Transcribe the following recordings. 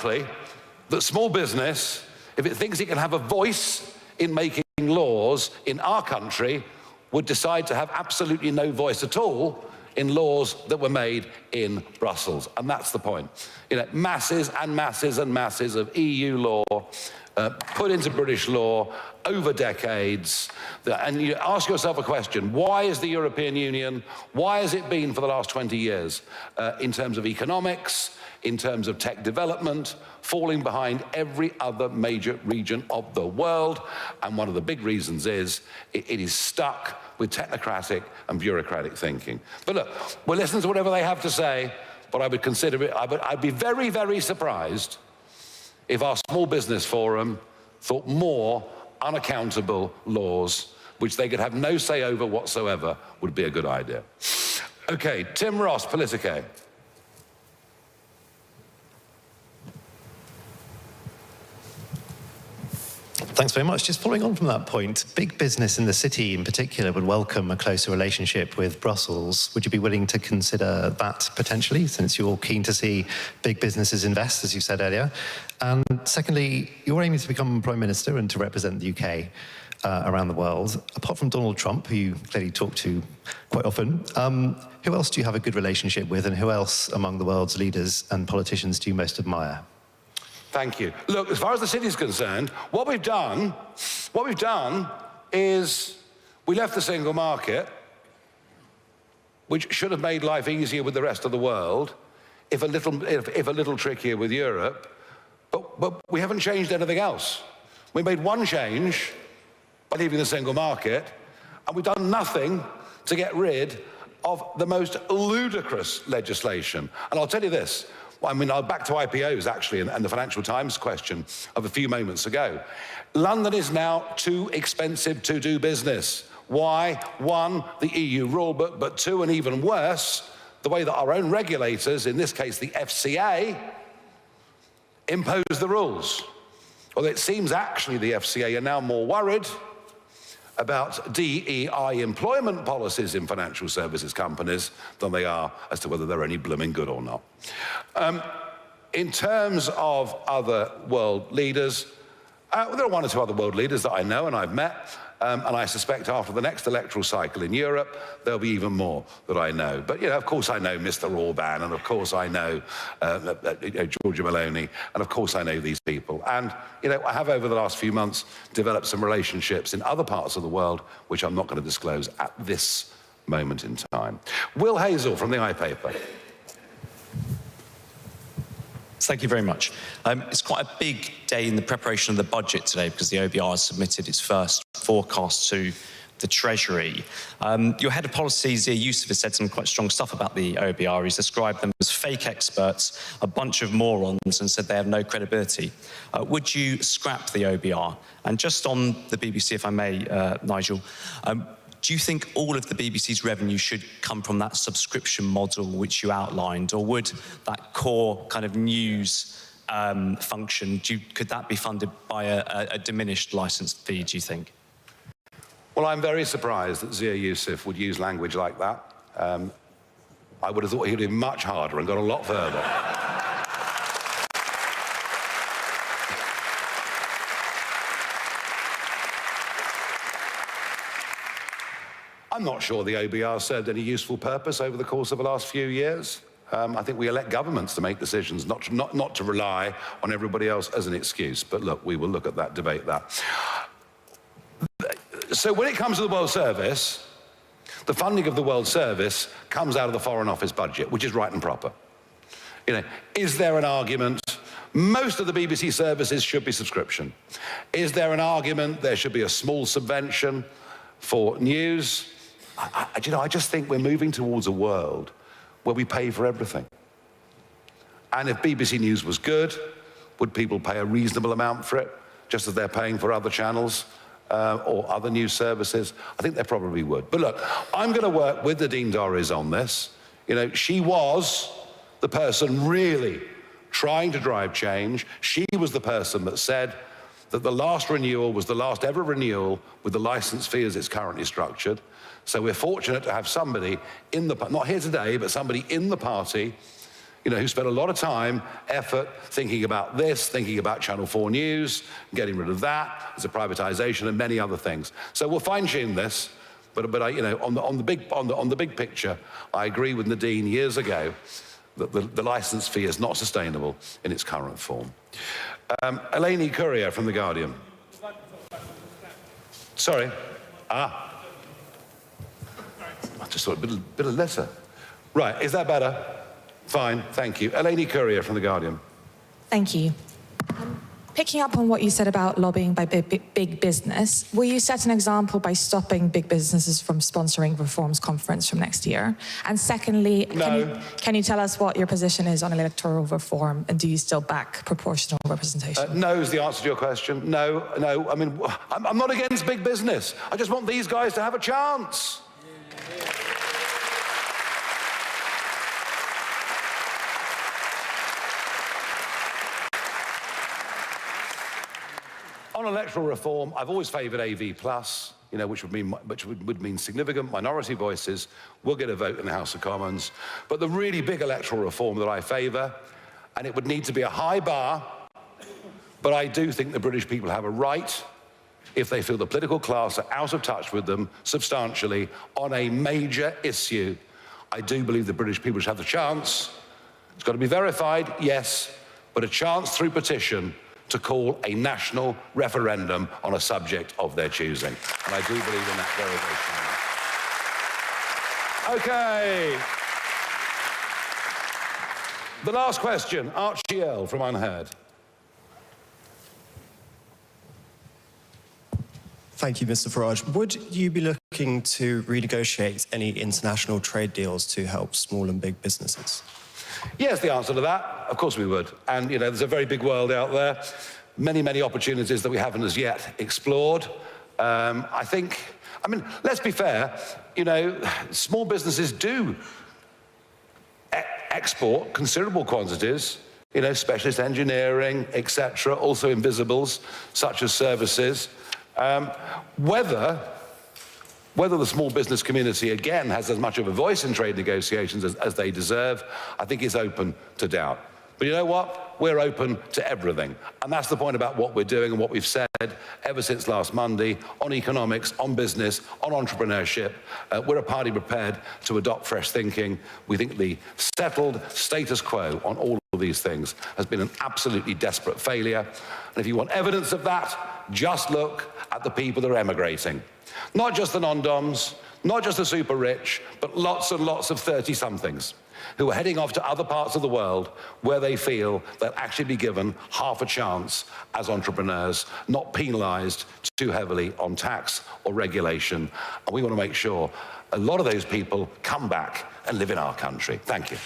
that small business, if it thinks it can have a voice in making laws in our country, would decide to have absolutely no voice at all in laws that were made in Brussels. And that's the point. You know, masses and masses and masses of EU law put into British law over decades. And you ask yourself a question: why is the European Union, why has it been for the last 20 years, in terms of economics, in terms of tech development, falling behind every other major region of the world? And one of the big reasons is it is stuck with technocratic and bureaucratic thinking. But look, we'll listen to whatever they have to say, but I would consider it, I'd be very, very surprised if our small business forum thought more unaccountable laws, which they could have no say over whatsoever, would be a good idea. Okay, Tim Ross, Politico. Thanks very much. Just following on from that point, big business in the city in particular would welcome a closer relationship with Brussels. Would you be willing to consider that potentially, since you're keen to see big businesses invest, as you said earlier? And secondly, you're aiming to become Prime Minister and to represent the UK around the world. Apart from Donald Trump, who you clearly talk to quite often, who else do you have a good relationship with, and who else among the world's leaders and politicians do you most admire? Thank you. Look, as far as the city is concerned, what we've done is we left the single market, which should have made life easier with the rest of the world, if a little trickier with Europe, but we haven't changed anything else. We made one change by leaving the single market, and we've done nothing to get rid of the most ludicrous legislation. And I'll tell you this, I mean, I'll back to IPOs, actually, and the Financial Times question of a few moments ago. London is now too expensive to do business. Why? One, the EU rulebook, but two, and even worse, the way that our own regulators, in this case the FCA, impose the rules. Well, it seems actually the FCA are now more worried about DEI employment policies in financial services companies than they are as to whether they're any blooming good or not. In terms of other world leaders, there are one or two other world leaders that I know and I've met, and I suspect after the next electoral cycle in Europe, there'll be even more that I know. But, you know, of course I know Mr. Orban, and of course I know Giorgia Meloni, and of course I know these people. And, you know, I have over the last few months developed some relationships in other parts of the world, which I'm not going to disclose at this moment in time. Will Hazel from the iPaper. Thank you very much. It's quite a big day in the preparation of the budget today because the OBR has submitted its first forecast to the Treasury. Your head of policy, Zia Youssef, has said some quite strong stuff about the OBR. He's described them as fake experts, a bunch of morons, and said they have no credibility. Would you scrap the OBR? And just on the BBC, if I may, Nigel, do you think all of the BBC's revenue should come from that subscription model which you outlined, or would that core kind of news function, could that be funded by a diminished licence fee, do you think? Well, I'm very surprised that Zia Youssef would use language like that. I would have thought he'd been much harder and gone a lot further. I'm not sure the OBR served any useful purpose over the course of the last few years. I think we elect governments to make decisions, not to rely on everybody else as an excuse. But look, we will look at that, debate that. So when it comes to the World Service, the funding of the World Service comes out of the Foreign Office budget, which is right and proper. You know, is there an argument? Most of the BBC services should be subscription. Is there an argument there should be a small subvention for news? I just think we're moving towards a world where we pay for everything. And if BBC News was good, would people pay a reasonable amount for it, just as they're paying for other channels or other news services? I think they probably would. But look, I'm going to work with Nadine Dorries on this. You know, she was the person really trying to drive change. She was the person that said that the last renewal was the last ever renewal with the licence fee as it's currently structured. So we're fortunate to have somebody in the, not here today, but somebody in the party who spent a lot of time, effort, thinking about this, thinking about Channel 4 News, getting rid of that, as a privatisation and many other things. So we'll fine-tune this, but on the big picture, I agree with Nadine years ago that the licence fee is not sustainable in its current form. Eleni Courier from The Guardian. Sorry. I just thought a bit of lesser. Right, is that better? Fine, thank you. Eleni Courier from The Guardian. Thank you. Picking up on what you said about lobbying by big business, will you set an example by stopping big businesses from sponsoring Reform's conference from next year? And secondly, No. can you tell us what your position is on electoral reform, and do you still back proportional representation? No is the answer to your question. No. I mean, I'm not against big business. I just want these guys to have a chance. On electoral reform, I've always favoured AV+, which would mean significant minority voices will get a vote in the House of Commons. But the really big electoral reform that I favour, and it would need to be a high bar, but I do think the British people have a right, if they feel the political class are out of touch with them substantially on a major issue. I do believe the British people should have the chance. It's got to be verified, yes, but a chance through petition to call a national referendum on a subject of their choosing. And I do believe in that very, very strongly. OK. The last question, Archie Earl from Unheard. Thank you, Mr. Farage. Would you be looking to renegotiate any international trade deals to help small and big businesses? Yes, the answer to that, of course we would. And, there's a very big world out there, many, many opportunities that we haven't as yet explored. I mean, let's be fair, small businesses do export considerable quantities, specialist engineering, etc., also invisibles, such as services. Whether the small business community, again, has as much of a voice in trade negotiations as they deserve, I think is open to doubt. But you know what? We're open to everything. And that's the point about what we're doing and what we've said ever since last Monday on economics, on business, on entrepreneurship. We're a party prepared to adopt fresh thinking. We think the settled status quo on all of these things has been an absolutely desperate failure. And if you want evidence of that, just look at the people that are emigrating. Not just the non-doms, not just the super rich, but lots and lots of 30-somethings who are heading off to other parts of the world where they feel they'll actually be given half a chance as entrepreneurs, not penalised too heavily on tax or regulation. And we want to make sure a lot of those people come back and live in our country. Thank you.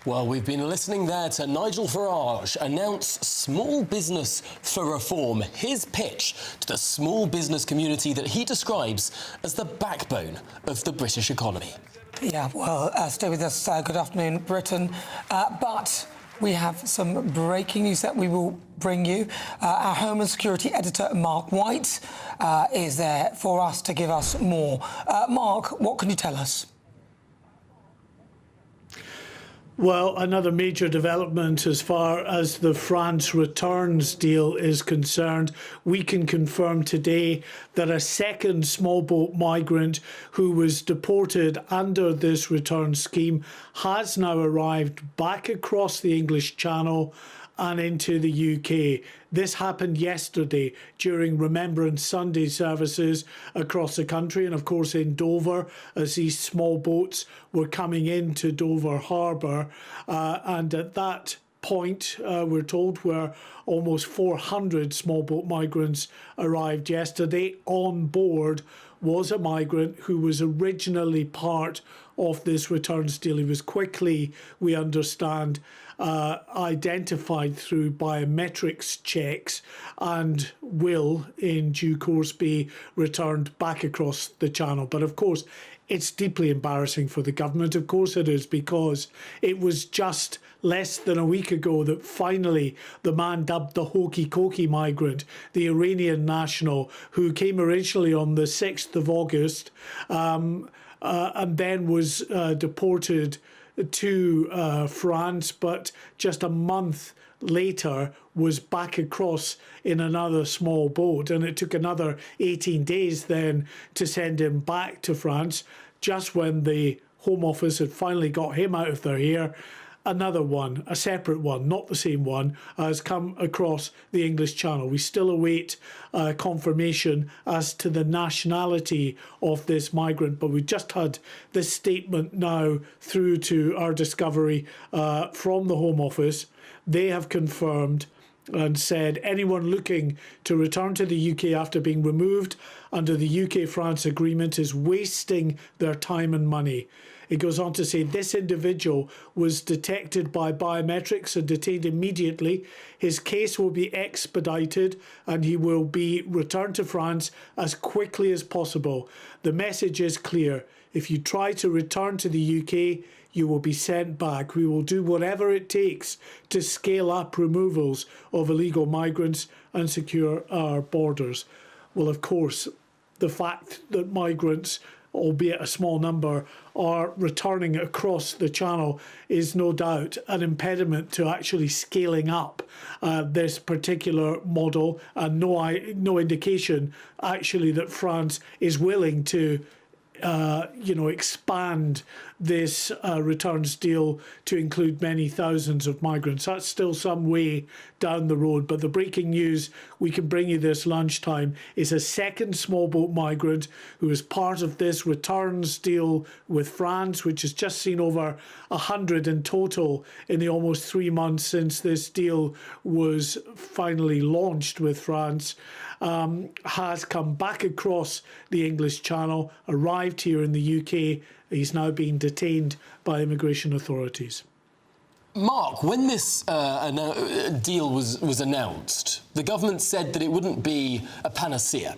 Well, we've been listening there to Nigel Farage announce small business for reform, his pitch to the small business community that he describes as the backbone of the British economy. Yeah, well, stay with us. Good afternoon, Britain. But we have some breaking news that we will bring you. Our Home and Security editor, Mark White, is there for us to give us more. Mark, what can you tell us? Well, another major development as far as the France returns deal is concerned. We can confirm today that a second small boat migrant who was deported under this return scheme has now arrived back across the English Channel and into the UK. This happened yesterday during Remembrance Sunday services across the country and, of course, in Dover, as these small boats were coming into Dover Harbour. And at that point, we're told, where almost 400 small boat migrants arrived yesterday. On board was a migrant who was originally part of this returns deal. He was quickly, we understand, identified through biometrics checks and will in due course be returned back across the channel. But of course it's deeply embarrassing for the government. Of course it is, because it was just less than a week ago that finally the man dubbed the hokey cokey migrant, the Iranian national who came originally on the 6th of August, and then was deported to France, but just a month later was back across in another small boat, and it took another 18 days then to send him back to France. Just when the Home Office had finally got him out of their hair, another one, a separate one, not the same one, has come across the English Channel. We still await confirmation as to the nationality of this migrant, but we've just had this statement now through to our discovery from the Home Office. They have confirmed and said anyone looking to return to the UK after being removed under the UK-France agreement is wasting their time and money. It goes on to say this individual was detected by biometrics and detained immediately. His case will be expedited and he will be returned to France as quickly as possible. The message is clear. If you try to return to the UK, you will be sent back. We will do whatever it takes to scale up removals of illegal migrants and secure our borders. Well, of course, the fact that migrants, albeit a small number, are returning across the channel is no doubt an impediment to actually scaling up this particular model, and no indication actually that France is willing to expand this returns deal to include many thousands of migrants. That's still some way down the road, but the breaking news we can bring you this lunchtime is a second small boat migrant who is part of this returns deal with France, which has just seen over 100 in total in the almost 3 months since this deal was finally launched with France. Has come back across the English Channel, arrived here in the UK. He's now being detained by immigration authorities. Mark, when this deal was announced, the government said that it wouldn't be a panacea.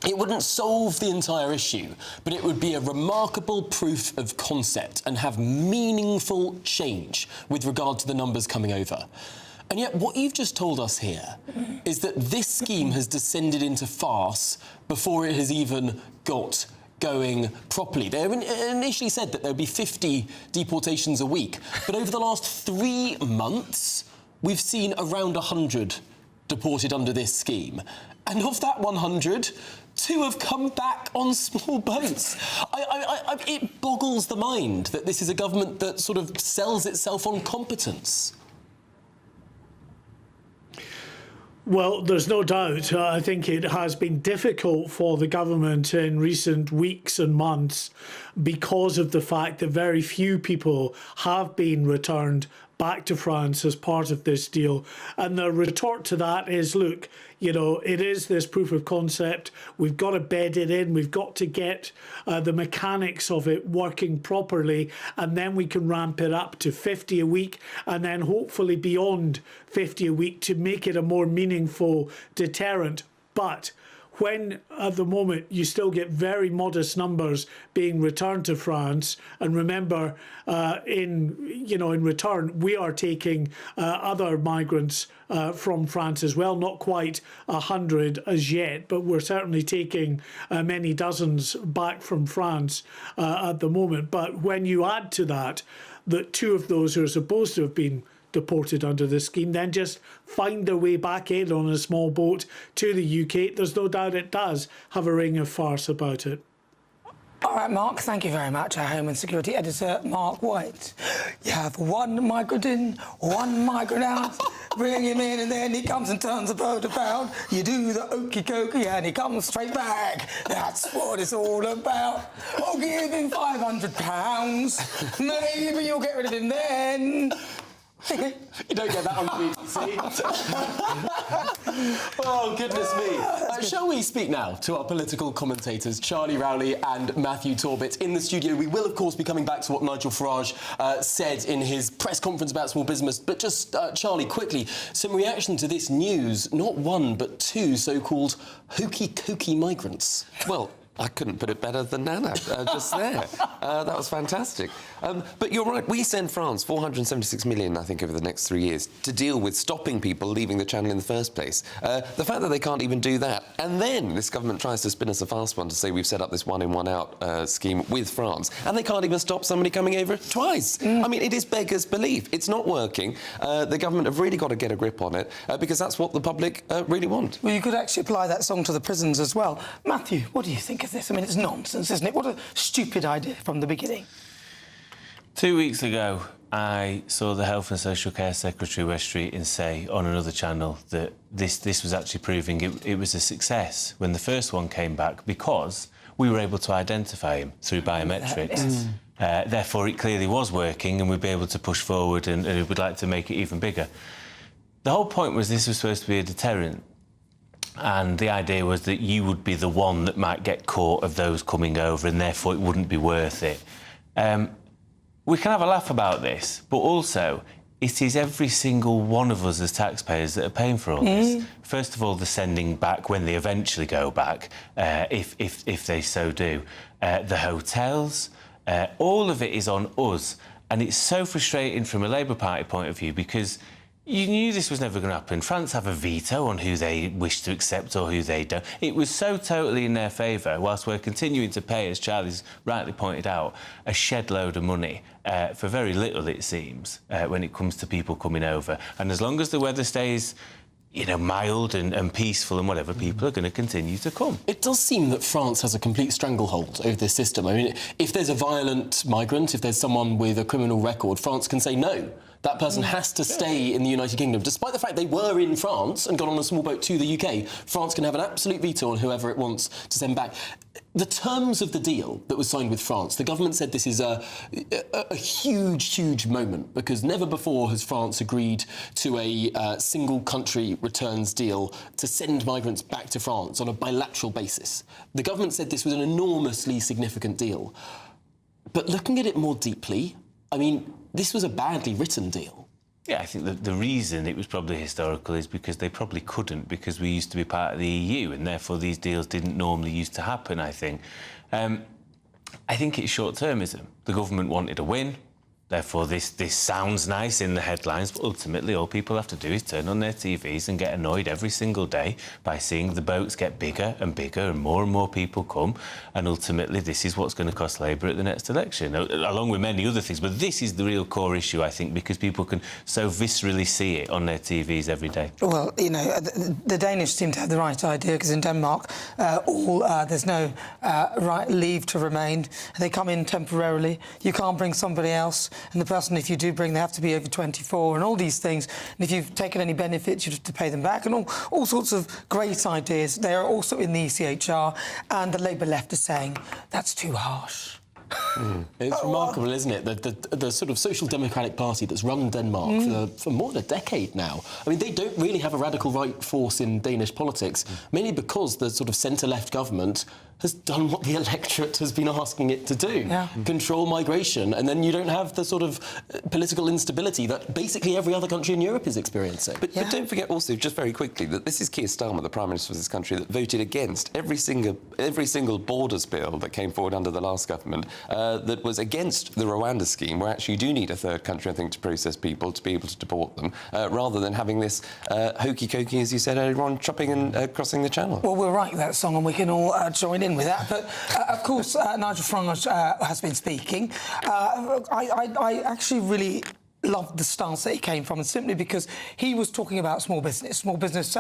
It wouldn't solve the entire issue, but it would be a remarkable proof of concept and have meaningful change with regard to the numbers coming over. And yet what you've just told us here is that this scheme has descended into farce before it has even got going properly. They initially said that there would be 50 deportations a week, but over the last 3 months, we've seen around 100 deported under this scheme. And of that 100, 2 have come back on small boats. It boggles the mind that this is a government that sort of sells itself on competence. Well, there's no doubt. I think it has been difficult for the government in recent weeks and months because of the fact that very few people have been returned back to France as part of this deal. And the retort to that is, look, it is this proof of concept. We've got to bed it in. We've got to get the mechanics of it working properly, and then we can ramp it up to 50 a week, and then hopefully beyond 50 a week to make it a more meaningful deterrent. But when at the moment you still get very modest numbers being returned to France, and remember, in return we are taking other migrants from France as well, not quite 100 as yet, but we're certainly taking many dozens back from France at the moment. But when you add to that 2 of those who are supposed to have been deported under this scheme then just find their way back in on a small boat to the UK, there's no doubt it does have a ring of farce about it. All right, Mark, thank you very much. Our Home and Security Editor, Mark White. You have 1 migrant in, 1 migrant out, bring him in, and then he comes and turns the boat about. You do the okey-dokey, and he comes straight back. That's what it's all about. I'll give him £500. Maybe you'll get rid of him then. You don't get that on BBC. Oh, goodness me. Shall we speak now to our political commentators, Charlie Rowley and Matthew Torbett, in the studio? We will, of course, be coming back to what Nigel Farage said in his press conference about small business. But just, Charlie, quickly, some reaction to this news. Not 1, but 2 so-called hokey-cokey migrants. Well, I couldn't put it better than Nana, just there. That was fantastic. But you're right, we send France 476 million, I think, over the next 3 years to deal with stopping people leaving the channel in the first place. The fact that they can't even do that, and then this government tries to spin us a fast one to say we've set up this one-in, one-out scheme with France, and they can't even stop somebody coming over twice. I mean, it is beggars' belief. It's not working. The government have really got to get a grip on it, because that's what the public really want. Well, you could actually apply that song to the prisons as well. Matthew, what do you think of this? I mean, it's nonsense, isn't it? What a stupid idea from the beginning. 2 weeks ago, I saw the Health and Social Care Secretary West Street and say on another channel that this was actually proving it was a success when the first one came back, because we were able to identify him through biometrics. Therefore, it clearly was working, and we'd be able to push forward, and we would like to make it even bigger. The whole point was this was supposed to be a deterrent. And the idea was that you would be the one that might get caught of those coming over, and therefore it wouldn't be worth it. We can have a laugh about this, but also it is every single one of us as taxpayers that are paying for all this. First of all, the sending back when they eventually go back, if they so do. The hotels, all of it is on us. And it's so frustrating from a Labour Party point of view, because you knew this was never going to happen. France have a veto on who they wish to accept or who they don't. It was so totally in their favour, whilst we're continuing to pay, as Charlie's rightly pointed out, a shed load of money for very little, it seems, when it comes to people coming over. And as long as the weather stays, you know, mild and peaceful and whatever, people are going to continue to come. It does seem that France has a complete stranglehold over this system. I mean, if there's a violent migrant, if there's someone with a criminal record, France can say no. That person has to stay in the United Kingdom. Despite the fact they were in France and got on a small boat to the UK, France can have an absolute veto on whoever it wants to send back. The terms of the deal that was signed with France, the government said this is a huge, huge moment, because never before has France agreed to a single country returns deal to send migrants back to France on a bilateral basis. The government said this was an enormously significant deal. But looking at it more deeply, I mean, this was a badly written deal. Yeah, I think the reason it was probably historical is because they probably couldn't, because we used to be part of the EU, and therefore these deals didn't normally used to happen, I think. I think it's short-termism. The government wanted a win. Therefore, this sounds nice in the headlines, but ultimately all people have to do is turn on their TVs and get annoyed every single day by seeing the boats get bigger and bigger and more people come. And ultimately, this is what's going to cost Labour at the next election, along with many other things. But this is the real core issue, I think, because people can so viscerally see it on their TVs every day. Well, you know, the Danish seem to have the right idea, because in Denmark, there's no right leave to remain. They come in temporarily. You can't bring somebody else. And the person, if you do bring, they have to be over 24 and all these things. And if you've taken any benefits, you have to pay them back, and all sorts of great ideas. They are also in the ECHR, and the Labour left is saying that's too harsh. It's remarkable, isn't it? The sort of Social Democratic Party that's run Denmark for more than a decade now. I mean, they don't really have a radical right force in Danish politics, mainly because the sort of centre-left government has done what the electorate has been asking it to do. Control migration, and then you don't have the sort of political instability that basically every other country in Europe is experiencing. But don't forget also, just very quickly, that this is Keir Starmer, the Prime Minister of this country, that voted against every single borders bill that came forward under the last government that was against the Rwanda scheme, where actually you do need a third country, I think, to process people, to be able to deport them, rather than having this hokey-cokey, as you said earlier on, chopping and crossing the channel. Well, we'll write that song and we can all join in with that. But, of course, Nigel Farage has been speaking. I actually really loved the stance that he came from, and simply because he was talking about small business. Small business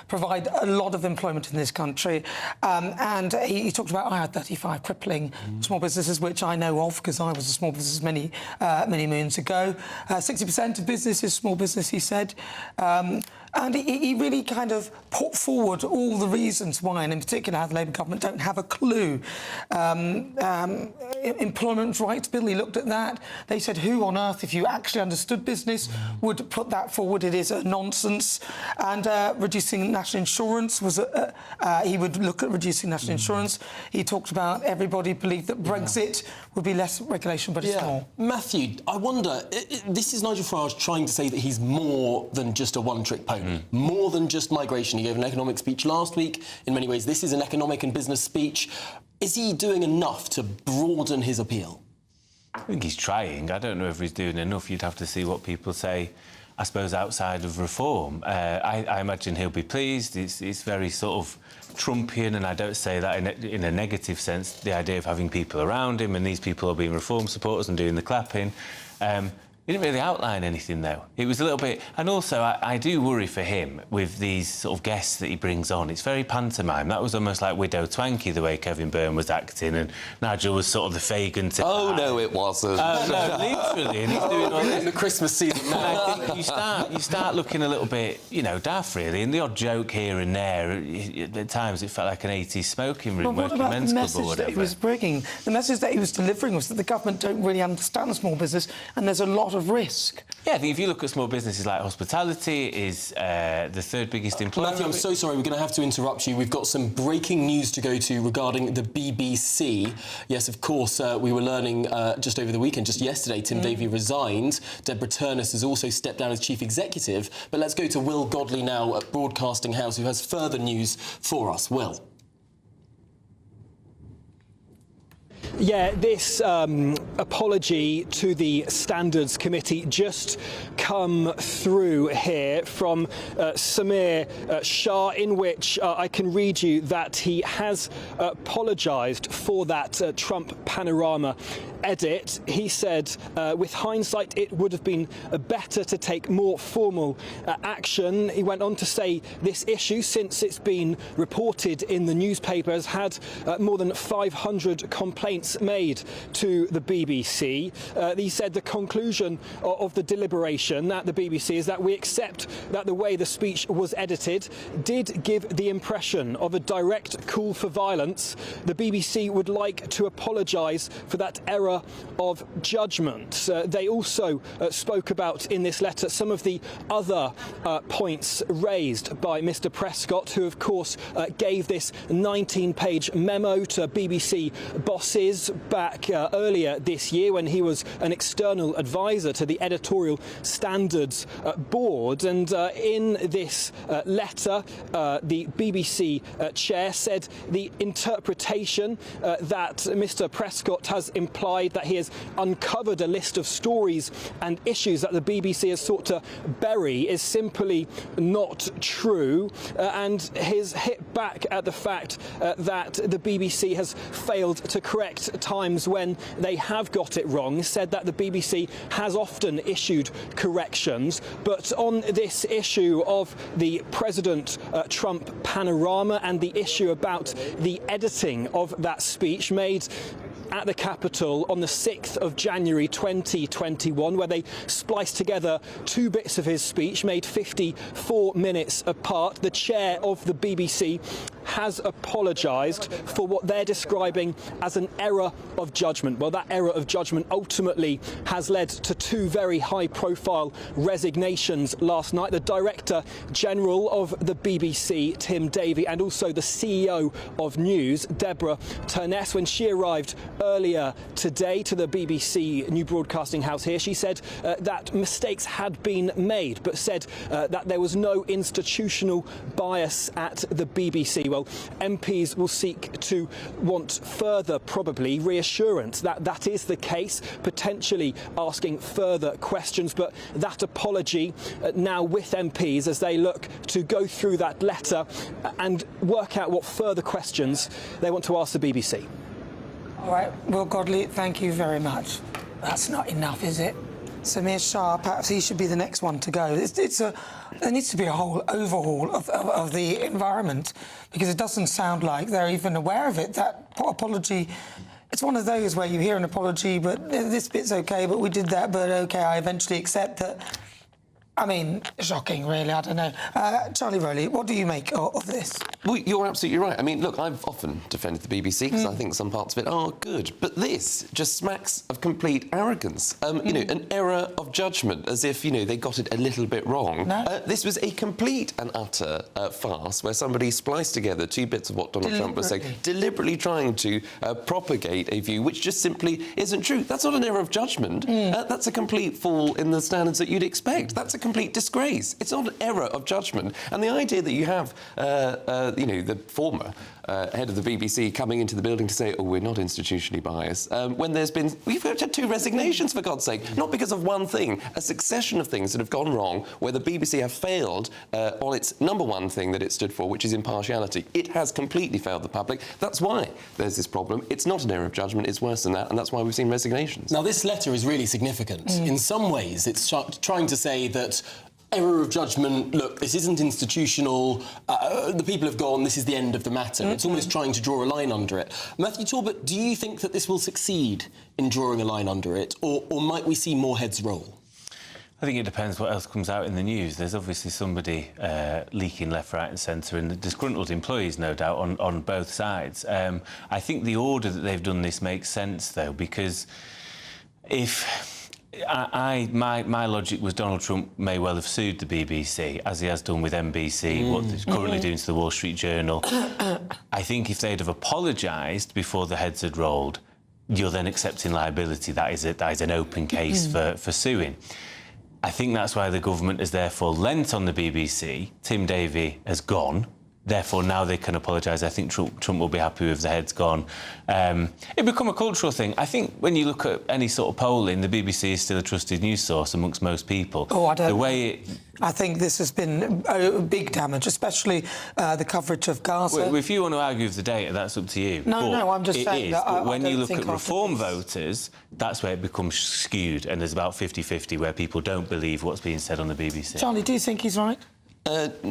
provide a lot of employment in this country, and he talked about IR35 crippling small businesses, which I know of because I was a small business many moons ago. 60% of business is small business, he said. And he really kind of put forward all the reasons why, and in particular how the Labour government don't have a clue. Employment Rights Bill, he looked at that. They said, who on earth, if you actually understood business, would put that forward? It is a nonsense. And reducing national insurance was... he would look at reducing national insurance. He talked about everybody believed that Brexit would be less regulation, but it's more. Matthew, I wonder, this is Nigel Farage trying to say that he's more than just a one-trick pony. More than just migration. He gave an economic speech last week. In many ways, this is an economic and business speech. Is he doing enough to broaden his appeal? I think he's trying. I don't know if he's doing enough. You'd have to see what people say, I suppose, outside of reform. I imagine he'll be pleased. It's very sort of Trumpian, and I don't say that in a negative sense, the idea of having people around him and these people are being reform supporters and doing the clapping. He didn't really outline anything, though. It was a little bit... And also, I do worry for him with these sort of guests that he brings on. It's very pantomime. That was almost like Widow Twanky, the way Kevin Byrne was acting, and Nigel was sort of the Fagin to... Oh, no, it wasn't. No, literally, and he's doing all this. In the Christmas season. And I think you start looking a little bit, you know, daft, really, and the odd joke here and there. At times, it felt like an 80s smoking room, But what working about men's the club or message whatever. that he was bringing? The message that he was delivering was that the government don't really understand small business and there's a lot of risk. Yeah, I think if you look at small businesses like hospitality, it is the third biggest employer. Matthew, I'm so sorry, we're going to have to interrupt you. We've got some breaking news to go to regarding the BBC. Yes, of course, we were learning just over the weekend, just yesterday, Tim Davie resigned. Deborah Turness has also stepped down as chief executive. But let's go to Will Godley now at Broadcasting House, who has further news for us. Will. Yeah, this apology to the Standards Committee just come through here from Samir Shah, in which I can read you that he has apologised for that Trump Panorama edit. He said, with hindsight, it would have been better to take more formal action. He went on to say this issue, since it's been reported in the newspaper, has had more than 500 complaints made to the BBC. He said the conclusion of the deliberation at the BBC is that we accept that the way the speech was edited did give the impression of a direct call for violence. The BBC would like to apologise for that error of judgment. They also spoke about in this letter some of the other points raised by Mr Prescott, who of course gave this 19-page memo to BBC bosses back earlier this year when he was an external advisor to the Editorial Standards Board. And in this letter, the BBC chair said the interpretation that Mr Prescott has implied that he has uncovered a list of stories and issues that the BBC has sought to bury is simply not true, and his hit back at the fact that the BBC has failed to correct times when they have got it wrong, said that the BBC has often issued corrections, but on this issue of the President Trump Panorama and the issue about the editing of that speech made at the Capitol on the 6th of January 2021, where they spliced together two bits of his speech, made 54 minutes apart. The chair of the BBC has apologised for what they're describing as an error of judgment. Well, that error of judgment ultimately has led to two very high-profile resignations last night. The Director General of the BBC, Tim Davie, and also the CEO of News, Deborah Turness. When she arrived earlier today to the BBC New Broadcasting House here, she said that mistakes had been made, but said that there was no institutional bias at the BBC. Well, MPs will seek to want further, probably, reassurance that that is the case, potentially asking further questions, but that apology now with MPs as they look to go through that letter and work out what further questions they want to ask the BBC. All right, Will Godley, thank you very much. That's not enough, is it? Samir Shah, perhaps he should be the next one to go. There needs to be a whole overhaul of the environment, because it doesn't sound like they're even aware of it. That apology, it's one of those where you hear an apology, but this bit's OK, but we did that, but OK, I eventually accept that. I mean, shocking, really, I don't know. Charlie Rowley, what do you make of this? Well, you're absolutely right. I mean, look, I've often defended the BBC because I think some parts of it are good. But this just smacks of complete arrogance. You know, an error of judgment, as if, you know, they got it a little bit wrong. No. This was a complete and utter farce where somebody spliced together two bits of what Donald Trump was saying, deliberately trying to propagate a view which just simply isn't true. That's not an error of judgment. That's a complete fall in the standards that you'd expect. That's a complete disgrace. It's not an error of judgment. And the idea that you have the former head of the BBC coming into the building to say, oh, we're not institutionally biased, when we've had 2 resignations, for God's sake, not because of one thing, a succession of things that have gone wrong, where the BBC have failed on its number one thing that it stood for, which is impartiality. It has completely failed the public. That's why there's this problem. It's not an error of judgment, it's worse than that, and that's why we've seen resignations. Now, this letter is really significant. In some ways, it's trying to say that error of judgment, look, this isn't institutional, the people have gone, this is the end of the matter. It's almost trying to draw a line under it. Matthew Talbot, do you think that this will succeed in drawing a line under it, or might we see more heads roll? I think it depends what else comes out in the news. There's obviously somebody leaking left, right and centre, and the disgruntled employees, no doubt, on both sides. I think the order that they've done this makes sense, though, because if... My logic was Donald Trump may well have sued the BBC, as he has done with NBC, what he's currently doing to the Wall Street Journal. I think if they'd have apologised before the heads had rolled, you're then accepting liability. That is an open case for suing. I think that's why the government has therefore lent on the BBC. Tim Davie has gone. Therefore, now they can apologise. I think Trump will be happy with the heads gone. It become a cultural thing. I think when you look at any sort of polling, the BBC is still a trusted news source amongst most people. Oh, I don't. I think this has been big damage, especially the coverage of Gaza. Well, if you want to argue with the data, that's up to you. No, I'm just saying that. But when you look at reform voters, that's where it becomes skewed, and there's about 50-50 where people don't believe what's being said on the BBC. Charlie, do you think he's right?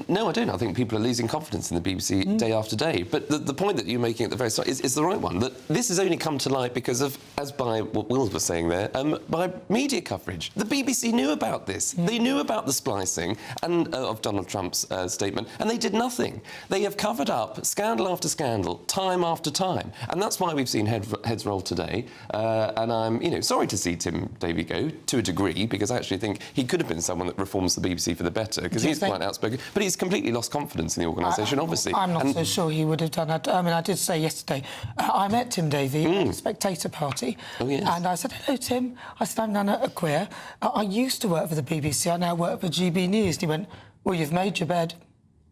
No, I don't. I think people are losing confidence in the BBC day after day. But the point that you're making at the very start is the right one, that this has only come to light because of, as by what Will was saying there, by media coverage. The BBC knew about this. They knew about the splicing and of Donald Trump's statement, and they did nothing. They have covered up scandal after scandal, time after time. And that's why we've seen heads roll today. And I'm, sorry to see Tim Davie go, to a degree, because I actually think he could have been someone that reforms the BBC for the better, because he's quite outspoken. But he's completely lost confidence in the organisation, obviously. I'm not so sure he would have done that. I mean, I did say yesterday, I met Tim Davie at a Spectator party. Oh, yes. And I said, hello, Tim. I said, I'm Nana Akua. I used to work for the BBC. I now work for GBNews. And he went, well, you've made your bed.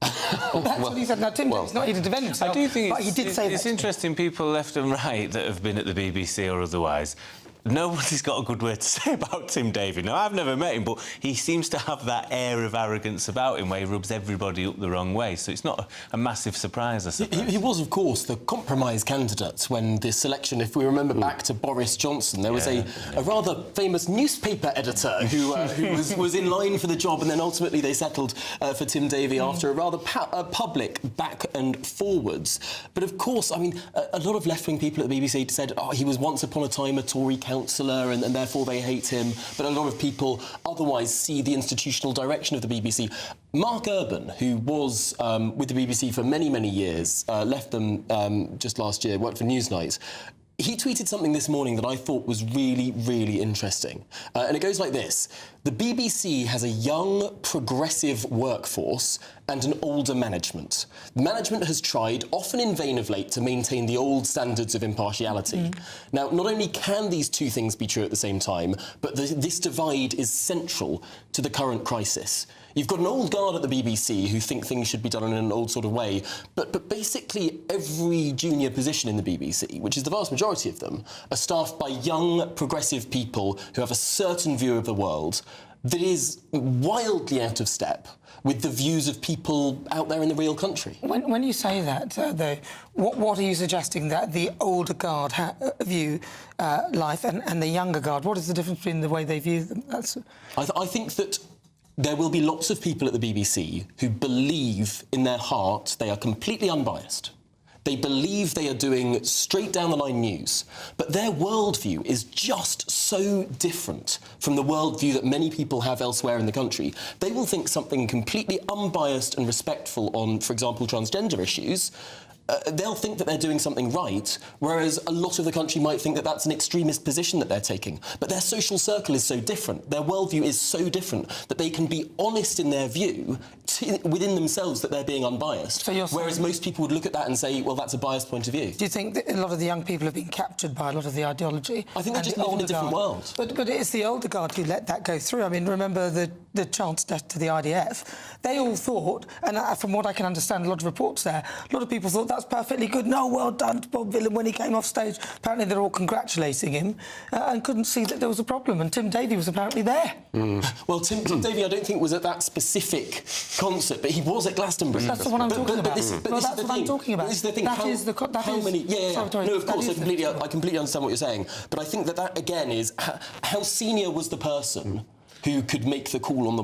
That's what he said. Now, Tim Davie's not here to defend himself, I do think but he did say that. It's interesting, people left and right that have been at the BBC or otherwise. Nobody's got a good word to say about Tim Davie. Now, I've never met him, but he seems to have that air of arrogance about him where he rubs everybody up the wrong way. So it's not a massive surprise, I suppose. He was, of course, the compromise candidate when the selection, if we remember back to Boris Johnson, there was a rather famous newspaper editor who was in line for the job, and then ultimately they settled for Tim Davie after a rather public back and forwards. But, of course, I mean, a lot of left-wing people at the BBC said, oh, he was once upon a time a Tory councillor and therefore they hate him, but a lot of people otherwise see the institutional direction of the BBC. Mark Urban, who was with the BBC for many, many years, left them just last year, worked for Newsnight. He tweeted something this morning that I thought was really, really interesting. And it goes like this. The BBC has a young, progressive workforce and an older management. Management has tried, often in vain of late, to maintain the old standards of impartiality. Now, not only can these two things be true at the same time, but this divide is central to the current crisis. You've got an old guard at the BBC who think things should be done in an old sort of way, but basically every junior position in the BBC, which is the vast majority of them, are staffed by young, progressive people who have a certain view of the world that is wildly out of step with the views of people out there in the real country. When you say that, though, what are you suggesting, that the older guard view life and the younger guard? What is the difference between the way they view them? I think that there will be lots of people at the BBC who believe in their heart they are completely unbiased. They believe they are doing straight-down-the-line news, but their worldview is just so different from the worldview that many people have elsewhere in the country. They will think something completely unbiased and respectful on, for example, transgender issues. They'll think that they're doing something right, whereas a lot of the country might think that that's an extremist position that they're taking. But their social circle is so different, their worldview is so different, that they can be honest in their view within themselves that they're being unbiased. So you're saying- whereas most people would look at that and say, well, that's a biased point of view. Do you think that a lot of the young people have been captured by a lot of the ideology? I think they and just the live in a older different guard? world. But it's the older guard who let that go through. I mean, remember the chance death to the IDF? They all thought, and from what I can understand, a lot of reports there, a lot of people thought that's perfectly good. No, well done to Bob Villan when he came off stage. Apparently they're all congratulating him and couldn't see that there was a problem. And Tim Davie was apparently there. Well, Tim Davie, I don't think was at that specific concert, but he was at Glastonbury. That's the one I'm talking about. This is the thing. I'm talking about. This is the thing. That is the... How many... Yeah. Sorry, No, of course, I that is completely understand what you're saying. But I think that again, is how senior was the person who could make the call on the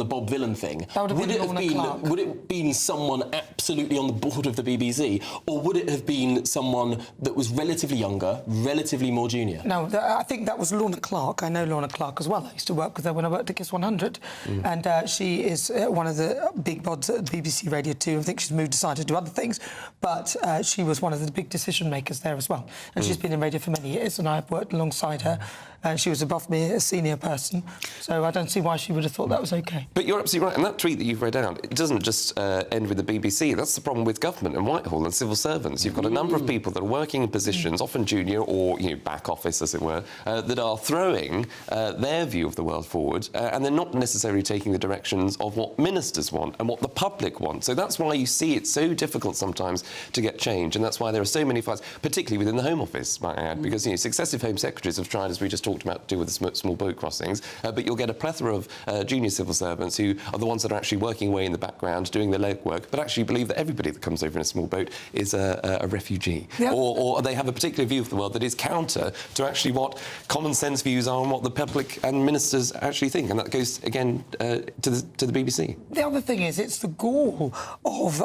Bob Villan thing? That would have been Lorna Clark. Would it have been someone absolutely on the board of the BBC, or would it have been someone that was relatively younger, relatively more junior? No, I think that was Lorna Clark. I know Lorna Clark as well. I used to work with her when I worked at Kiss 100. And she is one of the big bods at BBC Radio 2. I think she's moved aside to do other things. But she was one of the big decision makers there as well. And she's been in radio for many years, and I've worked alongside her. And she was above me, a senior person. So I don't see why she would have thought that was OK. But you're absolutely right. And that tweet that you've read out, it doesn't just end with the BBC. That's the problem with government and Whitehall and civil servants. You've got a number of people that are working in positions, often junior or back office, as it were, that are throwing their view of the world forward, and they're not necessarily taking the directions of what ministers want and what the public want. So that's why you see it's so difficult sometimes to get change, and that's why there are so many fights, particularly within the Home Office, might I add, because successive Home Secretaries have tried, as we just talked about, to do with the small boat crossings, but you'll get a plethora of junior civil servants who are the ones that are actually working away in the background, doing the legwork, but actually believe that everybody that comes over in a small boat is a refugee. Yeah. Or they have a particular view of the world that is counter to actually what common sense views are and what the public and ministers actually think. And that goes, again, to the BBC. The other thing is, it's the gall of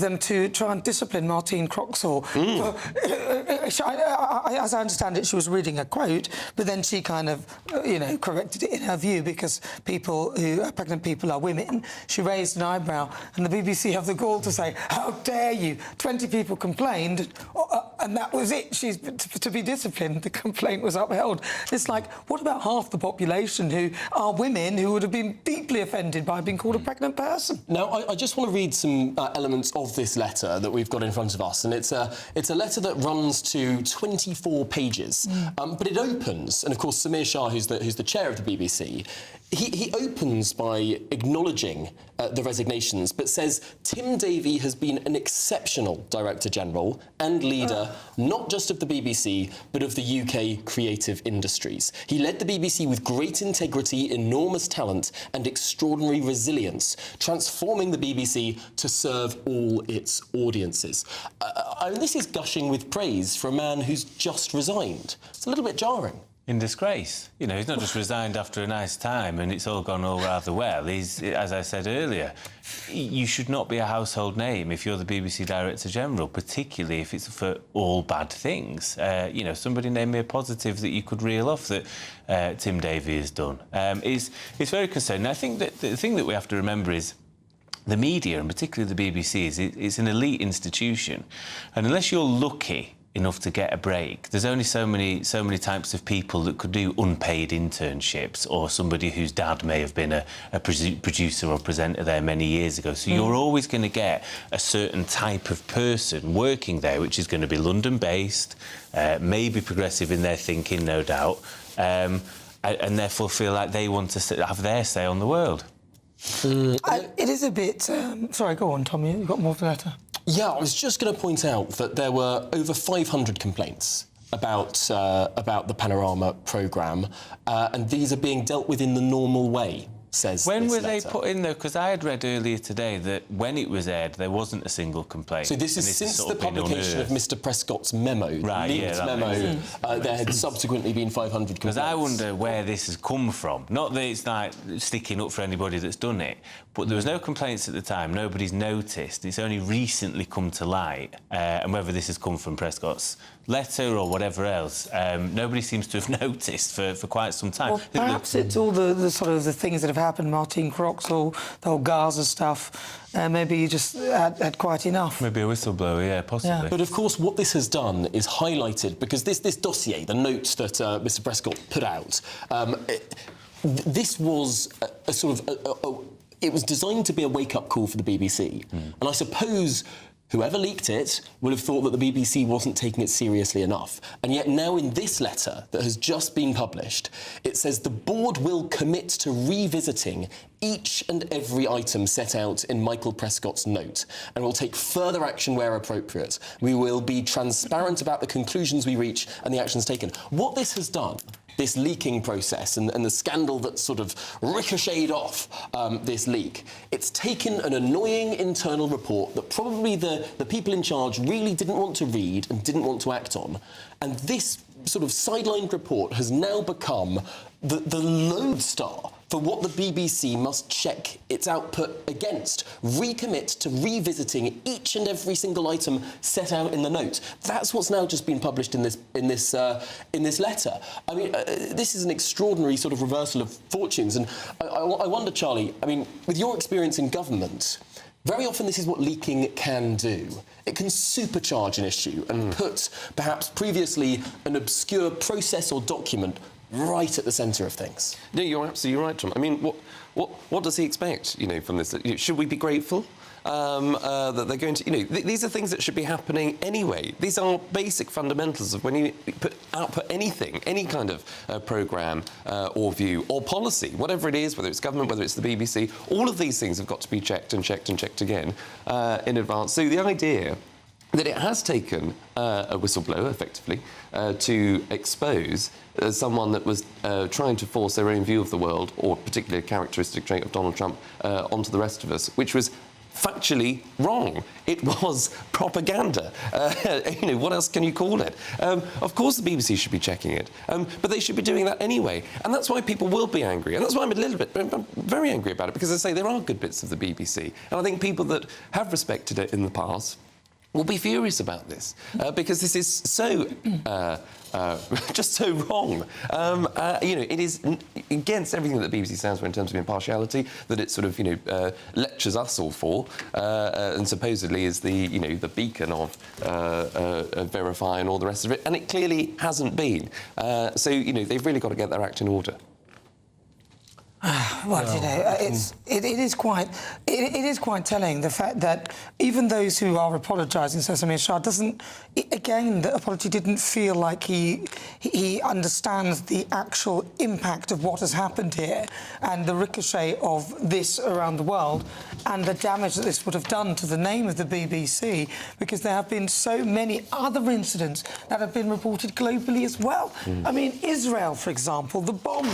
them to try and discipline Martine Croxall. As I understand it, she was reading a quote, but then she kind of, corrected it in her view because pregnant people are women. She raised an eyebrow, and the BBC have the gall to say, how dare you? 20 people complained, and that was it. She's to be disciplined. The complaint was upheld. It's like, what about half the population who are women who would have been deeply offended by being called a pregnant person? Now, I just want to read some elements of this letter that we've got in front of us, and it's a letter that runs to 24 pages, but it opens, and of course Samir Shah, who's the chair of the BBC, he opens by acknowledging the resignations, but says Tim Davie has been an exceptional Director General and leader, not just of the BBC, but of the UK creative industries. He led the BBC with great integrity, enormous talent and extraordinary resilience, transforming the BBC to serve all its audiences. This is gushing with praise for a man who's just resigned. It's a little bit jarring. In disgrace. He's not just resigned after a nice time and it's all gone all rather well. He's, as I said earlier, you should not be a household name if you're the BBC Director General, particularly if it's for all bad things. Somebody name me a positive that you could reel off that Tim Davie has done. It's very concerning. I think that the thing that we have to remember is the media, and particularly the BBC, it's an elite institution. And unless you're lucky enough to get a break, there's only so many types of people that could do unpaid internships, or somebody whose dad may have been a producer or presenter there many years ago. So you're always going to get a certain type of person working there, which is going to be London-based, maybe progressive in their thinking, no doubt, and therefore feel like they want to have their say on the world. It is a bit... sorry, go on, Tom. You've got more of the letter. Yeah, I was just going to point out that there were over 500 complaints about the Panorama programme, and these are being dealt with in the normal way, says When this were letter. they put in, though? Because I had read earlier today that when it was aired, there wasn't a single complaint. So this is since the publication of Mr Prescott's memo, right, linked memo, there had subsequently been 500 complaints. Because I wonder where this has come from. Not that it's like sticking up for anybody that's done it, but there was no complaints at the time, nobody's noticed. It's only recently come to light, and whether this has come from Prescott's letter or whatever else, nobody seems to have noticed for quite some time. Well, perhaps it's all the sort of the things that have happened, Martine Croxall, the whole Gaza stuff. Maybe you just had quite enough. Maybe a whistleblower, yeah, possibly. Yeah. But of course, what this has done is highlighted, because this dossier, the notes that Mr Prescott put out, this was a sort of it was designed to be a wake-up call for the BBC. And I suppose whoever leaked it would have thought that the BBC wasn't taking it seriously enough. And yet now in this letter that has just been published, it says the board will commit to revisiting each and every item set out in Michael Prescott's note and will take further action where appropriate. We will be transparent about the conclusions we reach and the actions taken. What this has done, this leaking process and the scandal that sort of ricocheted off this leak, it's taken an annoying internal report that probably the people in charge really didn't want to read and didn't want to act on. And this sort of sidelined report has now become the lodestar for what the BBC must check its output against, recommit to revisiting each and every single item set out in the note. That's what's now just been published in this letter. I mean, this is an extraordinary sort of reversal of fortunes. And I wonder, Charlie, I mean, with your experience in government, very often this is what leaking can do. It can supercharge an issue and put perhaps previously an obscure process or document right at the centre of things. No, you're absolutely right, Tom. I mean, what does he expect, from this? Should we be grateful that they're going to... these are things that should be happening anyway. These are basic fundamentals of when you output anything, any kind of programme or view or policy, whatever it is, whether it's government, whether it's the BBC, all of these things have got to be checked and checked and checked again in advance. So the idea that it has taken a whistleblower, effectively, to expose someone that was trying to force their own view of the world, or particularly a characteristic trait of Donald Trump, onto the rest of us, which was factually wrong. It was propaganda. What else can you call it? Of course the BBC should be checking it, but they should be doing that anyway. And that's why people will be angry. And that's why I'm very angry about it, because I say there are good bits of the BBC. And I think people that have respected it in the past will be furious about this, because this is so just so wrong. It is against everything that the BBC stands for in terms of impartiality, that it sort of, lectures us all for, and supposedly is the, the beacon of Verify and all the rest of it, and it clearly hasn't been. So, they've really got to get their act in order. It is quite telling, the fact that even those who are apologising, so Samir Shah doesn't, again, the apology didn't feel like he understands the actual impact of what has happened here and the ricochet of this around the world and the damage that this would have done to the name of the BBC, because there have been so many other incidents that have been reported globally as well. I mean, Israel, for example, the bomb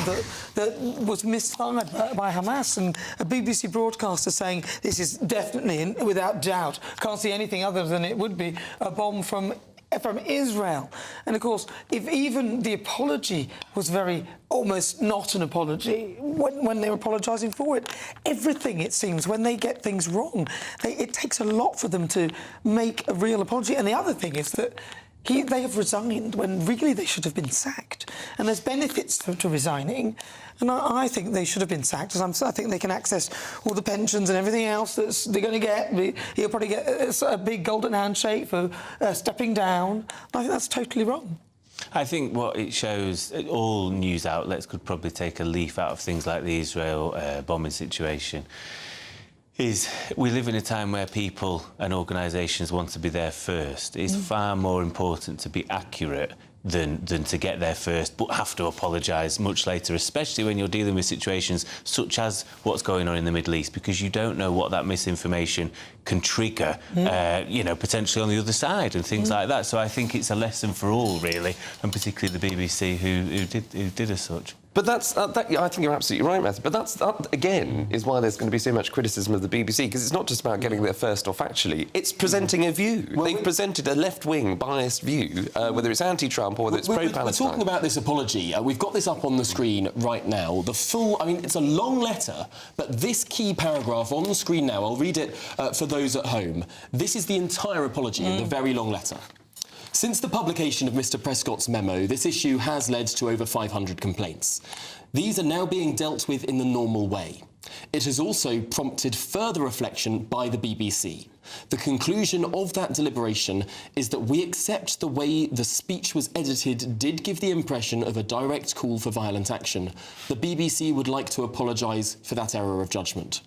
that was misfired by Hamas, and a BBC broadcaster saying this is definitely, without doubt, can't see anything other than it would be a bomb from Israel. And of course, if even the apology was almost not an apology when they were apologising for it, everything, it seems, when they get things wrong, it takes a lot for them to make a real apology. And the other thing is that they have resigned when really they should have been sacked. And there's benefits to resigning. And I think they should have been sacked. I think they can access all the pensions and everything else that they're going to get. He'll probably get a big golden handshake for stepping down. I think that's totally wrong. I think what it shows, all news outlets could probably take a leaf out of things like the Israel bombing situation, is we live in a time where people and organisations want to be there first. It's far more important to be accurate than to get there first, but have to apologise much later, especially when you're dealing with situations such as what's going on in the Middle East, because you don't know what that misinformation can trigger, potentially on the other side and things like that. So I think it's a lesson for all, really, and particularly the BBC who did as such. But that's, I think you're absolutely right, Matthew. But that, again, is why there's going to be so much criticism of the BBC, because it's not just about getting there first or factually. It's presenting a view. They've presented a left-wing biased view, whether it's anti-Trump or whether it's pro-Palestine. We're talking about this apology. We've got this up on the screen right now. The full, it's a long letter, but this key paragraph on the screen now, I'll read it for those at home. This is the entire apology in the very long letter. Since the publication of Mr. Prescott's memo, this issue has led to over 500 complaints. These are now being dealt with in the normal way. It has also prompted further reflection by the BBC. The conclusion of that deliberation is that we accept the way the speech was edited did give the impression of a direct call for violent action. The BBC would like to apologise for that error of judgment.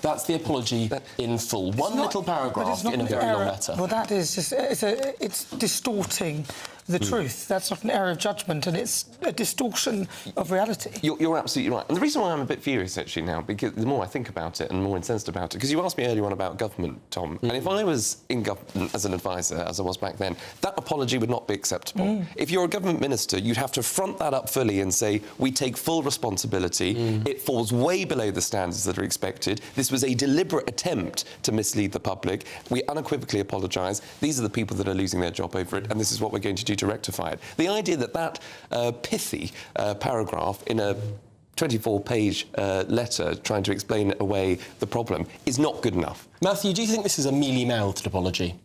That's the apology in full. One little paragraph in a very long letter. Well, that is just... It's distorting the truth. That's not an error of judgment, and it's a distortion of reality. You're absolutely right. And the reason why I'm a bit furious, actually, now, because the more I think about it and the more incensed about it, because you asked me earlier on about government, Tom, and if I was in government as an advisor, as I was back then, that apology would not be acceptable. If you're a government minister, you'd have to front that up fully and say, we take full responsibility, it falls way below the standards that are expected, this was a deliberate attempt to mislead the public, we unequivocally apologise, these are the people that are losing their job over it, and this is what we're going to do to rectify it. The idea that pithy paragraph in a 24-page letter trying to explain away the problem is not good enough. Matthew, do you think this is a mealy-mouthed apology?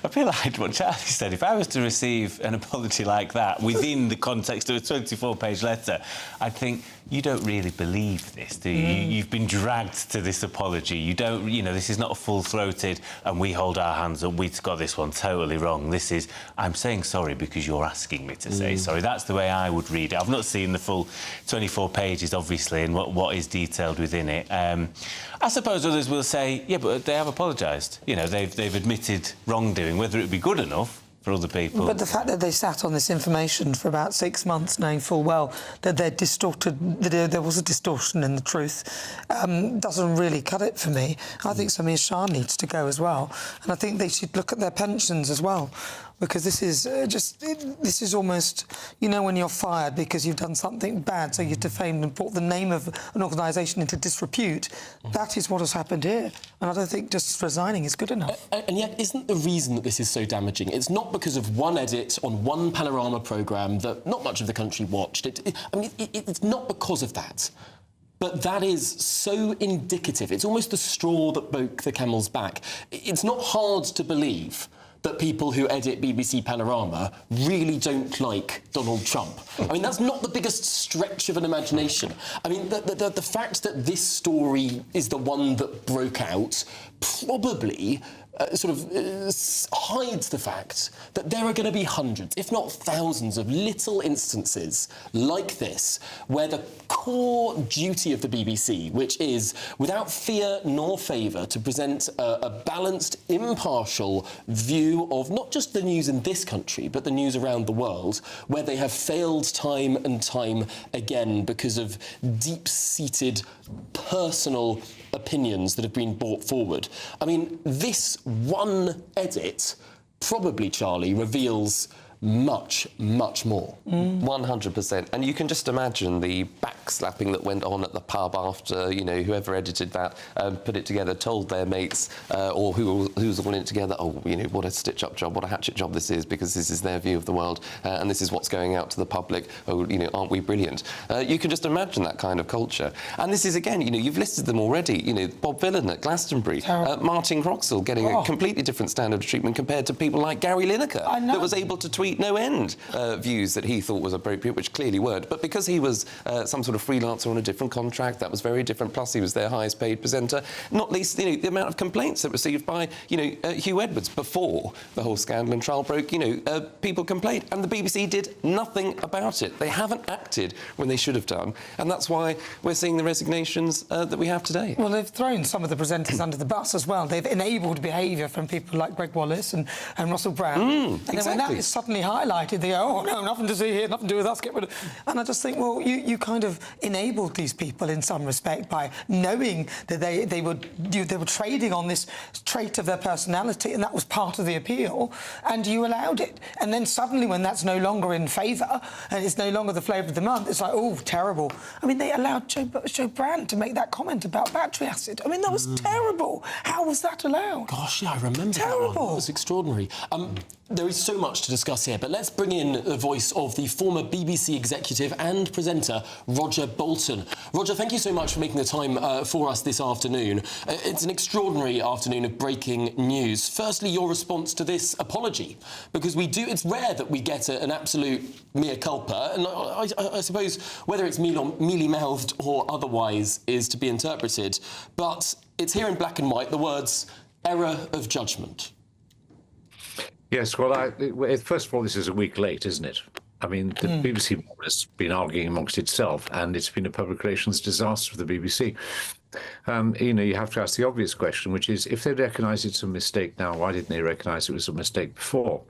I feel like what Charlie said, if I was to receive an apology like that within the context of a 24-page letter, I'd think, you don't really believe this, do you? You've been dragged to this apology. You don't, you know, this is not a full-throated, and we hold our hands up, we've got this one totally wrong. This is, I'm saying sorry because you're asking me to say sorry. That's the way I would read it. I've not seen the full 24 pages, obviously, and what is detailed within it. I suppose others will say, yeah, but they have apologised. You know, they've admitted wrongdoing. Whether it be good enough for other people. But the fact that they sat on this information for about 6 months, knowing full well that they're distorted, that there was a distortion in the truth, doesn't really cut it for me. I think Samir Shah needs to go as well, and I think they should look at their pensions as well, because this is this is almost, you know, when you're fired because you've done something bad, so you've defamed and brought the name of an organisation into disrepute. That is what has happened here, and I don't think just resigning is good enough. And yet, isn't the reason that this is so damaging? It's not because of one edit on one Panorama programme that not much of the country watched. It's not because of that. But that is so indicative. It's almost the straw that broke the camel's back. It's not hard to believe that people who edit BBC Panorama really don't like Donald Trump. I mean, that's not the biggest stretch of an imagination. I mean, the fact that this story is the one that broke out probably hides the fact that there are going to be hundreds, if not thousands, of little instances like this where the core duty of the BBC, which is, without fear nor favour, to present a balanced, impartial view of not just the news in this country, but the news around the world, where they have failed time and time again because of deep-seated personal opinions that have been brought forward. I mean, this one edit probably, Charlie, reveals much, much more. 100%. And you can just imagine the backslapping that went on at the pub after, you know, whoever edited that put it together, told their mates or who was putting it together, oh, you know, what a stitch-up job, what a hatchet job this is, because this is their view of the world and this is what's going out to the public. Oh, you know, aren't we brilliant? You can just imagine that kind of culture. And this is, again, you know, you've listed them already. You know, Bob Villan at Glastonbury, Martin Croxall getting a completely different standard of treatment compared to people like Gary Lineker, that was able to tweet no end views that he thought was appropriate, which clearly weren't. But because he was some sort of freelancer on a different contract, that was very different. Plus, he was their highest paid presenter. Not least, you know, the amount of complaints that were received by, you know, Hugh Edwards before the whole scandal and trial broke. You know, people complained, and the BBC did nothing about it. They haven't acted when they should have done, and that's why we're seeing the resignations that we have today. Well, they've thrown some of the presenters under the bus as well. They've enabled behaviour from people like Greg Wallace and Russell Brand. And then when that is suddenly highlighted, they go, oh, no, nothing to see here, nothing to do with us, get rid of... And I just think, well, you kind of enabled these people in some respect by knowing that they were trading on this trait of their personality, and that was part of the appeal, and you allowed it. And then suddenly, when that's no longer in favour, and it's no longer the flavour of the month, it's like, oh, terrible. I mean, they allowed Joe Brand to make that comment about battery acid. I mean, that was terrible. How was that allowed? Gosh, yeah, I remember Terrible. that one. That was extraordinary. There is so much to discuss here, but let's bring in the voice of the former BBC executive and presenter, Roger Bolton. Roger, thank you so much for making the time for us this afternoon. It's an extraordinary afternoon of breaking news. Firstly, your response to this apology, because it's rare that we get an absolute mea culpa, and I suppose whether it's mealy-mouthed or otherwise is to be interpreted, but it's here in black and white, the words, error of judgment. Yes, well, first of all, this is a week late, isn't it? I mean, the BBC has been arguing amongst itself, and it's been a public relations disaster for the BBC. You have to ask the obvious question, which is, if they recognise it's a mistake now, why didn't they recognise it was a mistake before?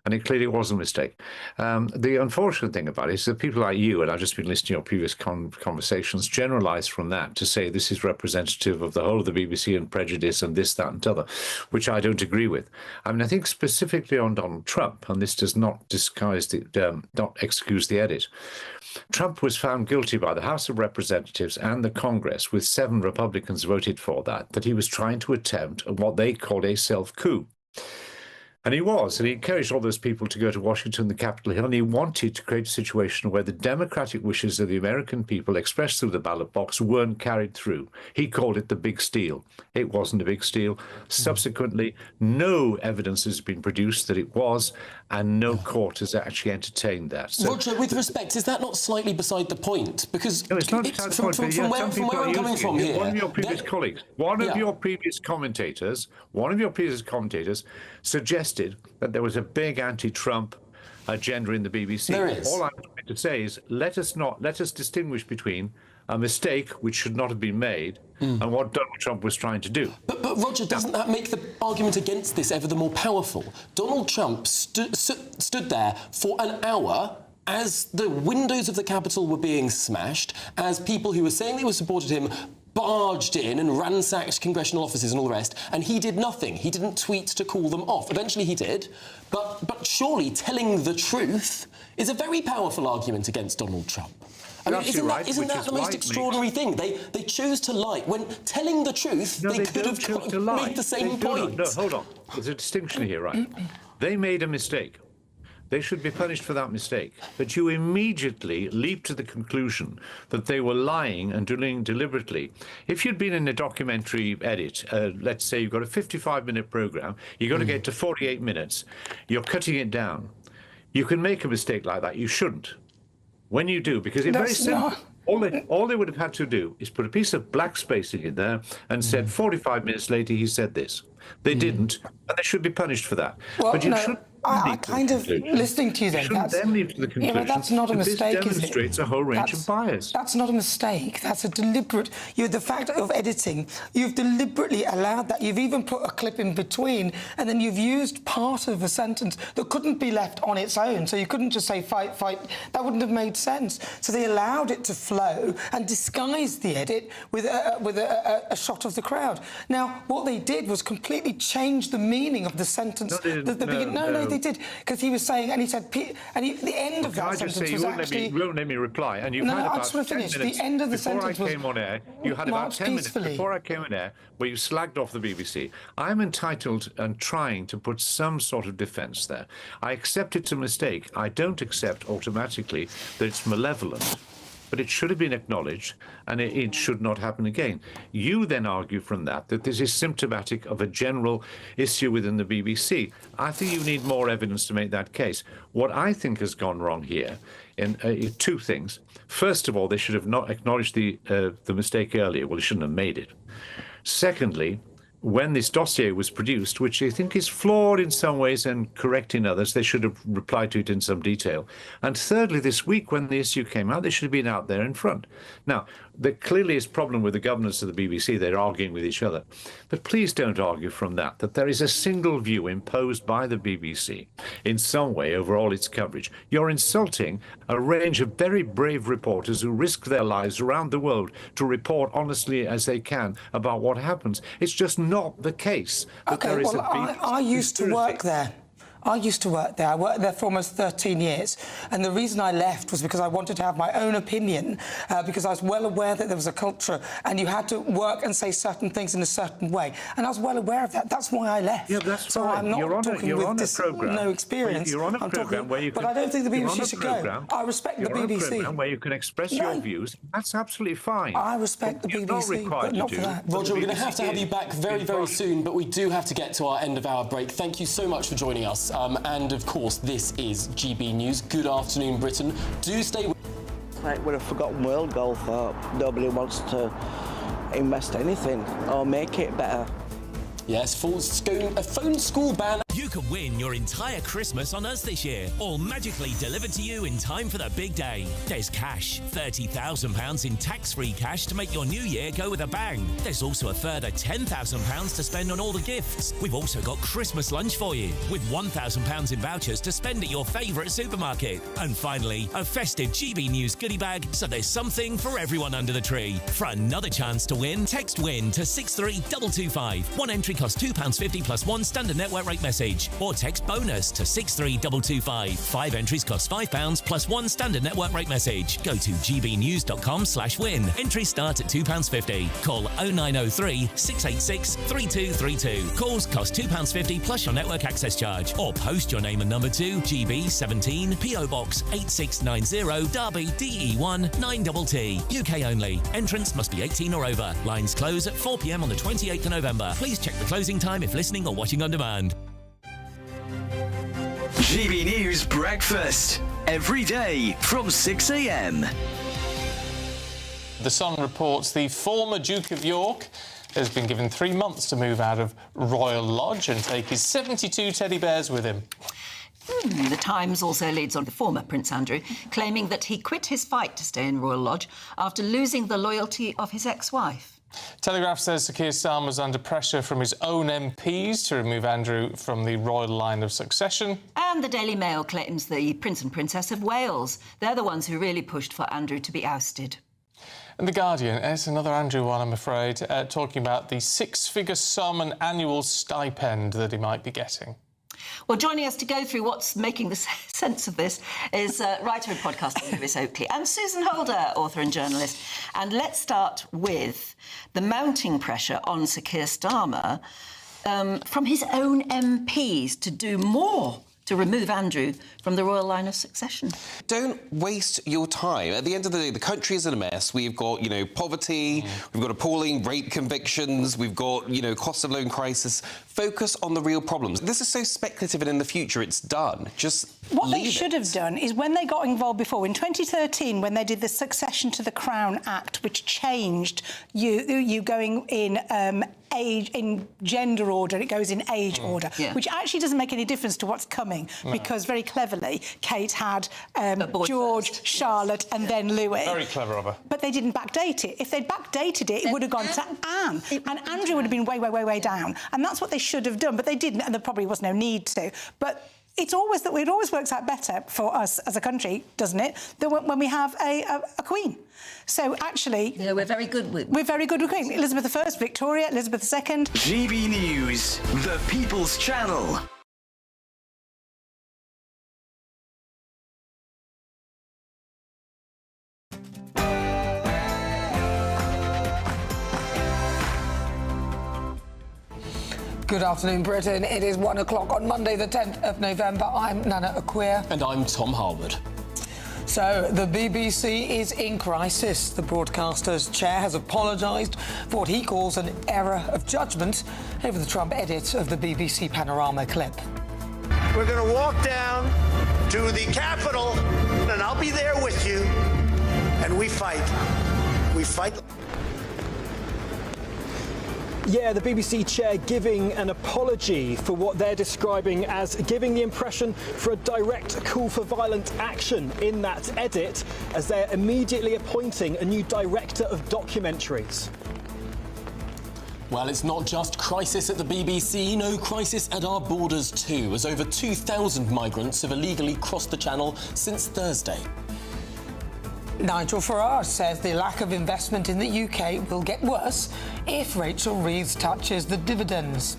And it clearly was a mistake. The unfortunate thing about it is that people like you, and I've just been listening to your previous conversations, generalise from that to say this is representative of the whole of the BBC and prejudice and this, that and t'other, which I don't agree with. I mean, I think specifically on Donald Trump, and this does not not excuse the edit, Trump was found guilty by the House of Representatives and the Congress, with 7 Republicans voted for that he was trying to attempt what they called a self-coup. And he encouraged all those people to go to Washington, the Capitol Hill, and he wanted to create a situation where the democratic wishes of the American people expressed through the ballot box weren't carried through. He called it the big steal. It wasn't a big steal. Subsequently, no evidence has been produced that it was, and no court has actually entertained that. So, Roger, with respect, is that not slightly beside the point? Because no, it's not beside the point. From where I'm coming from here... One of your previous colleagues, one of your previous commentators suggested that there was a big anti-Trump agenda in the BBC. There is. All I'm trying to say is let us distinguish between a mistake which should not have been made and what Donald Trump was trying to do. But Roger, doesn't that make the argument against this ever the more powerful? Donald Trump stood there for an hour as the windows of the Capitol were being smashed, as people who were saying they supported him barged in and ransacked congressional offices and all the rest, and he did nothing. He didn't tweet to call them off. Eventually he did, but surely telling the truth is a very powerful argument against Donald Trump. I mean, isn't that the most extraordinary thing? They chose to lie. When telling the truth, they could have made the same point. No, hold on. There's a distinction here, right? They made a mistake. They should be punished for that mistake. But you immediately leap to the conclusion that they were lying and doing deliberately. If you'd been in a documentary edit, let's say you've got a 55-minute program, you've got to get to 48 minutes, you're cutting it down. You can make a mistake like that. You shouldn't. When you do, because it's very simple. All they would have had to do is put a piece of black spacing in there and said 45 minutes later he said this. They didn't, and they should be punished for that. Well, but you shouldn't. I kind of listening to you then. Then leave to the conclusion. Yeah, but that's not a mistake, this demonstrates a whole range of bias. That's not a mistake. That's a deliberate. The fact of editing, you've deliberately allowed that. You've even put a clip in between, and then you've used part of a sentence that couldn't be left on its own. So you couldn't just say fight, fight. That wouldn't have made sense. So they allowed it to flow and disguised the edit with a shot of the crowd. Now, what they did was completely change the meaning of the sentence. No, they did, because he was saying, and he said, the end of that sentence was actually... You won't let me reply, and you've had about 10 minutes the end of the sentence before I came on air. You had about 10 minutes before I came on air where you slagged off the BBC. I'm entitled and trying to put some sort of defence there. I accept it's a mistake. I don't accept automatically that it's malevolent. But it should have been acknowledged, and it should not happen again. You then argue from that this is symptomatic of a general issue within the BBC. I think you need more evidence to make that case. What I think has gone wrong here in two things. First of all, they should have not acknowledged the mistake earlier. Well, they shouldn't have made it. Secondly, when this dossier was produced, which I think is flawed in some ways and correct in others, they should have replied to it in some detail. And thirdly, this week, when the issue came out, they should have been out there in front. Now, there clearly is a problem with the governance of the BBC. They're arguing with each other. But please don't argue from that there is a single view imposed by the BBC in some way over all its coverage. You're insulting a range of very brave reporters who risk their lives around the world to report honestly as they can about what happens. It's just not the case that there is a I used to work there. I used to work there. I worked there for almost 13 years. And the reason I left was because I wanted to have my own opinion, because I was well aware that there was a culture and you had to work and say certain things in a certain way. And I was well aware of that. That's why I left. Yeah, that's so fine. I'm not talking with program. no experience. You're on a program where you can... But I don't think the BBC should go. I respect the BBC. You're on a program where you can express your views. That's absolutely fine. I respect the BBC, but not for that. Roger, we're going to have you back very, very soon, but we do have to get to our end of our break. Thank you so much for joining us. And, of course, this is GB News. Good afternoon, Britain. Do stay with... It's like we're a forgotten world, golf. Nobody wants to invest anything or make it better. Yes, a phone school ban. You could win your entire Christmas on us this year, all magically delivered to you in time for the big day. There's cash, £30,000 in tax-free cash to make your new year go with a bang. There's also a further £10,000 to spend on all the gifts. We've also got Christmas lunch for you, with £1,000 in vouchers to spend at your favourite supermarket. And finally, a festive GB News goodie bag, so there's something for everyone under the tree. For another chance to win, text WIN to 63225. One entry costs £2.50 plus one standard network rate message, or text BONUS to 63225. 5 entries cost £5 plus one standard network rate message. Go to gbnews.com/win. Entries start at £2.50. Call 0903 686 3232. Calls cost £2.50 plus your network access charge, or post your name and number to GB17 PO Box 8690 Derby DE1 9TT. UK only. Entrance must be 18 or over. Lines close at 4 p.m. on the 28th of November. Please check the closing time if listening or watching on demand. GB News Breakfast. Every day from 6 a.m. The Sun reports the former Duke of York has been given 3 months to move out of Royal Lodge and take his 72 teddy bears with him. The Times also leads on the former Prince Andrew, claiming that he quit his fight to stay in Royal Lodge after losing the loyalty of his ex-wife. Telegraph says Sir Keir Starmer was under pressure from his own MPs to remove Andrew from the royal line of succession. And the Daily Mail claims the Prince and Princess of Wales. They're the ones who really pushed for Andrew to be ousted. And The Guardian, it's another Andrew one, I'm afraid, talking about the 6-figure sum and annual stipend that he might be getting. Well, joining us to go through what's making the sense of this is writer and podcaster Lewis Oakley and Susan Holder, author and journalist. And let's start with the mounting pressure on Sir Keir Starmer from his own MPs to do more to remove Andrew from the royal line of succession. Don't waste your time. At the end of the day, the country is in a mess. We've got, poverty, we've got appalling rape convictions, we've got, cost of loan crisis. Focus on the real problems. This is so speculative, and in the future, it's done. Just what leave they should have done is when they got involved before, in 2013, when they did the Succession to the Crown Act, which changed you going in age, in gender order, it goes in age order, which actually doesn't make any difference to what's coming, because very cleverly, Kate had George, Charlotte, and then Louis. Very clever of her. But they didn't backdate it. If they'd backdated it, it would have gone to Anne, and Andrew would have been way, way, way, way down. And that's what they should have done, but they didn't, and there probably was no need to. But it always works out better for us as a country, doesn't it, than when we have a queen. So actually, yeah, we're very good with Queen. Elizabeth I, Victoria, Elizabeth II. GB News, the People's Channel. Good afternoon, Britain. It is 1 o'clock on Monday, the 10th of November. I'm Nana Akua. And I'm Tom Harwood. So, the BBC is in crisis. The broadcaster's chair has apologised for what he calls an error of judgment over the Trump edit of the BBC Panorama clip. We're going to walk down to the Capitol, and I'll be there with you, and we fight. We fight. Yeah, the BBC chair giving an apology for what they're describing as giving the impression for a direct call for violent action in that edit, as they're immediately appointing a new director of documentaries. Well, it's not just crisis at the BBC, no, crisis at our borders too, as over 2,000 migrants have illegally crossed the channel since Thursday. Nigel Farage says the lack of investment in the UK will get worse if Rachel Reeves touches the dividends.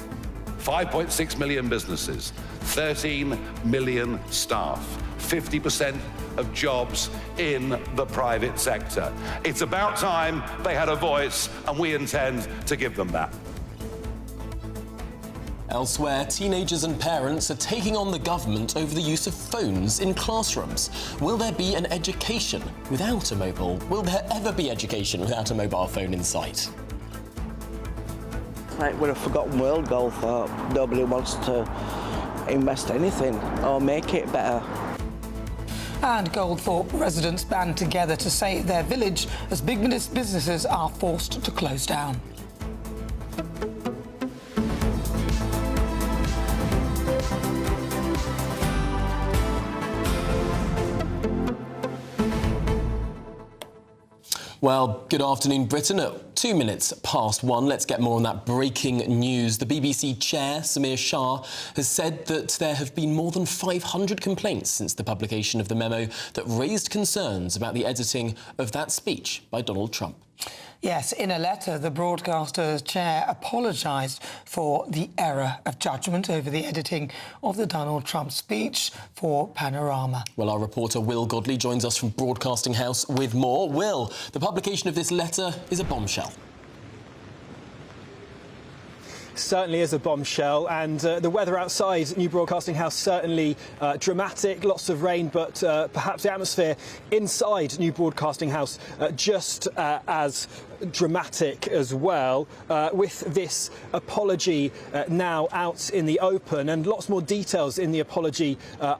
5.6 million businesses. 13 million staff, 50% of jobs in the private sector. It's about time they had a voice, and we intend to give them that. Elsewhere, teenagers and parents are taking on the government over the use of phones in classrooms. Will there be an education without a mobile? Will there ever be education without a mobile phone in sight? Like we're a forgotten world, Goldthorpe. Nobody wants to invest anything or make it better. And Goldthorpe residents band together to save their village as big businesses are forced to close down. Well, good afternoon, Britain. At 2 minutes past 1, let's get more on that breaking news. The BBC chair, Samir Shah, has said that there have been more than 500 complaints since the publication of the memo that raised concerns about the editing of that speech by Donald Trump. Yes, in a letter, the broadcaster's chair apologised for the error of judgment over the editing of the Donald Trump speech for Panorama. Well, our reporter Will Godley joins us from Broadcasting House with more. Will, the publication of this letter is a bombshell. Certainly is a bombshell, and the weather outside New Broadcasting House certainly dramatic, lots of rain, but perhaps the atmosphere inside New Broadcasting House just as dramatic as well, with this apology now out in the open, and lots more details in the apology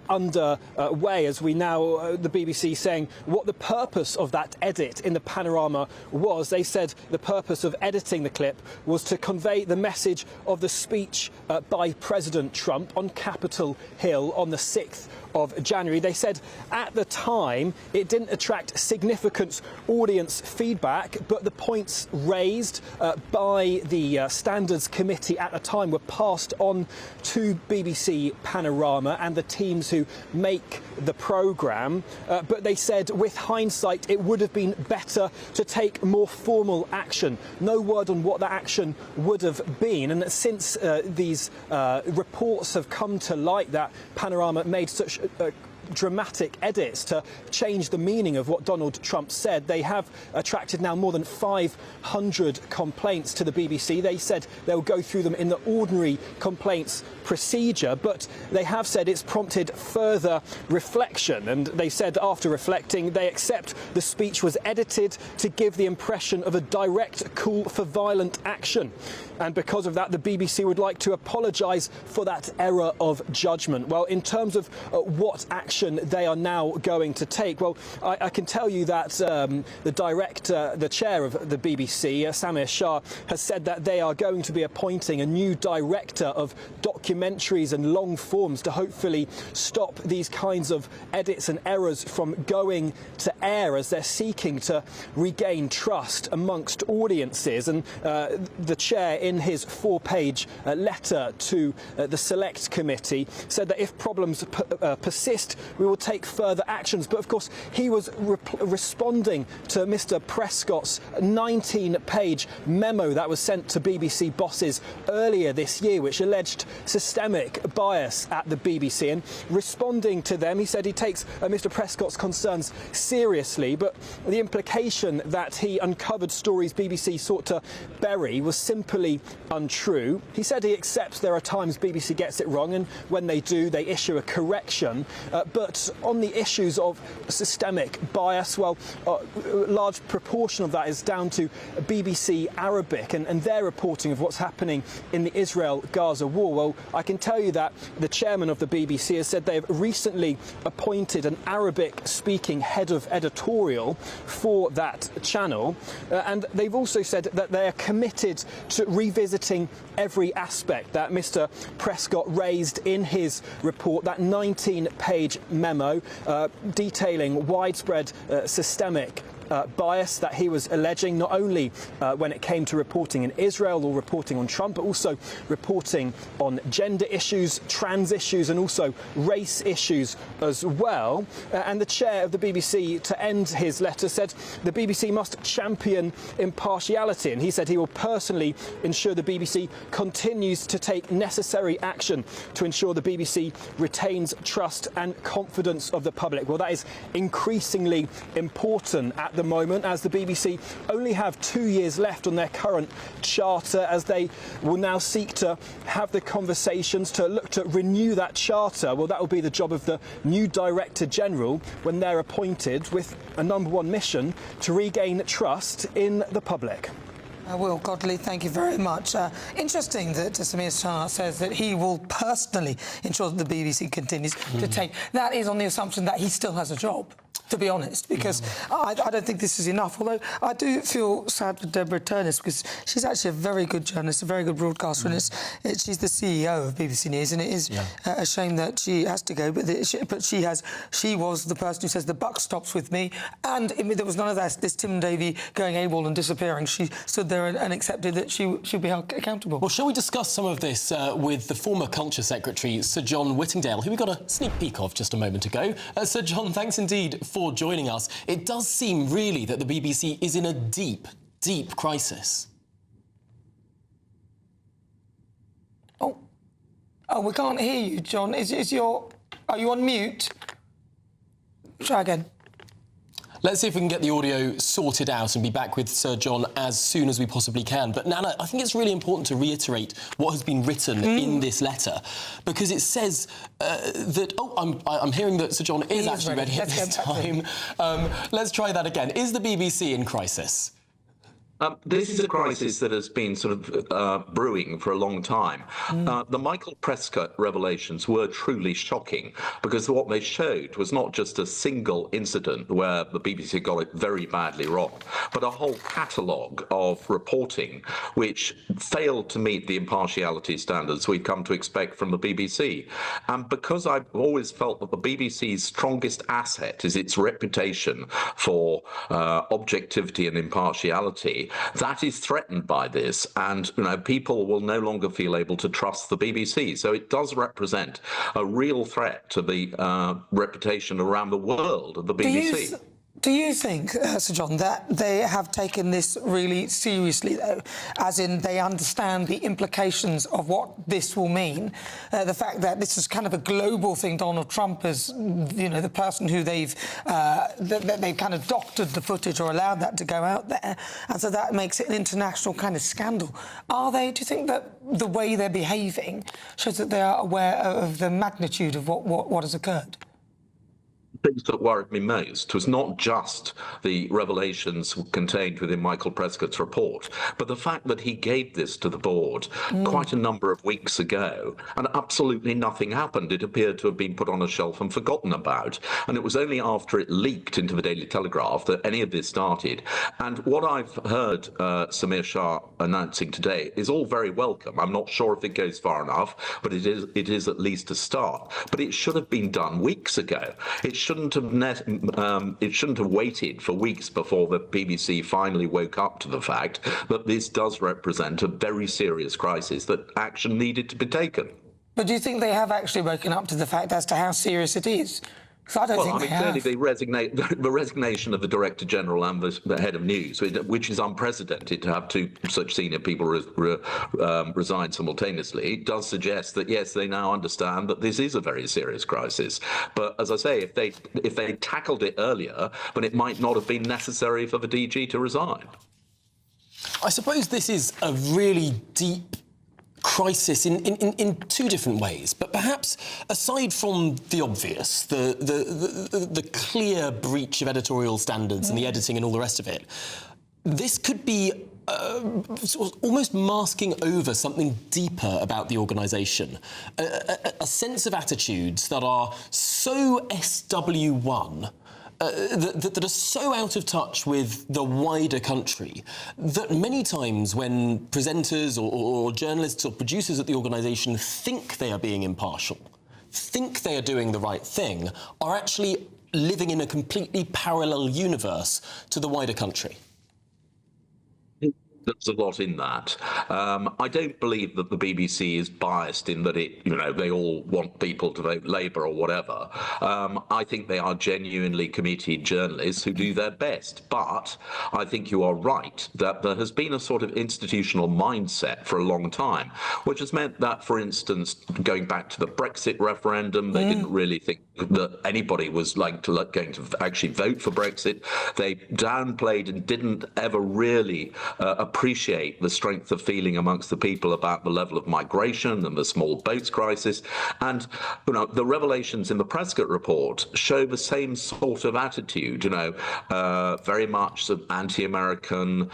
underway, as we now, the BBC saying what the purpose of that edit in the Panorama was. They said the purpose of editing the clip was to convey the message of the speech by President Trump on Capitol Hill on the 6th of January. They said at the time it didn't attract significant audience feedback, but the points raised by the Standards Committee at the time were passed on to BBC Panorama and the teams who make the programme. But they said with hindsight it would have been better to take more formal action. No word on what that action would have been. And since these reports have come to light that Panorama made such dramatic edits to change the meaning of what Donald Trump said, they have attracted now more than 500 complaints to the BBC. They said they'll go through them in the ordinary complaints procedure, but they have said it's prompted further reflection, and they said after reflecting they accept the speech was edited to give the impression of a direct call for violent action, and because of that the BBC would like to apologise for that error of judgment. Well, in terms of what action they are now going to take, well, I can tell you that the chair of the BBC, Samir Shah, has said that they are going to be appointing a new director of documentaries and long forms to hopefully stop these kinds of edits and errors from going to air, as they're seeking to regain trust amongst audiences. And the chair, in his 4-page letter to the Select Committee, said that if problems persist, we will take further actions. But of course he was responding to Mr Prescott's 19-page memo that was sent to BBC bosses earlier this year, which alleged systemic bias at the BBC. And responding to them, he said he takes Mr Prescott's concerns seriously, but the implication that he uncovered stories BBC sought to bury was simply untrue. He said he accepts there are times BBC gets it wrong, and when they do, they issue a correction. But on the issues of systemic bias, well, a large proportion of that is down to BBC Arabic and their reporting of what's happening in the Israel-Gaza war. Well, I can tell you that the chairman of the BBC has said they have recently appointed an Arabic-speaking head of editorial for that channel, and they've also said that they are committed to revisiting every aspect that Mr Prescott raised in his report, that 19-page memo detailing widespread systemic bias that he was alleging, not only when it came to reporting in Israel or reporting on Trump, but also reporting on gender issues, trans issues, and also race issues as well. And the chair of the BBC, to end his letter, said the BBC must champion impartiality, and he said he will personally ensure the BBC continues to take necessary action to ensure the BBC retains trust and confidence of the public. Well, that is increasingly important at the moment, as the BBC only have 2 years left on their current charter, as they will now seek to have the conversations to look to renew that charter. Well, that will be the job of the new Director General when they're appointed, with a #1 mission to regain trust in the public. Will Godley, thank you very much. Interesting that Samir Shah says that he will personally ensure that the BBC continues to take. That is on the assumption that he still has a job, to be honest, because I don't think this is enough. Although I do feel sad for Deborah Turness, because she's actually a very good journalist, a very good broadcaster, and she's the CEO of BBC News, and it is a shame that she has to go. But she was the person who says the buck stops with me, and there was none of this Tim Davie going AWOL and disappearing. She stood there and accepted that she should be held accountable. Well, shall we discuss some of this with the former Culture Secretary, Sir John Whittingdale, who we got a sneak peek of just a moment ago. Sir John, thanks indeed for joining us. It does seem really that the BBC is in a deep, deep crisis. Oh, we can't hear you, John. Are you on mute? Try again. Let's see if we can get the audio sorted out and be back with Sir John as soon as we possibly can. But, Nana, I think it's really important to reiterate what has been written in this letter, because it says that... Oh, I'm hearing that Sir John is actually ready at this time. Let's try that again. Is the BBC in crisis? This is a crisis that has been sort of brewing for a long time. The Michael Prescott revelations were truly shocking, because what they showed was not just a single incident where the BBC got it very badly wrong, but a whole catalogue of reporting which failed to meet the impartiality standards we've come to expect from the BBC. And because I've always felt that the BBC's strongest asset is its reputation for objectivity and impartiality, that is threatened by this, and people will no longer feel able to trust the BBC. So it does represent a real threat to the reputation around the world of the BBC. Do you think, Sir John, that they have taken this really seriously, though, as in they understand the implications of what this will mean? The fact that this is kind of a global thing. Donald Trump is, the person who they've kind of doctored the footage or allowed that to go out there, and so that makes it an international kind of scandal. Do you think that the way they're behaving shows that they are aware of the magnitude of what has occurred? Things that worried me most was not just the revelations contained within Michael Prescott's report, but the fact that he gave this to the board quite a number of weeks ago, and absolutely nothing happened. It appeared to have been put on a shelf and forgotten about. And it was only after it leaked into the Daily Telegraph that any of this started. And what I've heard Samir Shah announcing today is all very welcome. I'm not sure if it goes far enough, but it is at least a start. But it should have been done weeks ago. It shouldn't have waited for weeks before the BBC finally woke up to the fact that this does represent a very serious crisis, that action needed to be taken. But do you think they have actually woken up to the fact as to how serious it is? Clearly the resignation of the Director General and the Head of News, which is unprecedented to have two such senior people resign simultaneously, does suggest that, yes, they now understand that this is a very serious crisis. But as I say, if they tackled it earlier, then it might not have been necessary for the DG to resign. I suppose this is a really deep crisis in two different ways, but perhaps aside from the obvious, the clear breach of editorial standards and the editing and all the rest of it, this could be almost masking over something deeper about the organisation, a sense of attitudes that are so SW1, that are so out of touch with the wider country that many times when presenters or journalists or producers at the organisation think they are being impartial, think they are doing the right thing, are actually living in a completely parallel universe to the wider country? There's a lot in that. I don't believe that the BBC is biased in that they all want people to vote Labour or whatever. I think they are genuinely committed journalists who do their best. But I think you are right that there has been a sort of institutional mindset for a long time, which has meant that, for instance, going back to the Brexit referendum, they didn't really think that anybody was going to actually vote for Brexit. They downplayed and didn't ever really appreciate the strength of feeling amongst the people about the level of migration and the small boats crisis. And the revelations in the Prescott report show the same sort of attitude, very much sort of anti-American,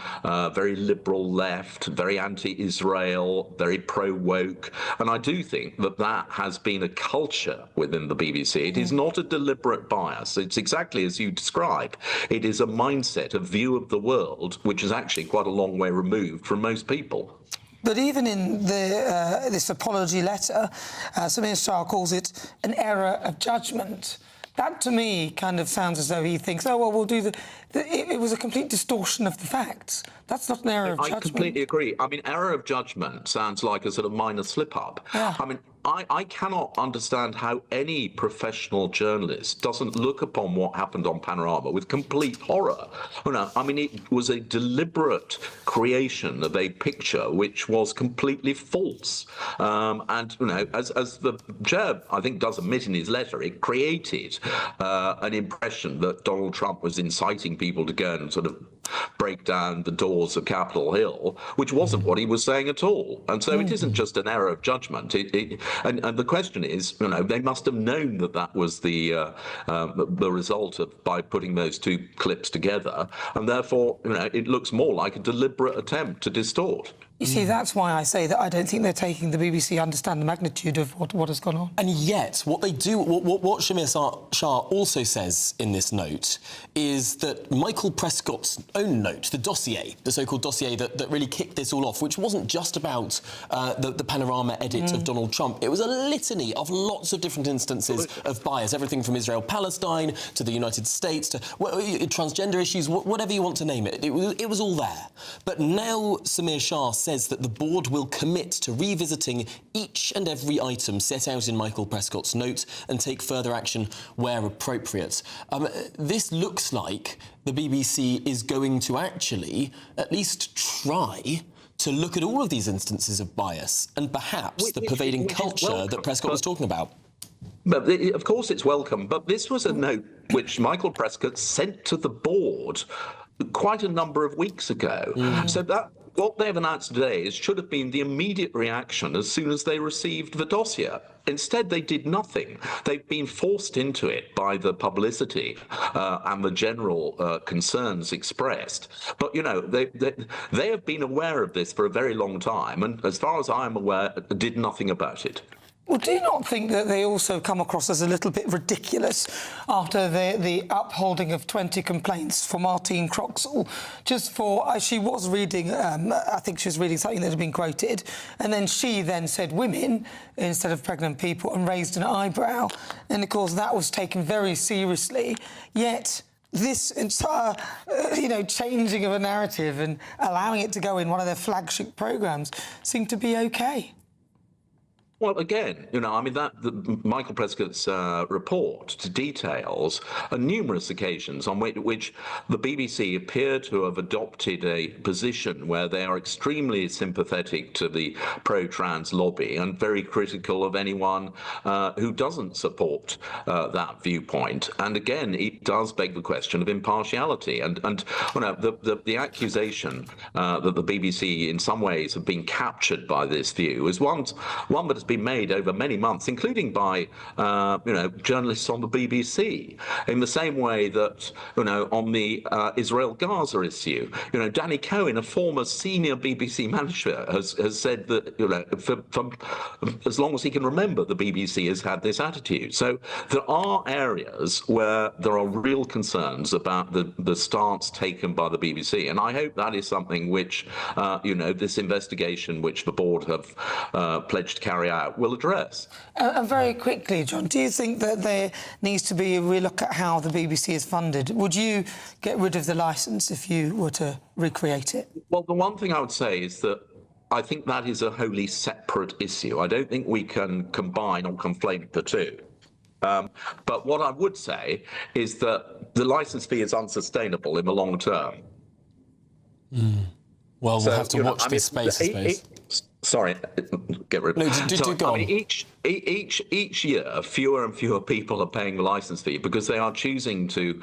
very liberal left, very anti-Israel, very pro-woke. And I do think that that has been a culture within the BBC. It is not a deliberate bias. It's exactly as you describe. It is a mindset, a view of the world, which is actually quite a long way removed from most people. But even in this apology letter, Samir Shah calls it an error of judgment. That, to me, kind of sounds as though he thinks, oh, well, we'll do it was a complete distortion of the facts. That's not an error of judgment. I completely agree. I mean, error of judgment sounds like a sort of minor slip-up. Yeah. I mean, I cannot understand how any professional journalist doesn't look upon what happened on Panorama with complete horror. I mean, it was a deliberate creation of a picture which was completely false. And, as the chair, I think, does admit in his letter, it created an impression that Donald Trump was inciting people to go and sort of break down the doors of Capitol Hill, which wasn't what he was saying at all. And so it isn't just an error of judgment. And the question is, they must have known that that was the result of by putting those two clips together, and therefore, it looks more like a deliberate attempt to distort. You see, that's why I say that I don't think they're taking the BBC understand the magnitude of what has gone on. And yet, what they do, what Samir Shah also says in this note is that Michael Prescott's own note, the dossier, the so-called dossier that really kicked this all off, which wasn't just about the Panorama edit of Donald Trump. It was a litany of lots of different instances of bias, everything from Israel-Palestine to the United States to transgender issues, whatever you want to name it. It was all there. But now Samir Shah says that the board will commit to revisiting each and every item set out in Michael Prescott's note and take further action where appropriate. This looks like the BBC is going to actually at least try to look at all of these instances of bias and perhaps the pervading culture that Prescott was talking about. But of course it's welcome, but this was a note which Michael Prescott sent to the board quite a number of weeks ago. So that what they've announced today should have been the immediate reaction as soon as they received the dossier. Instead, they did nothing. They've been forced into it by the publicity and the general concerns expressed. But, they have been aware of this for a very long time, and as far as I'm aware, did nothing about it. Well, do you not think that they also come across as a little bit ridiculous after the upholding of 20 complaints for Martine Croxall, just for, she was reading, I think she was reading something that had been quoted, and then she then said women instead of pregnant people and raised an eyebrow. And, of course, that was taken very seriously. Yet this entire, changing of a narrative and allowing it to go in one of their flagship programmes seemed to be OK. Well, again, the Michael Prescott's report details numerous occasions on which the BBC appear to have adopted a position where they are extremely sympathetic to the pro-trans lobby and very critical of anyone who doesn't support that viewpoint. And again, it does beg the question of impartiality. And the accusation that the BBC in some ways have been captured by this view is one that has been made over many months, including by journalists on the BBC, in the same way that on the Israel-Gaza issue, Danny Cohen, a former senior BBC manager, has said that for as long as he can remember, the BBC has had this attitude. So there are areas where there are real concerns about the stance taken by the BBC, and I hope that is something which this investigation, which the board have pledged to carry out out will address. And very quickly, John, do you think that there needs to be a relook at how the BBC is funded? Would you get rid of the licence if you were to recreate it? Well, the one thing I would say is that I think that is a wholly separate issue. I don't think we can combine or conflate the two. But what I would say is that the licence fee is unsustainable in the long term. Well, we'll have to watch this space, I suppose. Sorry, get rid of it. No, do go on. Each year, fewer and fewer people are paying the licence fee because they are choosing to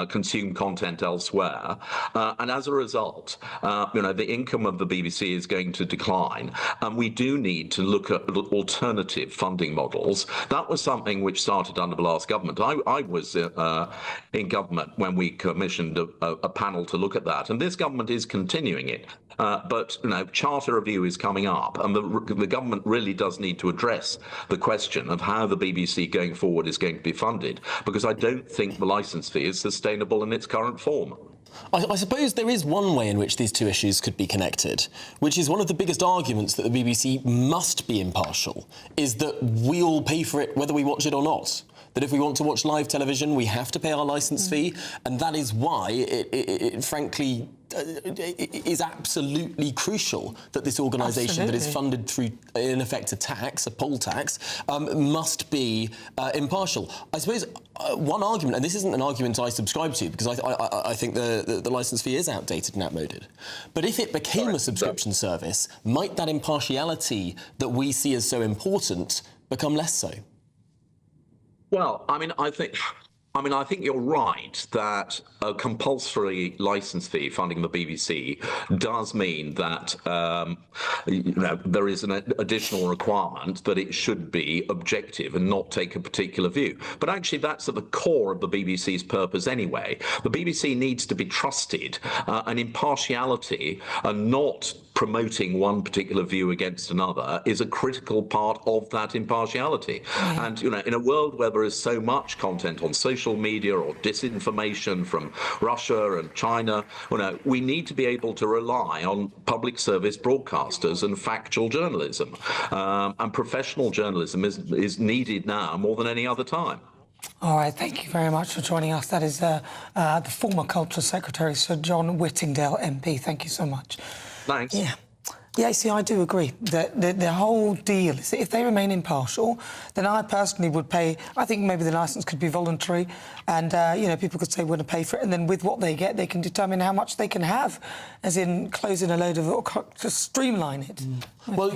consume content elsewhere, and as a result, the income of the BBC is going to decline, and we do need to look at alternative funding models. That was something which started under the last government. I was in government when we commissioned a panel to look at that, and this government is continuing it. But charter review is coming up, and the government really does need to address the question of how the BBC going forward is going to be funded, because I don't think the licence fee is sustainable in its current form. I suppose there is one way in which these two issues could be connected, which is one of the biggest arguments that the BBC must be impartial, is that we all pay for it whether we watch it or not. That if we want to watch live television, we have to pay our licence fee, and that is why it frankly is absolutely crucial that this organisation that is funded through, in effect, a poll tax, must be impartial. I suppose one argument, and this isn't an argument I subscribe to, because I think the licence fee is outdated and outmoded, but if it became a subscription service, might that impartiality that we see as so important become less so? Well, I think you're right that a compulsory licence fee funding the BBC does mean that there is an additional requirement that it should be objective and not take a particular view. But actually, that's at the core of the BBC's purpose anyway. The BBC needs to be trusted, and impartiality and not promoting one particular view against another is a critical part of that impartiality. And in a world where there is so much content on social media or disinformation from Russia and China, we need to be able to rely on public service broadcasters and factual journalism. And professional journalism is needed now more than any other time. All right, thank you very much for joining us. That is the former Culture Secretary, Sir John Whittingdale, MP. Thank you so much. Thanks. Yeah, see, I do agree that the whole deal is that if they remain impartial, then I personally would pay. I think maybe the licence could be voluntary, and people could say we're going to pay for it, and then with what they get, they can determine how much they can have, as in closing a load of to streamline it. Well,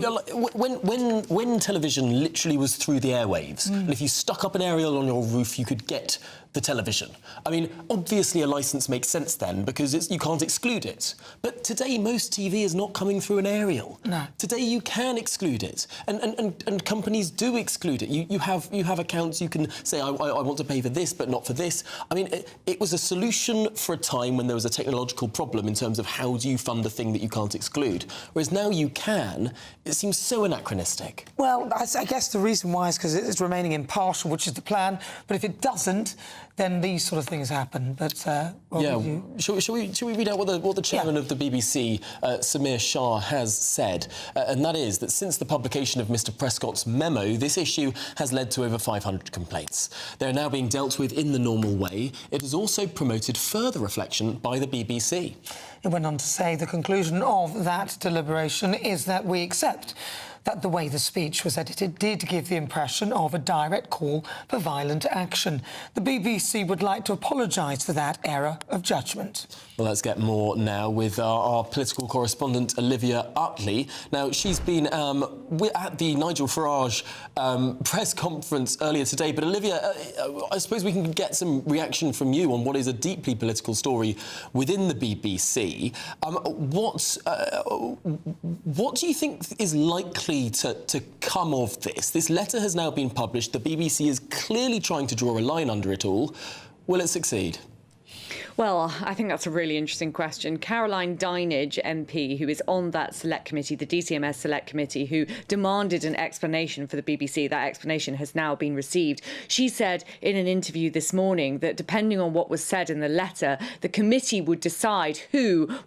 when television literally was through the airwaves, and if you stuck up an aerial on your roof, you could get the television. I mean, obviously a licence makes sense then, because you can't exclude it. But today, most TV is not coming through an aerial. No. Today, you can exclude it, and companies do exclude it. You have accounts. You can say, I want to pay for this, but not for this. I mean, it was a solution for a time when there was a technological problem in terms of how do you fund a thing that you can't exclude. Whereas now you can. It seems so anachronistic. Well, I guess the reason why is because it's remaining impartial, which is the plan. But if it doesn't, then these sort of things happen. But shall we read out what the chairman of the BBC, Samir Shah, has said, and that is that since the publication of Mr. Prescott's memo, this issue has led to over 500 complaints. They are now being dealt with in the normal way. It has also promoted further reflection by the BBC. It went on to say the conclusion of that deliberation is that we accept that the way the speech was edited did give the impression of a direct call for violent action. The BBC would like to apologise for that error of judgment. Well, let's get more now with our political correspondent, Olivia Utley. Now, she's been at the Nigel Farage press conference earlier today. But, Olivia, I suppose we can get some reaction from you on what is a deeply political story within the BBC. What do you think is likely to come of this? This letter has now been published. The BBC is clearly trying to draw a line under it all. Will it succeed? Well, I think that's a really interesting question. Caroline Dinenage, MP, who is on that select committee, the DCMS select committee, who demanded an explanation for the BBC, that explanation has now been received. She said in an interview this morning that depending on what was said in the letter, the committee would decide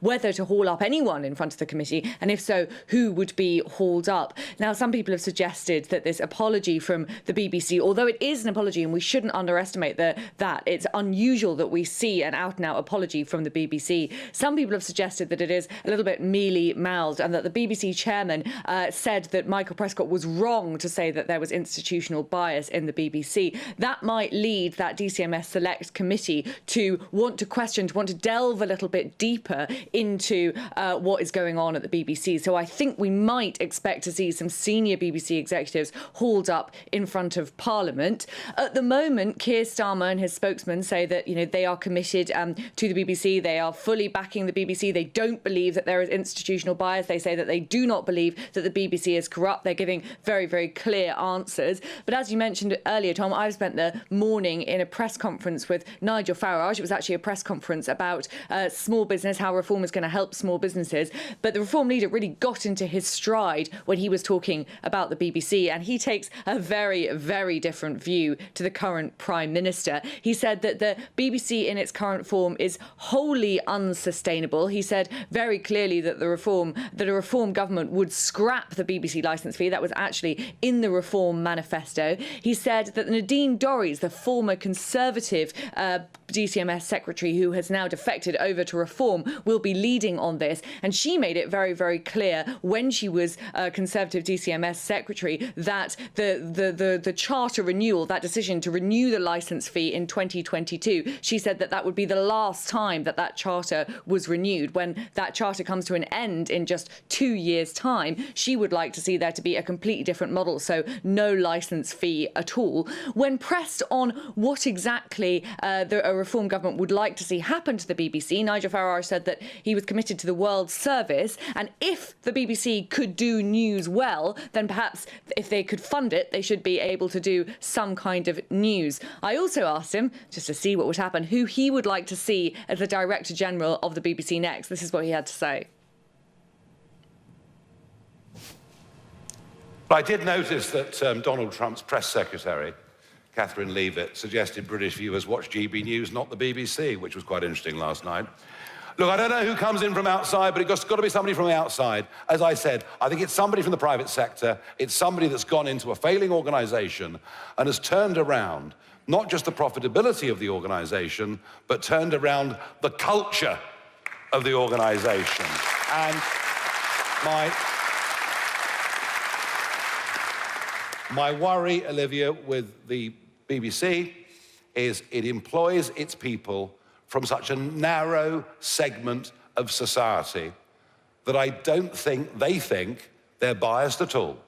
whether to haul up anyone in front of the committee, and if so, who would be hauled up. Now, some people have suggested that this apology from the BBC, although it is an apology and we shouldn't underestimate that it's unusual that we see an out-and-out apology from the BBC. Some people have suggested that it is a little bit mealy-mouthed and that the BBC chairman said that Michael Prescott was wrong to say that there was institutional bias in the BBC. That might lead that DCMS Select Committee to want to question, to want to delve a little bit deeper into what is going on at the BBC. So I think we might expect to see some senior BBC executives hauled up in front of Parliament. At the moment, Keir Starmer and his spokesman say that, they are committed to the BBC. They are fully backing the BBC. They don't believe that there is institutional bias. They say that they do not believe that the BBC is corrupt. They're giving very, very clear answers. But as you mentioned earlier, Tom, I've spent the morning in a press conference with Nigel Farage. It was actually a press conference about small business, how reform is going to help small businesses. But the reform leader really got into his stride when he was talking about the BBC, and he takes a very, very different view to the current Prime Minister. He said that the BBC in its current form is wholly unsustainable. He said very clearly that a reform government would scrap the BBC licence fee. That was actually in the Reform Manifesto. He said that Nadine Dorries, the former Conservative DCMS secretary who has now defected over to Reform, will be leading on this. And she made it very, very clear when she was Conservative DCMS secretary that the charter renewal, that decision to renew the licence fee in 2022, she said that would be the last time that charter was renewed. When that charter comes to an end in just 2 years' time, she would like to see there to be a completely different model, so no licence fee at all. When pressed on what exactly a reform government would like to see happen to the BBC, Nigel Farage said that he was committed to the World Service, and if the BBC could do news well, then perhaps if they could fund it, they should be able to do some kind of news. I also asked him, just to see what would happen, who he would like to see as the Director General of the BBC next. This is what he had to say. I did notice that Donald Trump's press secretary, Catherine Leavitt, suggested British viewers watch GBNews, not the BBC, which was quite interesting last night. Look, I don't know who comes in from outside, but it's got to be somebody from the outside. As I said, I think it's somebody from the private sector. It's somebody that's gone into a failing organisation and has turned around not just the profitability of the organisation, but turned around the culture of the organisation. And my worry, Olivia, with the BBC is it employs its people from such a narrow segment of society that I don't think they think they're biased at all.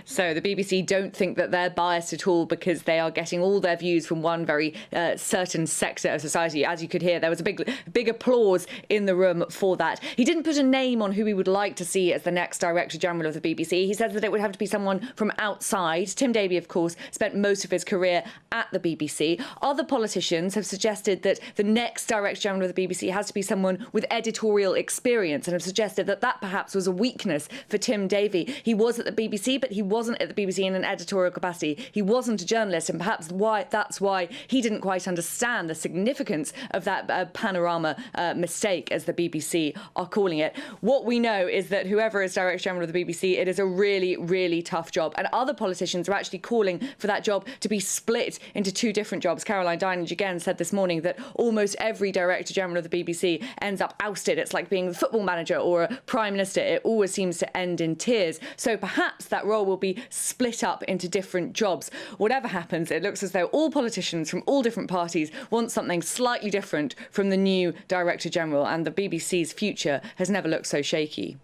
So the BBC don't think that they're biased at all because they are getting all their views from one very certain sector of society. As you could hear, there was a big applause in the room for that. He didn't put a name on who he would like to see as the next Director General of the BBC. He said that it would have to be someone from outside. Tim Davie, of course, spent most of his career at the BBC. Other politicians have suggested that the next Director General of the BBC has to be someone with editorial experience and have suggested that perhaps was a weakness for Tim Davie. He was at the BBC, but he wasn't at the BBC in an editorial capacity. He wasn't a journalist, and perhaps that's why he didn't quite understand the significance of that Panorama mistake, as the BBC are calling it. What we know is that whoever is Director General of the BBC, it is a really, really tough job. And other politicians are actually calling for that job to be split into two different jobs. Caroline Dinenage again said this morning that almost every Director General of the BBC ends up ousted. It's like being the football manager or a Prime Minister. It always seems to end in tears. So perhaps that role will be split up into different jobs. Whatever happens, it looks as though all politicians from all different parties want something slightly different from the new Director General, and the BBC's future has never looked so shaky.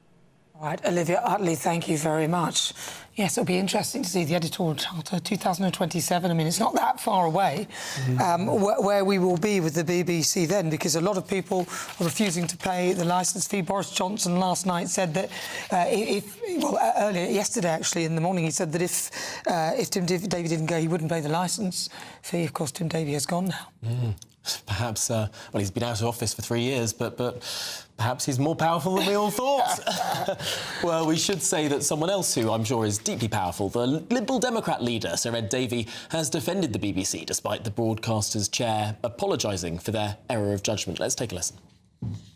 All right, Olivia Utley, thank you very much. Yes, it'll be interesting to see the editorial charter 2027. I mean, it's not that far away where we will be with the BBC then, because a lot of people are refusing to pay the licence fee. Boris Johnson last night said that earlier, yesterday actually, in the morning, he said that if Tim Davie didn't go, he wouldn't pay the licence fee. Of course, Tim Davie has gone now. Perhaps, well, he's been out of office for 3 years, but perhaps he's more powerful than we all thought. Well, we should say that someone else who I'm sure is deeply powerful, the Liberal Democrat leader, Sir Ed Davey, has defended the BBC despite the broadcaster's chair apologising for their error of judgment. Let's take a listen.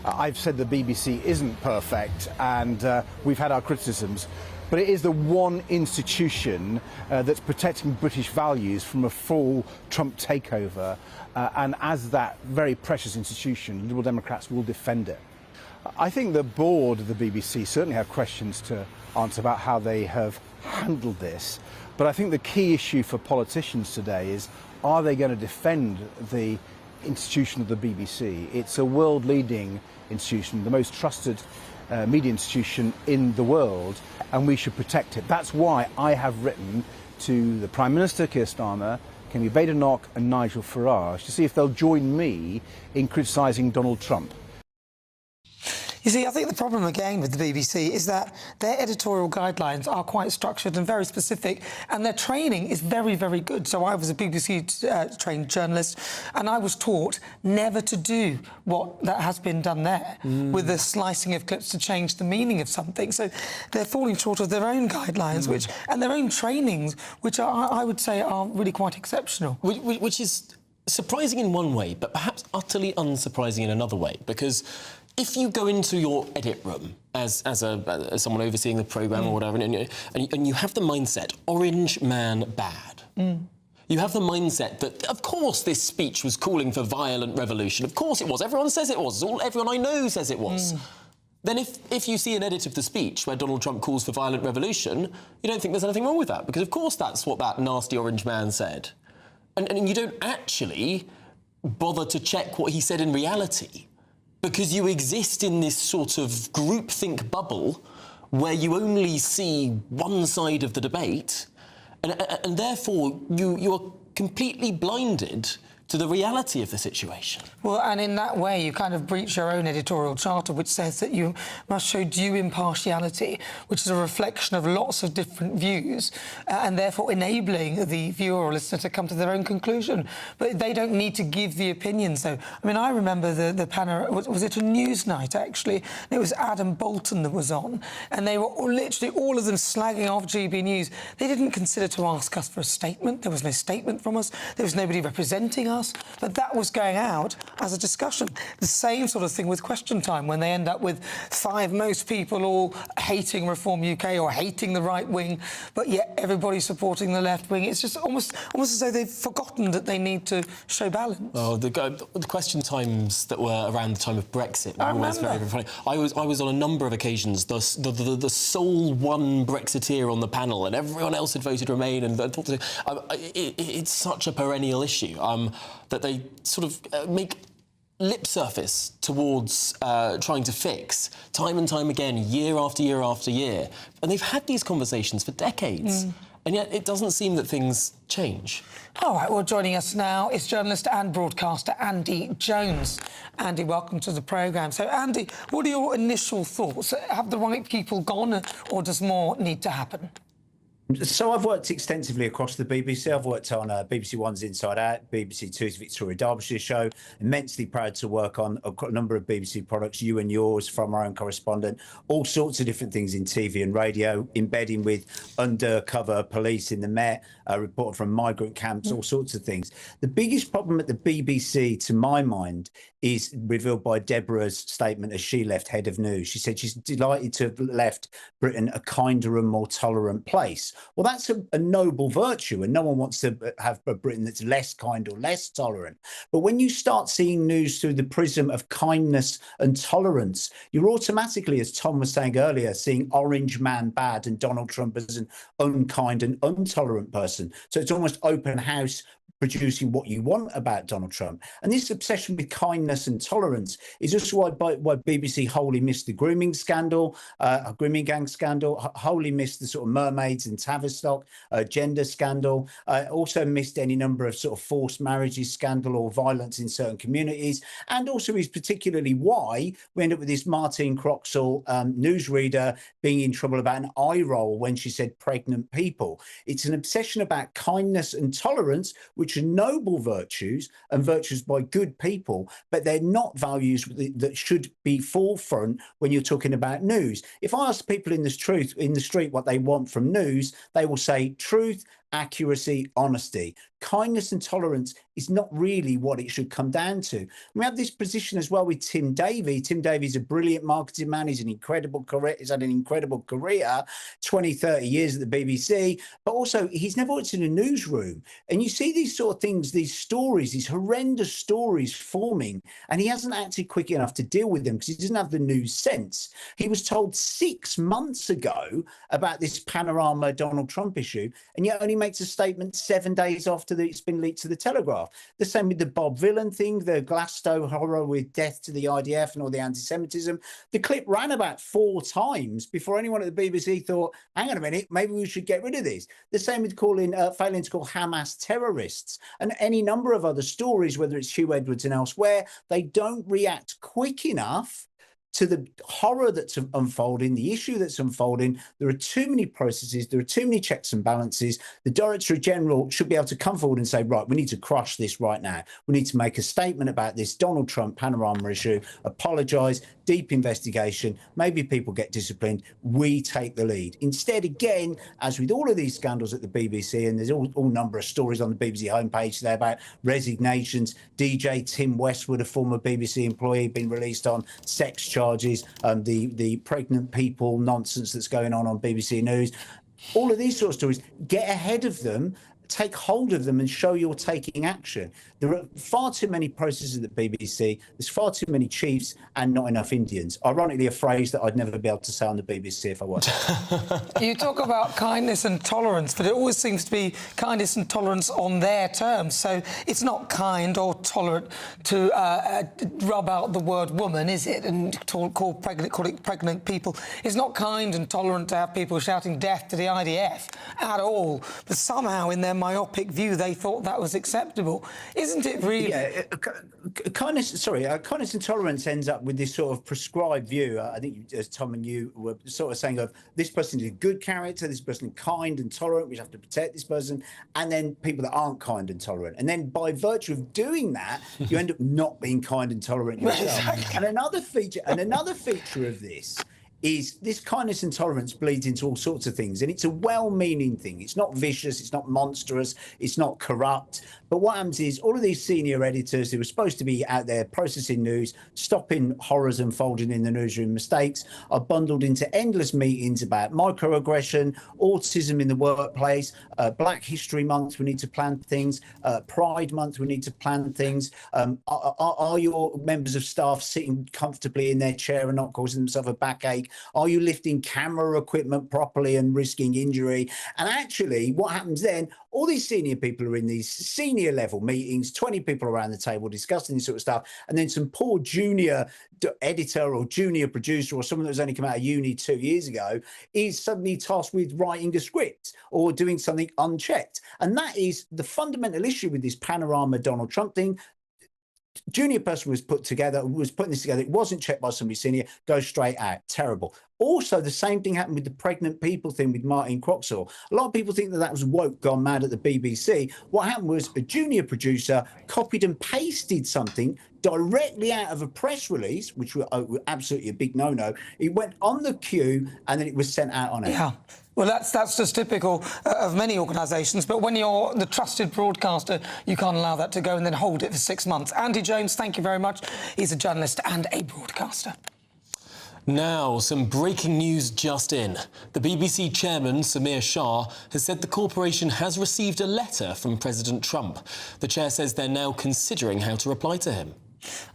I've said the BBC isn't perfect, and we've had our criticisms, but it is the one institution that's protecting British values from a full Trump takeover, and as that very precious institution, Liberal Democrats will defend it. I think the board of the BBC certainly have questions to answer about how they have handled this, but I think the key issue for politicians today is, are they going to defend the institution of the BBC? It's a world-leading institution, the most trusted media institution in the world, and we should protect it. That's why I have written to the Prime Minister, Keir Starmer, Kemi Badenoch and Nigel Farage to see if they'll join me in criticising Donald Trump. You see, I think the problem again with the BBC is that their editorial guidelines are quite structured and very specific, and their training is very, very good. So I was a BBC-trained journalist, and I was taught never to do what that has been done there, with the slicing of clips to change the meaning of something. So they're falling short of their own guidelines, and their own trainings, which are, I would say, are really quite exceptional. Which is surprising in one way, but perhaps utterly unsurprising in another way, because if you go into your edit room as someone overseeing the programme or whatever, and you have the mindset, orange man bad, you have the mindset that, of course, this speech was calling for violent revolution. Of course it was. Everyone says it was. Everyone I know says it was. Then if you see an edit of the speech where Donald Trump calls for violent revolution, you don't think there's anything wrong with that, because, of course, that's what that nasty orange man said. And you don't actually bother to check what he said in reality, because you exist in this sort of groupthink bubble where you only see one side of the debate, and therefore you are completely blinded to the reality of the situation. Well, and in that way, you kind of breach your own editorial charter, which says that you must show due impartiality, which is a reflection of lots of different views, and therefore enabling the viewer or listener to come to their own conclusion. But they don't need to give the opinions, though. I mean, I remember the Panorama, was it a news night, actually? It was Adam Bolton that was on, and they were literally all of them slagging off GBNews. They didn't consider to ask us for a statement. There was no statement from us. There was nobody representing us. But that was going out as a discussion. The same sort of thing with Question Time, when they end up with most people all hating Reform UK or hating the right wing, but yet everybody supporting the left wing. It's just almost as though they've forgotten that they need to show balance. Oh, the Question Times that were around the time of Brexit were always very, very funny. I was on a number of occasions the sole one Brexiteer on the panel, and everyone else had voted Remain, and it's such a perennial issue. That they sort of make lip surface towards trying to fix time and time again, year after year after year. And they've had these conversations for decades. And yet it doesn't seem that things change. All right, well, joining us now is journalist and broadcaster Andy Jones. Andy, welcome to the programme. So, Andy, what are your initial thoughts? Have the right people gone, or does more need to happen? So I've worked extensively across the BBC. I've worked on BBC One's Inside Out, BBC Two's Victoria Derbyshire show. Immensely proud to work on a number of BBC products, You and Yours from our own correspondent, all sorts of different things in TV and radio, embedding with undercover police in the Met, a report from migrant camps, all sorts of things. The biggest problem at the BBC, to my mind, is revealed by Deborah's statement as she left head of news. She said she's delighted to have left Britain a kinder and more tolerant place. Well, that's a noble virtue, and no one wants to have a Britain that's less kind or less tolerant. But when you start seeing news through the prism of kindness and tolerance, you're automatically, as Tom was saying earlier, seeing orange man bad and Donald Trump as an unkind and intolerant person. So it's almost open house producing what you want about Donald Trump. And this obsession with kindness and tolerance is just why BBC wholly missed the grooming scandal, grooming gang scandal, wholly missed the sort of mermaids and Tavistock gender scandal. Also missed any number of sort of forced marriages scandal or violence in certain communities. And also is particularly why we end up with this Martine Croxall newsreader being in trouble about an eye roll when she said pregnant people. It's an obsession about kindness and tolerance, which are noble virtues and virtues by good people, but they're not values that should be forefront when you're talking about news. If I ask people in the street what they want from news, they will say truth, accuracy, honesty. Kindness and tolerance is not really what it should come down to. We have this position as well with Tim Davie. Tim Davie's a brilliant marketing man. He's an incredible career. He's had an incredible career, 20, 30 years at the BBC, but also he's never worked in a newsroom. And you see these sort of things, these stories, these horrendous stories forming, and he hasn't acted quick enough to deal with them because he doesn't have the news sense. He was told 6 months ago about this Panorama Donald Trump issue, and yet only makes a statement 7 days after it's been leaked to the Telegraph. The same with the Bob Villan thing, the Glasgow horror with death to the IDF and all the anti-Semitism. The clip ran about 4 times before anyone at the BBC thought, hang on a minute, maybe we should get rid of this. The same with failing to call Hamas terrorists, and any number of other stories, whether it's Hugh Edwards and elsewhere. They don't react quick enough to the horror that's unfolding, the issue that's unfolding. There are too many processes, there are too many checks and balances. The Director General should be able to come forward and say, right, we need to crush this right now. We need to make a statement about this Donald Trump Panorama issue, apologise, deep investigation, maybe people get disciplined, we take the lead. Instead, again, as with all of these scandals at the BBC, and there's all number of stories on the BBC homepage there about resignations, DJ Tim Westwood, a former BBC employee, been released on sex charges, the pregnant people nonsense that's going on BBC News. All of these sort of stories, get ahead of them, take hold of them and show you're taking action. There are far too many processes at the BBC, there's far too many chiefs and not enough Indians. Ironically, a phrase that I'd never be able to say on the BBC if I was. You talk about kindness and tolerance, but it always seems to be kindness and tolerance on their terms. So it's not kind or tolerant to rub out the word woman, is it? And call it pregnant people. It's not kind and tolerant to have people shouting death to the IDF at all. But somehow in their myopic view, they thought that was acceptable. Isn't it really? Yeah, kindness and tolerance ends up with this sort of prescribed view. I think, as Tom and you were sort of saying, of this person is a good character, this person is kind and tolerant, we have to protect this person, and then people that aren't kind and tolerant. And then by virtue of doing that, you end up not being kind and tolerant yourself. Exactly. And another feature of this is this kindness and tolerance bleeds into all sorts of things, and it's a well-meaning thing. It's not vicious, it's not monstrous, it's not corrupt. But what happens is all of these senior editors who were supposed to be out there processing news, stopping horrors unfolding in the newsroom, mistakes, are bundled into endless meetings about microaggression, autism in the workplace, Black History Month, we need to plan things, Pride Month, we need to plan things. Are your members of staff sitting comfortably in their chair and not causing themselves a backache? Are you lifting camera equipment properly and risking injury? And actually, what happens then, all these senior people are in these senior level meetings, 20 people around the table discussing this sort of stuff, and then some poor junior editor or junior producer or someone that was only come out of uni 2 years ago is suddenly tasked with writing a script or doing something unchecked. And that is the fundamental issue with this Panorama Donald Trump thing. Junior person was putting this together, it wasn't checked by somebody senior, goes straight out. Terrible. Also, the same thing happened with the pregnant people thing with Martine Croxall. A lot of people think that was woke gone mad at the BBC. What happened was a junior producer copied and pasted something directly out of a press release, which was absolutely a big no-no. It went on the queue and then it was sent out on air. Yeah. Well, that's just typical of many organisations. But when you're the trusted broadcaster, you can't allow that to go and then hold it for 6 months. Andy Jones, thank you very much. He's a journalist and a broadcaster. Now, some breaking news just in. The BBC chairman, Samir Shah, has said the corporation has received a letter from President Trump. The chair says they're now considering how to reply to him.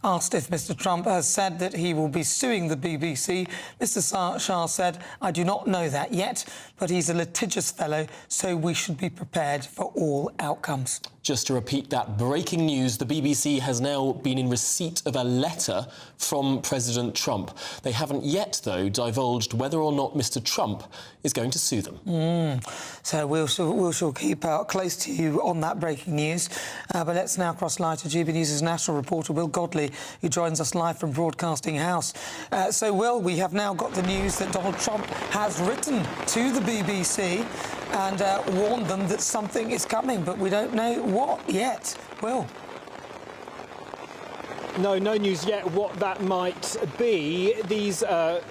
Asked if Mr Trump has said that he will be suing the BBC, Mr Shah said, "I do not know that yet, but he's a litigious fellow, so we should be prepared for all outcomes." Just to repeat that breaking news, the BBC has now been in receipt of a letter from President Trump. They haven't yet, though, divulged whether or not Mr. Trump is going to sue them. So we'll shall keep close to you on that breaking news. But let's now cross line to GB News' national reporter, Will Godley, who joins us live from Broadcasting House. So, Will, we have now got the news that Donald Trump has written to the BBC and warned them that something is coming, but we don't know what yet. Will? No news yet what that might be. These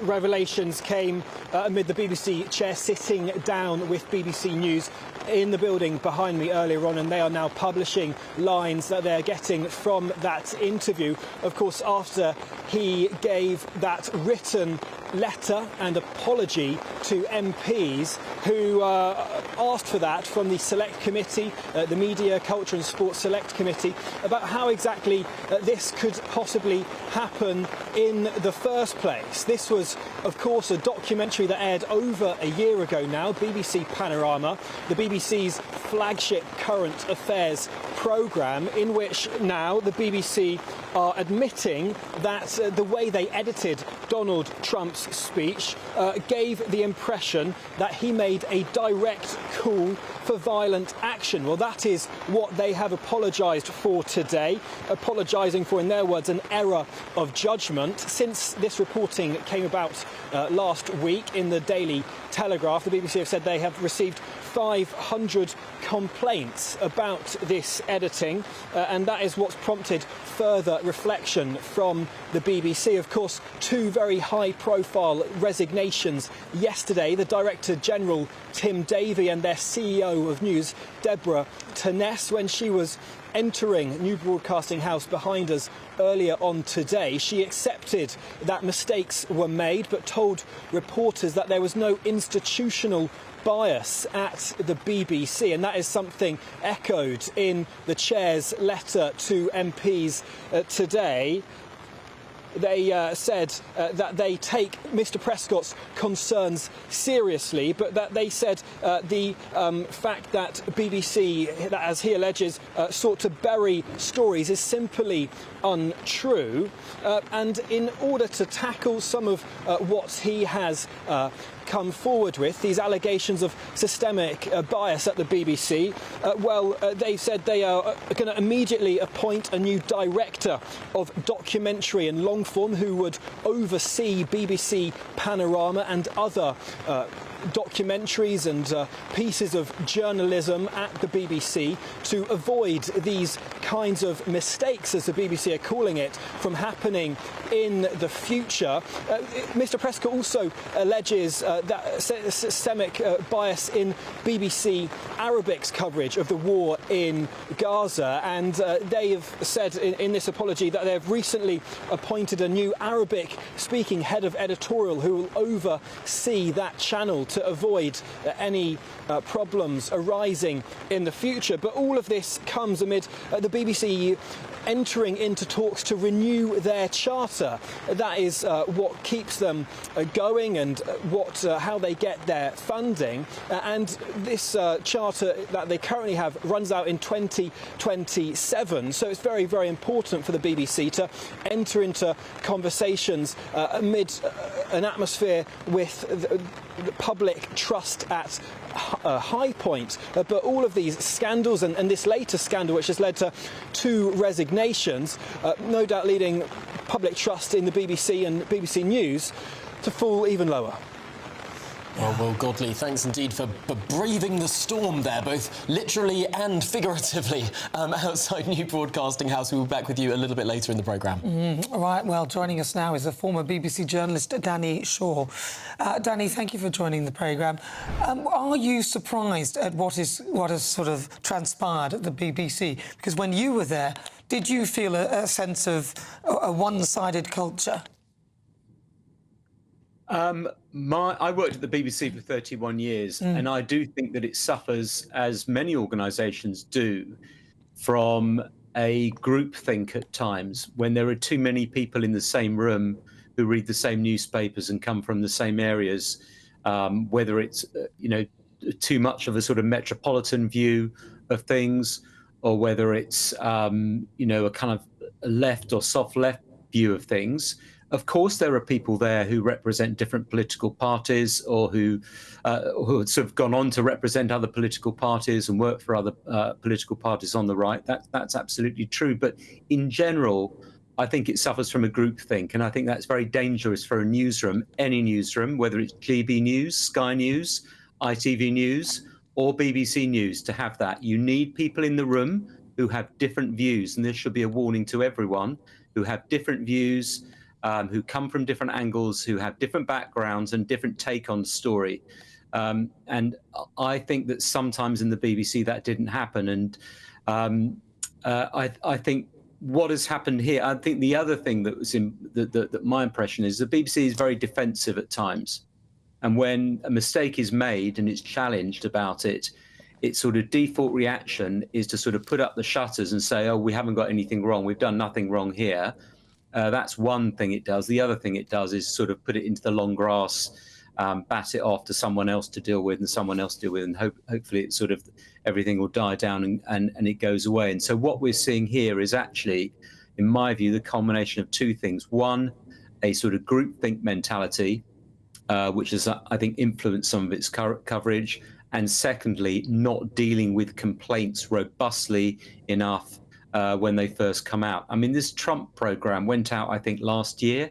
revelations came amid the BBC chair sitting down with BBC News in the building behind me earlier on, and they are now publishing lines that they're getting from that interview. Of course, after he gave that written letter and apology to MPs who asked for that from the Select Committee, the Media, Culture and Sports Select Committee, about how exactly this could possibly happen in the first place. This was, of course, a documentary that aired over a year ago now, BBC Panorama, the BBC's flagship current affairs programme, in which now the BBC are admitting that the way they edited Donald Trump's speech gave the impression that he made a direct call for violent action. Well, that is what they have apologised for today, apologising for, in their words, an error of judgment. Since this reporting came about last week in the Daily Telegraph, the BBC have said they have received 500 complaints about this editing, and that is what's prompted further reflection from the BBC. Of course, two very high-profile resignations yesterday. The Director General, Tim Davie, and their CEO of News, Deborah Turness, when she was entering New Broadcasting House behind us earlier on today. She accepted that mistakes were made, but told reporters that there was no institutional bias at the BBC, and that is something echoed in the chair's letter to MPs today. They said that they take Mr Prescott's concerns seriously, but that they said the fact that BBC, that, as he alleges, sought to bury stories is simply untrue. And in order to tackle some of what he has come forward with, these allegations of systemic bias at the BBC, they've said they are going to immediately appoint a new director of documentary and long form who would oversee BBC Panorama and other documentaries and pieces of journalism at the BBC to avoid these kinds of mistakes, as the BBC are calling it, from happening in the future. Mr Prescott also alleges that systemic bias in BBC Arabic's coverage of the war in Gaza, and they have said in this apology that they have recently appointed a new Arabic-speaking head of editorial who will oversee that channel to avoid any problems arising in the future. But all of this comes amid the BBC entering into talks to renew their charter. That is what keeps them going and how they get their funding. And this charter that they currently have runs out in 2027. So it's very, very important for the BBC to enter into conversations amid an atmosphere with the public trust at a high point. But all of these scandals and this latest scandal, which has led to two resignations, no doubt leading public trust in the BBC and BBC News to fall even lower. Well, Will Godley, thanks indeed for braving the storm there, both literally and figuratively, outside New Broadcasting House. We'll be back with you a little bit later in the programme. All right, well, joining us now is a former BBC journalist, Danny Shaw. Danny, thank you for joining the programme. Are you surprised at what has sort of transpired at the BBC? Because when you were there, did you feel a sense of a one-sided culture? I worked at the BBC for 31 years, and I do think that it suffers, as many organisations do, from a groupthink at times, when there are too many people in the same room who read the same newspapers and come from the same areas, whether it's too much of a sort of metropolitan view of things, or whether it's a kind of left or soft left view of things. Of course, there are people there who represent different political parties, or who have sort of gone on to represent other political parties and work for other political parties on the right. That's absolutely true. But in general, I think it suffers from a groupthink, and I think that's very dangerous for a newsroom, any newsroom, whether it's GB News, Sky News, ITV News, or BBC News, to have that. You need people in the room who have different views, and this should be a warning to everyone, who have different views, who come from different angles, who have different backgrounds and different take on the story. And I think that sometimes in the BBC that didn't happen. And I think what has happened here, I think the other thing that was that my impression is the BBC is very defensive at times. And when a mistake is made and it's challenged about it, its sort of default reaction is to sort of put up the shutters and say, oh, we haven't got anything wrong. We've done nothing wrong here. That's one thing it does. The other thing it does is sort of put it into the long grass, bat it off to someone else to deal with, and someone else to deal with, and hopefully it sort of everything will die down and it goes away. And so what we're seeing here is actually, in my view, the culmination of two things. One, a sort of groupthink mentality, which has, I think, influenced some of its coverage. And secondly, not dealing with complaints robustly enough when they first come out. I mean, this Trump program went out, I think, last year,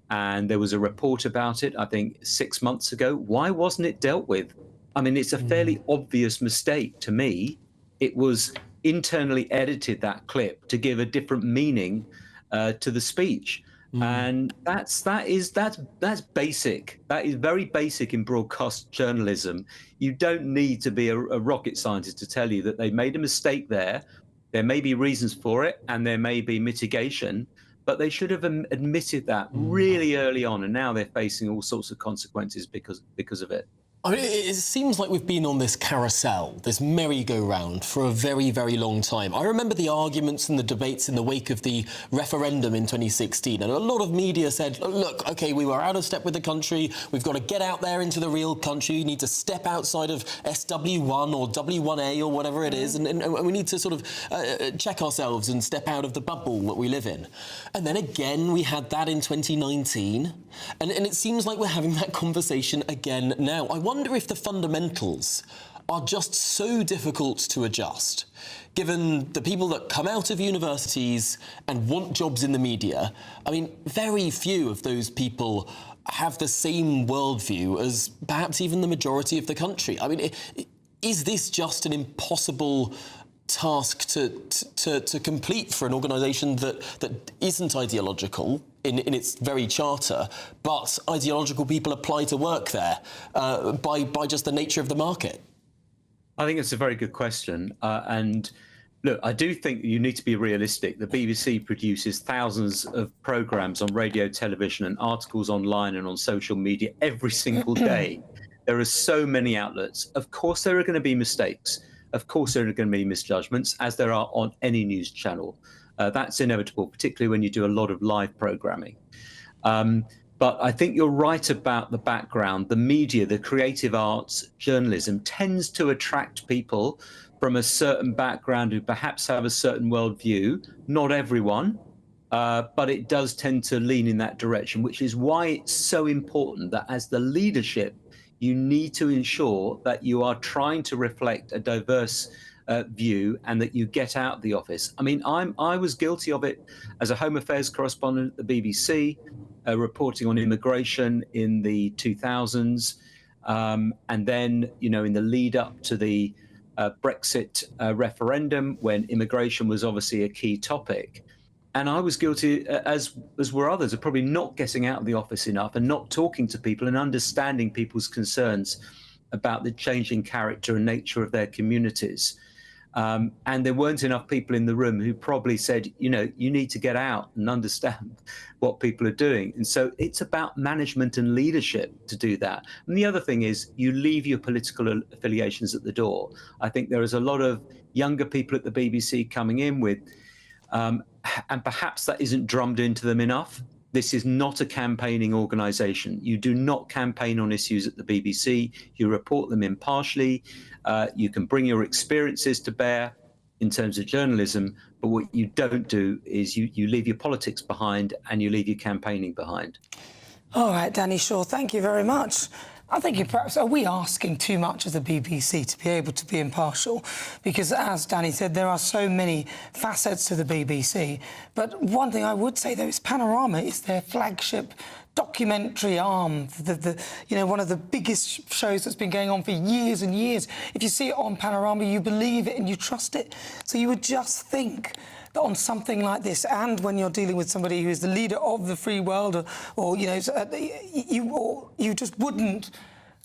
and there was a report about it, I think, 6 months ago. Why wasn't it dealt with? I mean, it's a fairly obvious mistake to me. It was internally edited, that clip, to give a different meaning to the speech. And that's basic. That is very basic in broadcast journalism. You don't need to be a rocket scientist to tell you that they made a mistake there. There may be reasons for it, and there may be mitigation, but they should have admitted that really early on, and now they're facing all sorts of consequences because of it. I mean, it seems like we've been on this carousel, this merry-go-round, for a very, very long time. I remember the arguments and the debates in the wake of the referendum in 2016, and a lot of media said, look, OK, we were out of step with the country, we've got to get out there into the real country, you need to step outside of SW1 or W1A or whatever it is, and we need to sort of check ourselves and step out of the bubble that we live in. And then again, we had that in 2019, and it seems like we're having that conversation again now. I wonder if the fundamentals are just so difficult to adjust, given the people that come out of universities and want jobs in the media. I mean, very few of those people have the same worldview as perhaps even the majority of the country. I mean, is this just an impossible task to complete for an organisation that isn't ideological in its very charter, but ideological people apply to work there by just the nature of the market? I think it's a very good question. And look, I do think you need to be realistic. The BBC produces thousands of programmes on radio, television, and articles online and on social media every single day. There are so many outlets. Of course, there are going to be mistakes. Of course, there are going to be misjudgments, as there are on any news channel. That's inevitable, particularly when you do a lot of live programming. But I think you're right about the background. The media, the creative arts, journalism tends to attract people from a certain background who perhaps have a certain worldview. Not everyone, but it does tend to lean in that direction, which is why it's so important that as the leadership, you need to ensure that you are trying to reflect a diverse view and that you get out of the office. I mean, I was guilty of it as a Home Affairs correspondent at the BBC, reporting on immigration in the 2000s. And then, in the lead up to the Brexit referendum, when immigration was obviously a key topic. And I was guilty, as were others, of probably not getting out of the office enough and not talking to people and understanding people's concerns about the changing character and nature of their communities. And there weren't enough people in the room who probably said, you need to get out and understand what people are doing. And so it's about management and leadership to do that. And the other thing is you leave your political affiliations at the door. I think there is a lot of younger people at the BBC coming in with and perhaps that isn't drummed into them enough. This is not a campaigning organisation. You do not campaign on issues at the BBC. You report them impartially. You can bring your experiences to bear. in terms of journalism, but what you don't do is you leave your politics behind and you leave your campaigning behind. All right, Danny Shaw, thank you very much. I think perhaps, are we asking too much of the BBC to be able to be impartial? Because as Danny said, there are so many facets to the BBC. But one thing I would say, though, is Panorama is their flagship documentary arm, one of the biggest shows that's been going on for years and years. If you see it on Panorama, you believe it and you trust it. So you would just think that on something like this, and when you're dealing with somebody who is the leader of the free world, you just wouldn't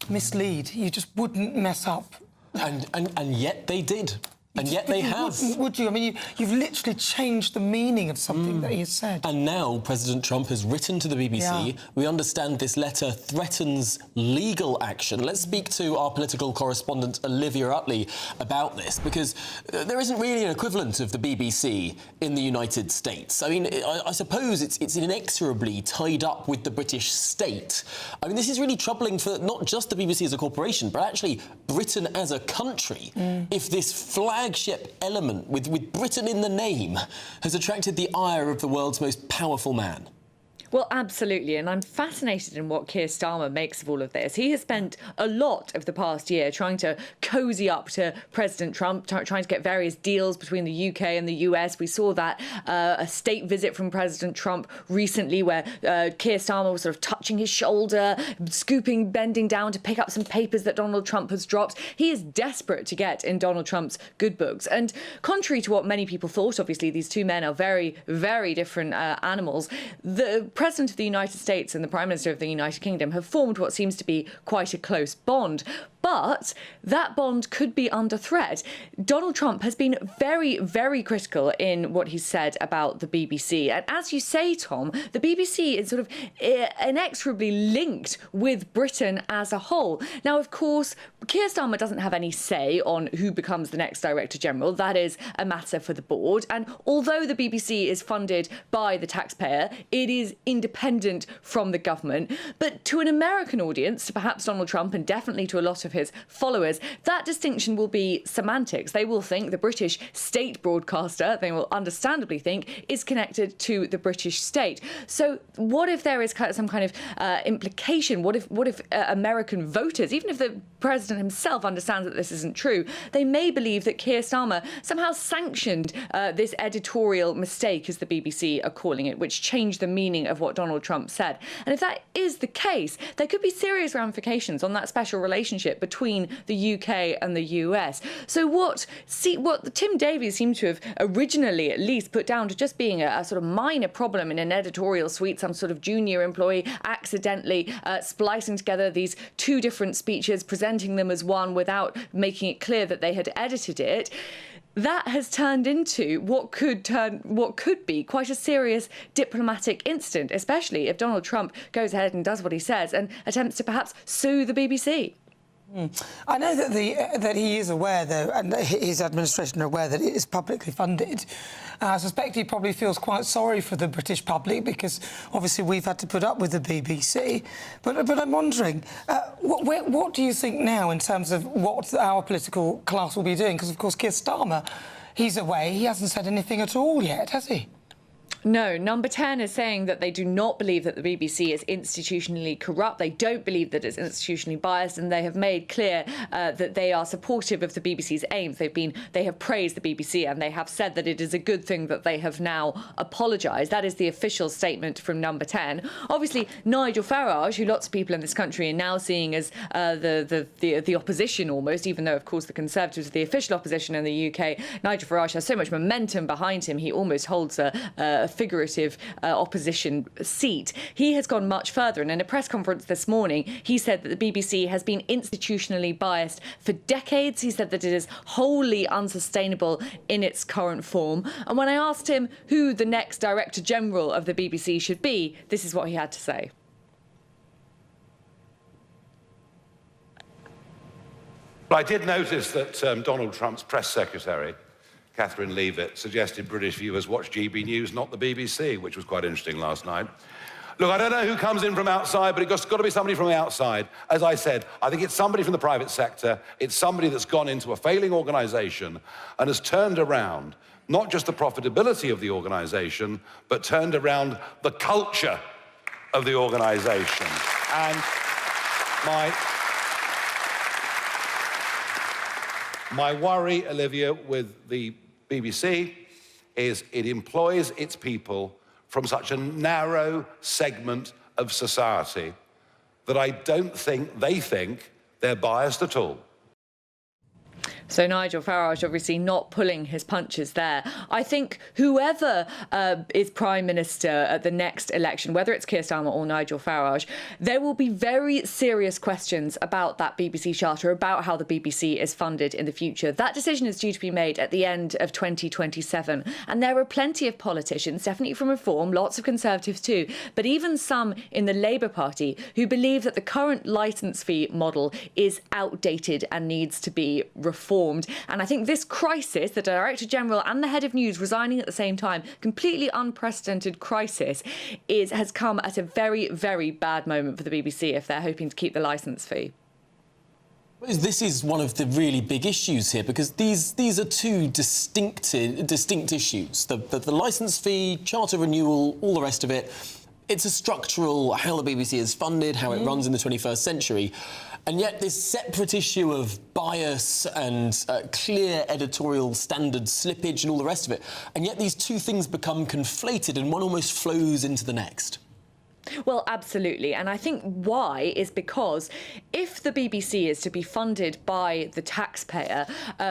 mislead. You just wouldn't mess up. And yet they did. And yet they have. Would you? I mean, you've literally changed the meaning of something that he has said. And now President Trump has written to the BBC. Yeah. We understand this letter threatens legal action. Let's speak to our political correspondent, Olivia Utley, about this, because there isn't really an equivalent of the BBC in the United States. I mean, I suppose it's inexorably tied up with the British state. I mean, this is really troubling for not just the BBC as a corporation, but actually Britain as a country. If this flagship element with Britain in the name has attracted the ire of the world's most powerful man. Well, absolutely, and I'm fascinated in what Keir Starmer makes of all of this. He has spent a lot of the past year trying to cosy up to President Trump, trying to get various deals between the UK and the US. We saw that a state visit from President Trump recently where Keir Starmer was sort of touching his shoulder, bending down to pick up some papers that Donald Trump has dropped. He is desperate to get in Donald Trump's good books. And contrary to what many people thought, obviously, these two men are very, very different animals. The President of the United States and the Prime Minister of the United Kingdom have formed what seems to be quite a close bond. But that bond could be under threat. Donald Trump has been very, very critical in what he's said about the BBC. And as you say, Tom, the BBC is sort of inexorably linked with Britain as a whole. Now, of course, Keir Starmer doesn't have any say on who becomes the next Director General. That is a matter for the board. And although the BBC is funded by the taxpayer, it is independent from the government. But to an American audience, to perhaps Donald Trump and definitely to a lot of his followers, that distinction will be semantics. They will think the British state broadcaster, they will understandably think, is connected to the British state. So what if there is some kind of implication? What if American voters, even if the president himself understands that this isn't true, they may believe that Keir Starmer somehow sanctioned this editorial mistake, as the BBC are calling it, which changed the meaning of what Donald Trump said. And if that is the case, there could be serious ramifications on that special relationship between the UK and the US. So what Tim Davies seemed to have originally at least put down to just being a sort of minor problem in an editorial suite, some sort of junior employee accidentally splicing together these two different speeches, presenting them as one without making it clear that they had edited it, that has turned into what could be quite a serious diplomatic incident, especially if Donald Trump goes ahead and does what he says and attempts to perhaps sue the BBC. I know that he is aware, though, and his administration are aware that it is publicly funded. I suspect he probably feels quite sorry for the British public because, obviously, we've had to put up with the BBC. But I'm wondering, what do you think now in terms of what our political class will be doing? Because, of course, Keir Starmer, he's away. He hasn't said anything at all yet, has he? No, Number 10 is saying that they do not believe that the BBC is institutionally corrupt. They don't believe that it's institutionally biased, and they have made clear that they are supportive of the BBC's aims. They have praised the BBC, and they have said that it is a good thing that they have now apologised. That is the official statement from Number 10. Obviously, Nigel Farage, who lots of people in this country are now seeing as the opposition almost, even though, of course, the Conservatives are the official opposition in the UK. Nigel Farage has so much momentum behind him, he almost holds a figurative opposition seat. He has gone much further, and in a press conference this morning, he said that the BBC has been institutionally biased for decades. He said that it is wholly unsustainable in its current form. And when I asked him who the next Director General of the BBC should be, this is what he had to say. Well, I did notice that Donald Trump's press secretary, Catherine Leavitt, suggested British viewers watch GB News, not the BBC, which was quite interesting last night. Look, I don't know who comes in from outside, but it's got to be somebody from the outside. As I said, I think it's somebody from the private sector. It's somebody that's gone into a failing organisation and has turned around not just the profitability of the organisation, but turned around the culture of the organisation. And my worry, Olivia, with the BBC is it employs its people from such a narrow segment of society that I don't think they think they're biased at all. So Nigel Farage obviously not pulling his punches there. I think whoever is Prime Minister at the next election, whether it's Keir Starmer or Nigel Farage, there will be very serious questions about that BBC charter, about how the BBC is funded in the future. That decision is due to be made at the end of 2027. And there are plenty of politicians, definitely from Reform, lots of Conservatives too, but even some in the Labour Party who believe that the current licence fee model is outdated and needs to be reformed. And I think this crisis, the Director General and the Head of News resigning at the same time, completely unprecedented crisis, has come at a very, very bad moment for the BBC if they're hoping to keep the licence fee. This is one of the really big issues here, because these are two distinct issues. The licence fee, charter renewal, all the rest of it. It's a structural, how the BBC is funded, how it runs in the 21st century. And yet this separate issue of bias and clear editorial standard slippage and all the rest of it, and yet these two things become conflated and one almost flows into the next. Well, absolutely. And I think why is because if the BBC is to be funded by the taxpayer,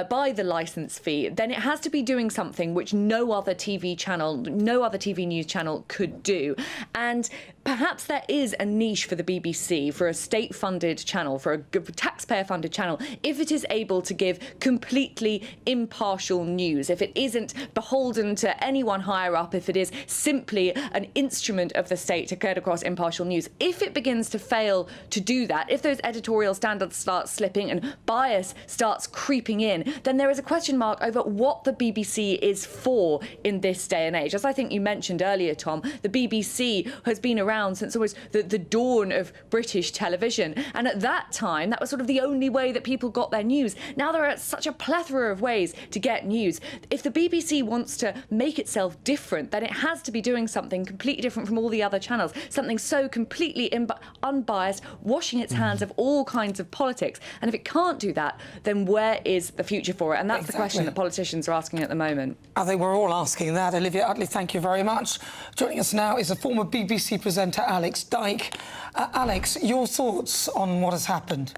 by the licence fee, then it has to be doing something which no other TV channel, no other TV news channel could do. And perhaps there is a niche for the BBC, for a state-funded channel, for a taxpayer-funded channel, if it is able to give completely impartial news, if it isn't beholden to anyone higher up, if it is simply an instrument of the state to get across impartial news. If it begins to fail to do that, if those editorial standards start slipping and bias starts creeping in, then there is a question mark over what the BBC is for in this day and age. As I think you mentioned earlier, Tom, the BBC has been around since almost the dawn of British television. And at that time, that was sort of the only way that people got their news. Now there are such a plethora of ways to get news. If the BBC wants to make itself different, then it has to be doing something completely different from all the other channels, something so completely unbiased, washing its hands of all kinds of politics. And if it can't do that, then where is the future for it? And that's the question that politicians are asking at the moment. I think we're all asking that. Olivia Utley, thank you very much. Joining us now is a former BBC presenter, Alex Dyke. Alex, your thoughts on what has happened?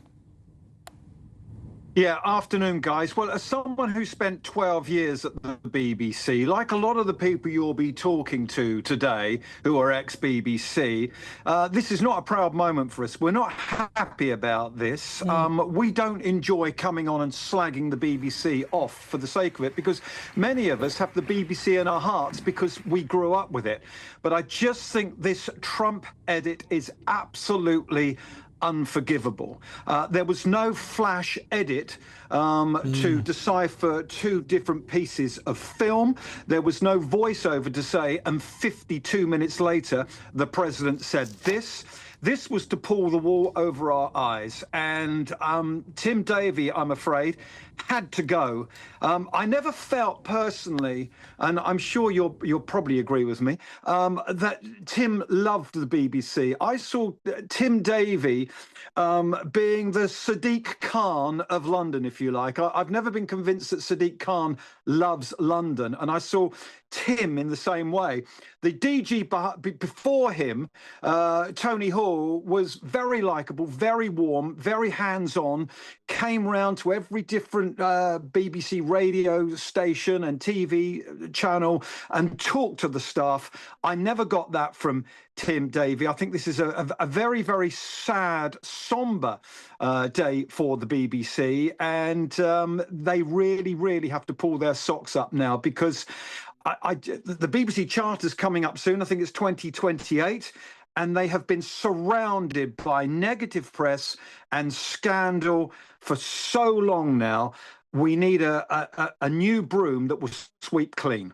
Yeah, afternoon, guys. Well, as someone who spent 12 years at the BBC, like a lot of the people you'll be talking to today who are ex-BBC, this is not a proud moment for us. We're not happy about this. We don't enjoy coming on and slagging the BBC off for the sake of it, because many of us have the BBC in our hearts because we grew up with it. But I just think this Trump edit is absolutely unforgivable. There was no flash edit to decipher two different pieces of film. There was no voiceover to say, and 52 minutes later, the president said this. This was to pull the wool over our eyes. And Tim Davie, I'm afraid, had to go. I never felt personally, and I'm sure you'll probably agree with me, that Tim loved the BBC. I saw Tim Davie being the Sadiq Khan of London, if you like. I've never been convinced that Sadiq Khan loves London, and I saw Tim in the same way. The DG before him, Tony Hall, was very likeable, very warm, very hands-on, came round to every different BBC radio station and TV channel and talked to the staff. I never got that from Tim Davie. I think this is a very, very sad, sombre day for the BBC, and they really, really have to pull their socks up now, because the BBC Charter's coming up soon. I think it's 2028. And they have been surrounded by negative press and scandal for so long now. We need a new broom that will sweep clean.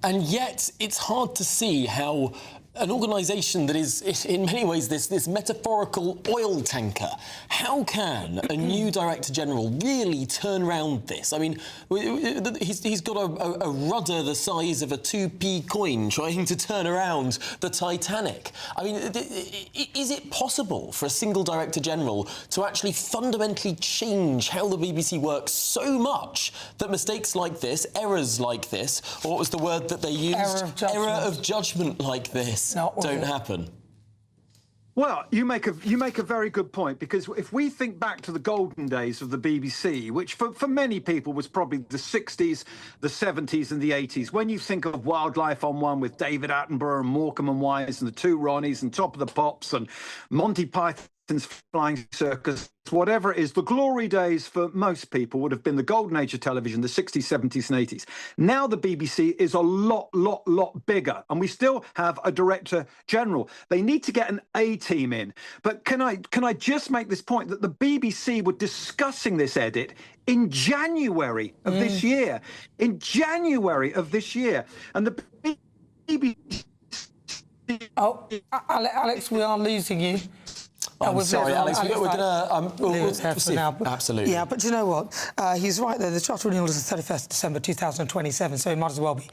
And yet it's hard to see how An organisation that is, in many ways, this metaphorical oil tanker. How can a new Director General really turn around this? I mean, he's got a rudder the size of a 2p coin trying to turn around the Titanic. I mean, is it possible for a single Director General to actually fundamentally change how the BBC works so much that mistakes like this, errors like this, or what was the word that they used? Error of judgment like this. Don't happen. Well, you make a very good point, because if we think back to the golden days of the BBC, which for many people was probably the 60s, the 70s and the 80s, when you think of Wildlife on One with David Attenborough and Morecambe and Wise and the Two Ronnies and Top of the Pops and Monty Python's Flying Circus, whatever it is, the glory days for most people would have been the golden age of television, the 60s, 70s and 80s. Now the BBC is a lot bigger, and we still have a Director General. They need to get an A-team in. But can I just make this point that the BBC were discussing this edit in January of this year. In January of this year. And the BBC... Oh, Alex, we are losing you. I'm sorry, Alex. We're going to... Absolutely. Yeah, but do you know what? He's right there. The Charter renewal is the 31st of December 2027, so it might as well be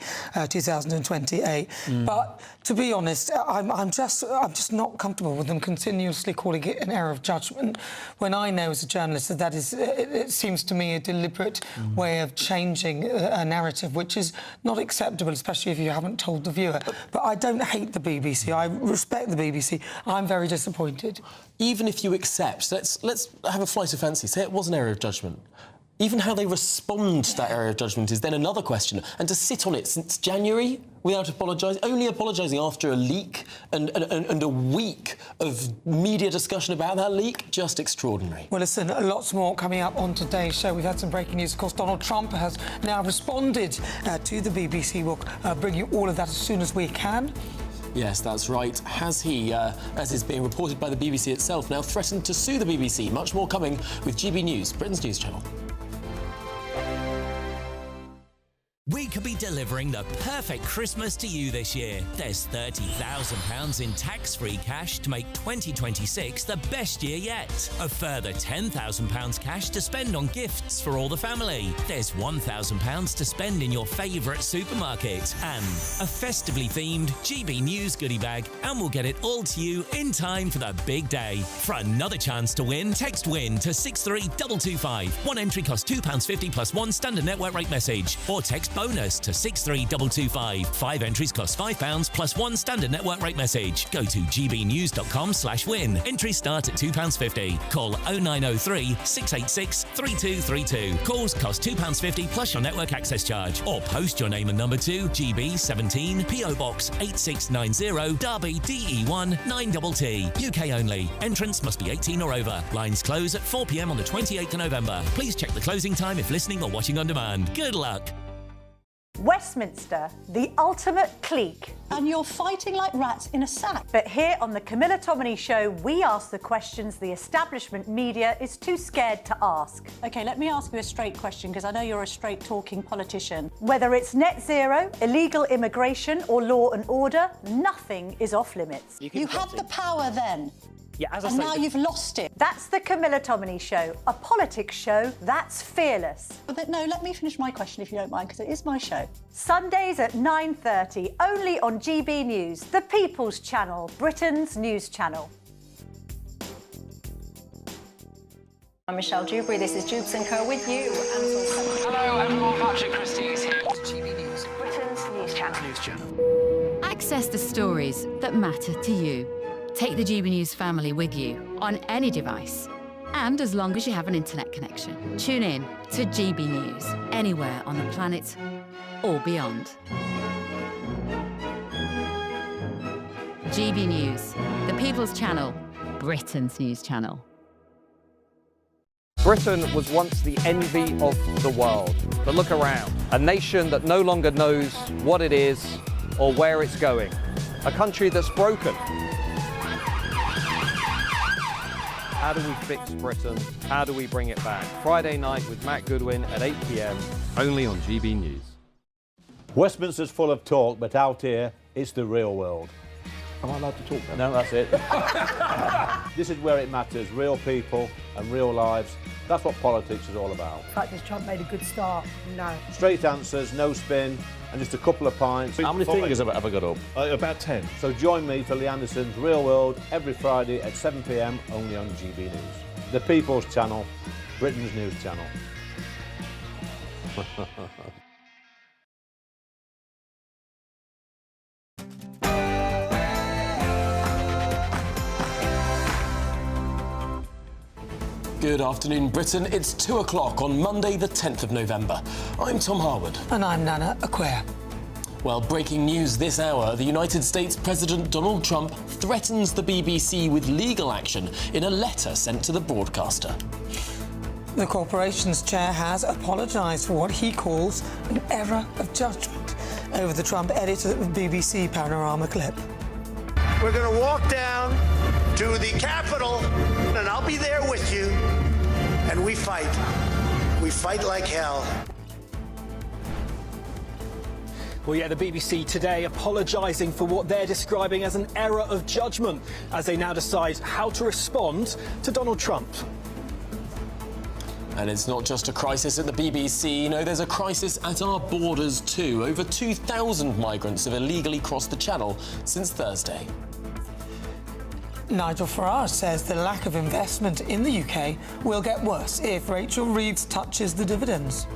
2028. But to be honest, I'm just not comfortable with them continuously calling it an error of judgment, when I know as a journalist that is, it seems to me, a deliberate way of changing a narrative, which is not acceptable, especially if you haven't told the viewer. But I don't hate the BBC. I respect the BBC. I'm very disappointed. Even if you accept, let's have a flight of fancy, say it was an error of judgment. Even how they respond to that error of judgment is then another question. And to sit on it since January without apologising, only apologising after a leak and a week of media discussion about that leak, just extraordinary. Well, listen, lots more coming up on today's show. We've had some breaking news. Of course, Donald Trump has now responded to the BBC. We'll bring you all of that as soon as we can. Yes, that's right. Has he, as is being reported by the BBC itself, now threatened to sue the BBC? Much more coming with GB News, Britain's news channel. We could be delivering the perfect Christmas to you this year. There's £30,000 in tax-free cash to make 2026 the best year yet. A further £10,000 cash to spend on gifts for all the family. There's £1,000 to spend in your favourite supermarket. And a festively themed GB News goodie bag. And we'll get it all to you in time for the big day. For another chance to win, text WIN to 63225. One entry costs £2.50 plus one standard network rate message. Or text bonus to 63225. 5 entries cost £5 plus one standard network rate message. Go to gbnews.com/win. Entries start at £2.50. Call 0903 686 3232. Calls cost £2.50 plus your network access charge. Or post your name and number to GB17 PO Box 8690 Derby DE1 9TT. UK only. Entrance must be 18 or over. Lines close at 4 p.m. on the 28th of November. Please check the closing time if listening or watching on demand. Good luck. Westminster, the ultimate clique. And you're fighting like rats in a sack. But here on the Camilla Tominey Show, we ask the questions the establishment media is too scared to ask. OK, let me ask you a straight question, because I know you're a straight-talking politician. Whether it's net zero, illegal immigration or law and order, nothing is off limits. You had the power then. Yeah, as I and say, now you've lost it. That's the Camilla Tominey Show, a politics show that's fearless. But no, let me finish my question if you don't mind, because it is my show. Sundays at 9:30, only on GB News, the People's Channel, Britain's news channel. I'm Michelle Dewberry, this is Jubes & Co with you. Hello everyone, Patrick Christie is here. GB News, Britain's news channel. Access the stories that matter to you. Take the GB News family with you on any device. And as long as you have an internet connection, tune in to GB News anywhere on the planet or beyond. GB News, the People's Channel, Britain's news channel. Britain was once the envy of the world. But look around. A nation that no longer knows what it is or where it's going. A country that's broken. How do we fix Britain? How do we bring it back? Friday night with Matt Goodwin at 8 p.m, only on GB News. Westminster's full of talk, but out here, it's the real world. Am I allowed to talk then? No, that's it. This is where it matters, real people and real lives. That's what politics is all about. In fact, has Trump made a good start? No. Straight answers, no spin, and just a couple of pints. How many fingers have I got up? About 10. So join me for Lee Anderson's Real World every Friday at 7 p.m. only on GB News. The People's Channel, Britain's news channel. Good afternoon, Britain. It's 2 o'clock on Monday, the 10th of November. I'm Tom Harwood. And I'm Nana Akua. Well, breaking news this hour, the United States President Donald Trump threatens the BBC with legal action in a letter sent to the broadcaster. The corporation's chair has apologised for what he calls an error of judgment over the Trump edit of the BBC Panorama clip. We're going to walk down to the Capitol, and I'll be there with you. And we fight. We fight like hell. Well, yeah, the BBC today apologising for what they're describing as an error of judgment as they now decide how to respond to Donald Trump. And it's not just a crisis at the BBC, no, there's a crisis at our borders too. Over 2,000 migrants have illegally crossed the Channel since Thursday. Nigel Farage says the lack of investment in the UK will get worse if Rachel Reeves touches the dividends.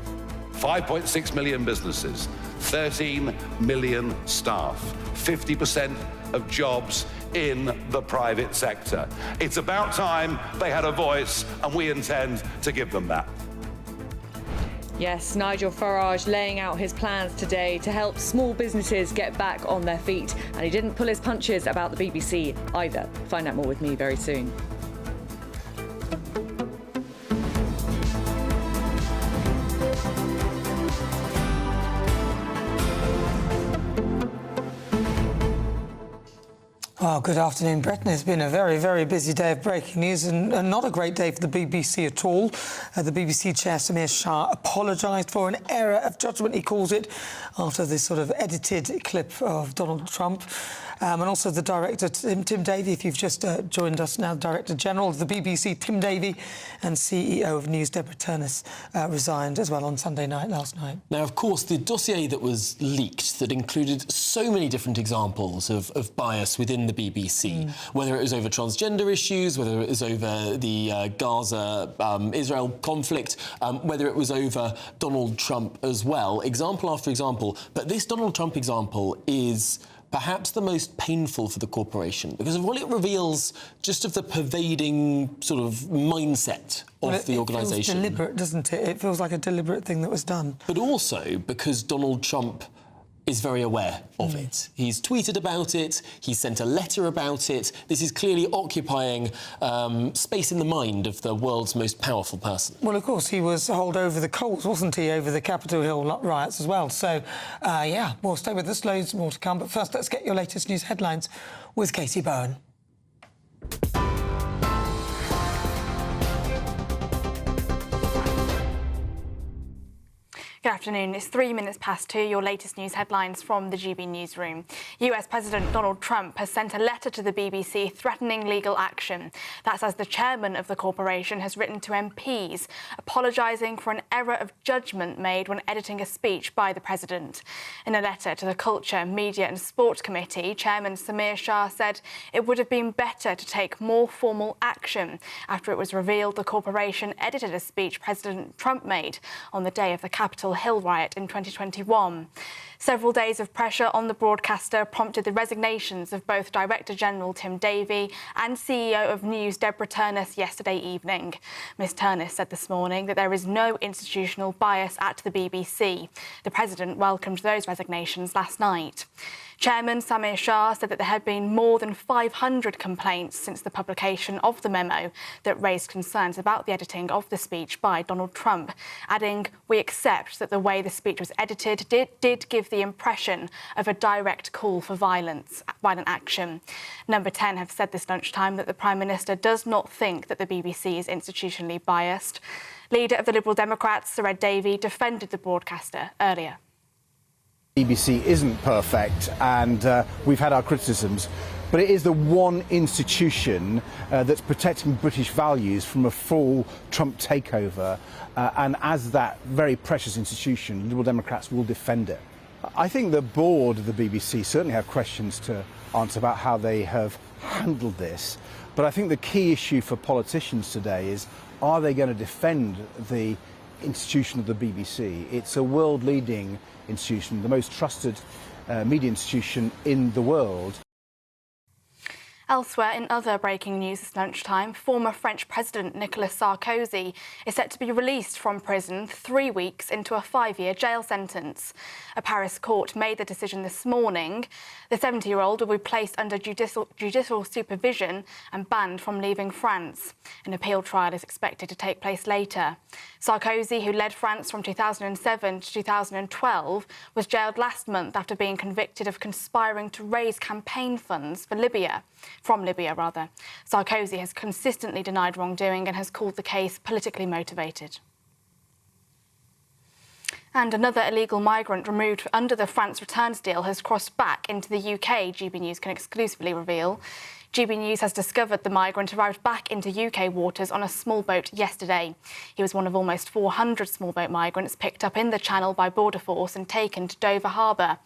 5.6 million businesses, 13 million staff, 50% of jobs in the private sector. It's about time they had a voice, and we intend to give them that. Yes, Nigel Farage laying out his plans today to help small businesses get back on their feet. And he didn't pull his punches about the BBC either. Find out more with me very soon. Well, good afternoon, Britain. It's been a very, very busy day of breaking news and not a great day for the BBC at all. The BBC chair, Samir Shah, apologised for an error of judgment, he calls it, after this sort of edited clip of Donald Trump. And also the director, Tim Davie, if you've just joined us now, Director General of the BBC, Tim Davie, and CEO of News, Deborah Turnus, resigned as well on Sunday night, last night. Now, of course, the dossier that was leaked that included so many different examples of bias within the BBC, whether it was over transgender issues, whether it was over the Gaza-Israel conflict, whether it was over Donald Trump as well, example after example. But this Donald Trump example is perhaps the most painful for the corporation because of what it reveals just of the pervading sort of mindset of the organisation. It feels deliberate, doesn't it? It feels like a deliberate thing that was done. But also because Donald Trump is very aware of it. He's tweeted about it, he's sent a letter about it. This is clearly occupying space in the mind of the world's most powerful person. Well, of course, he was hauled over the coals, wasn't he, over the Capitol Hill riots as well. So, yeah, we'll stay with us, loads more to come. But first, let's get your latest news headlines with Katie Bowen. Good afternoon. It's 3 minutes past 2. Your latest news headlines from the GB newsroom. US President Donald Trump has sent a letter to the BBC threatening legal action. That's as the chairman of the corporation has written to MPs, apologising for an error of judgment made when editing a speech by the president. In a letter to the Culture, Media and Sport Committee, Chairman Samir Shah said it would have been better to take more formal action after it was revealed the corporation edited a speech President Trump made on the day of the Capitol Hill riot in 2021. Several days of pressure on the broadcaster prompted the resignations of both Director General Tim Davie and CEO of News Deborah Turnus yesterday evening. Ms Turnus said this morning that there is no institutional bias at the BBC. The President welcomed those resignations last night. Chairman Samir Shah said that there had been more than 500 complaints since the publication of the memo that raised concerns about the editing of the speech by Donald Trump, adding, "We accept that the way the speech was edited did give the impression of a direct call for violent action." Number 10 have said this lunchtime that the Prime Minister does not think that the BBC is institutionally biased. Leader of the Liberal Democrats, Sir Ed Davey, defended the broadcaster earlier. BBC isn't perfect, and we've had our criticisms, but it is the one institution that's protecting British values from a full Trump takeover, and as that very precious institution, Liberal Democrats will defend it. I think the board of the BBC certainly have questions to answer about how they have handled this, but I think the key issue for politicians today is, are they going to defend the institution of the BBC? It's a world-leading institution, the most trusted media institution in the world. Elsewhere, in other breaking news this lunchtime, former French President Nicolas Sarkozy is set to be released from prison 3 weeks into a 5-year jail sentence. A Paris court made the decision this morning. The 70-year-old will be placed under judicial supervision and banned from leaving France. An appeal trial is expected to take place later. Sarkozy, who led France from 2007 to 2012, was jailed last month after being convicted of conspiring to raise campaign funds for Libya. From Libya, rather. Sarkozy has consistently denied wrongdoing and has called the case politically motivated. And another illegal migrant removed under the France returns deal has crossed back into the UK, GB News can exclusively reveal. GB News has discovered the migrant arrived back into UK waters on a small boat yesterday. He was one of almost 400 small boat migrants picked up in the Channel by Border Force and taken to Dover Harbour.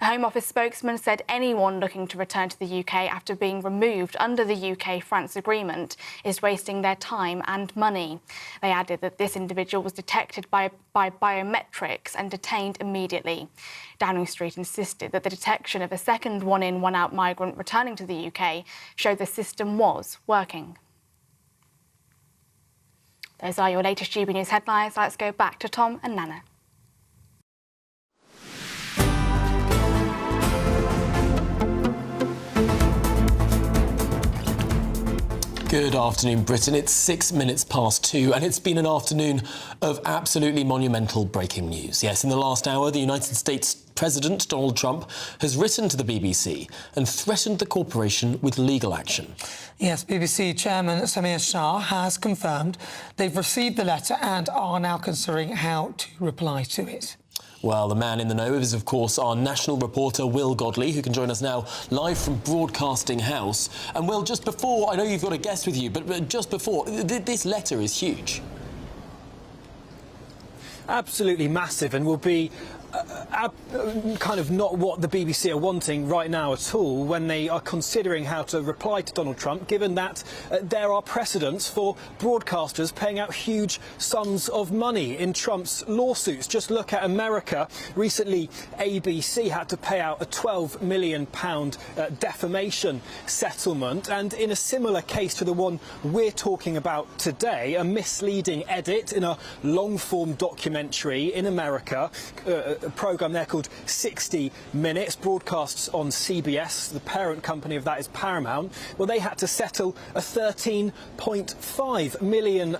A Home Office spokesman said anyone looking to return to the UK after being removed under the UK-France agreement is wasting their time and money. They added that this individual was detected by biometrics and detained immediately. Downing Street insisted that the detection of a second one-in, one-out migrant returning to the UK showed the system was working. Those are your latest GB News headlines. Let's go back to Tom and Nana. Good afternoon, Britain. It's 6 minutes past 2, and it's been an afternoon of absolutely monumental breaking news. Yes, in the last hour, the United States President Donald Trump has written to the BBC and threatened the corporation with legal action. Yes, BBC Chairman Samir Shah has confirmed they've received the letter and are now considering how to reply to it. Well, the man in the know is, of course, our national reporter, Will Godley, who can join us now live from Broadcasting House. And, Will, just before, I know you've got a guest with you, but just before, this letter is huge. Absolutely massive, and will be kind of not what the BBC are wanting right now at all when they are considering how to reply to Donald Trump, given that there are precedents for broadcasters paying out huge sums of money in Trump's lawsuits. Just look at America. Recently, ABC had to pay out a £12 million defamation settlement, and in a similar case to the one we're talking about today, a misleading edit in a long-form documentary in America, a programme there called 60 Minutes, broadcasts on CBS. The parent company of that is Paramount. Well, they had to settle a £13.5 million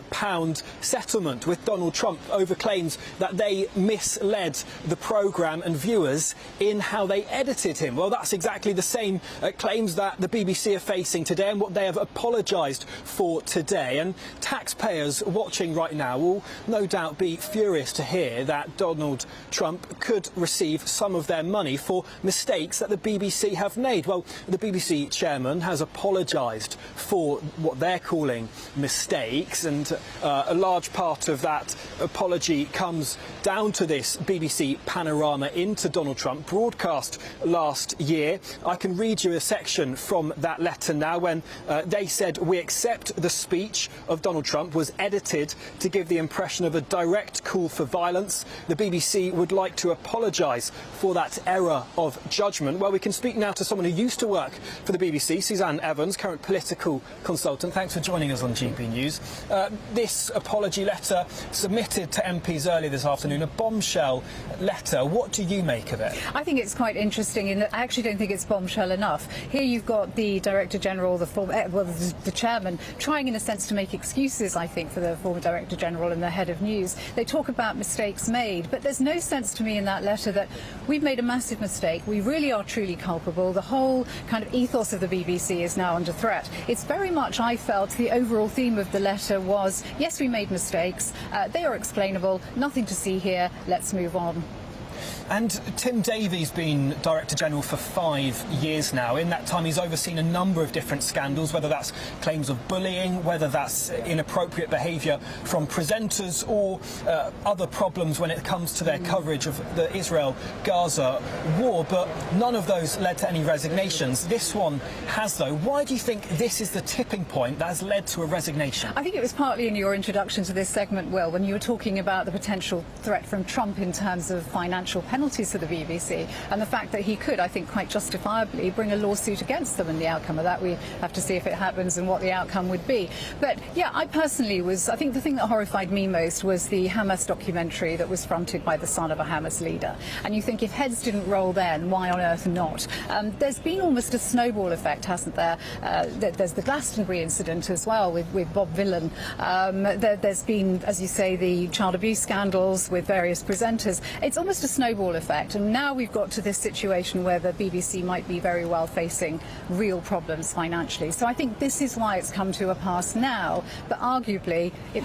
settlement with Donald Trump over claims that they misled the programme and viewers in how they edited him. Well, that's exactly the same claims that the BBC are facing today and what they have apologised for today. And taxpayers watching right now will no doubt be furious to hear that Donald Trump could receive some of their money for mistakes that the BBC have made. Well, the BBC chairman has apologised for what they're calling mistakes, and a large part of that apology comes down to this BBC Panorama into Donald Trump broadcast last year. I can read you a section from that letter now when they said, "We accept the speech of Donald Trump was edited to give the impression of a direct call for violence. The BBC would like to apologise for that error of judgment." Well, we can speak now to someone who used to work for the BBC, Suzanne Evans, current political consultant. Thanks for joining us on GB News. This apology letter submitted to MPs earlier this afternoon, a bombshell letter. What do you make of it? I think it's quite interesting in that I actually don't think it's bombshell enough. Here you've got the Director General, the Chairman, trying in a sense to make excuses, I think, for the former Director General and the Head of News. They talk about mistakes made, but there's no sense to me in that letter that we've made a massive mistake. We really are truly culpable. The whole kind of ethos of the BBC is now under threat. It's very much, I felt, the overall theme of the letter was, yes, we made mistakes. They are explainable. Nothing to see here. Let's move on. And Tim Davies been Director General for 5 years now. In that time, he's overseen a number of different scandals, whether that's claims of bullying, whether that's inappropriate behaviour from presenters, or other problems when it comes to their coverage of the Israel-Gaza war. But none of those led to any resignations. This one has, though. Why do you think this is the tipping point that has led to a resignation? I think it was partly in your introduction to this segment, Will, when you were talking about the potential threat from Trump in terms of financial penalties to the BBC, and the fact that he could, I think, quite justifiably bring a lawsuit against them, and the outcome of that, we have to see if it happens and what the outcome would be. But yeah, I personally I think the thing that horrified me most was the Hamas documentary that was fronted by the son of a Hamas leader. And you think if heads didn't roll then, why on earth not? There's been almost a snowball effect, hasn't there? There's the Glastonbury incident as well with Bob Villan. There's been, as you say, the child abuse scandals with various presenters. It's almost a snowball effect, and now we've got to this situation where the BBC might be very well facing real problems financially. So I think this is why it's come to a pass now, but arguably it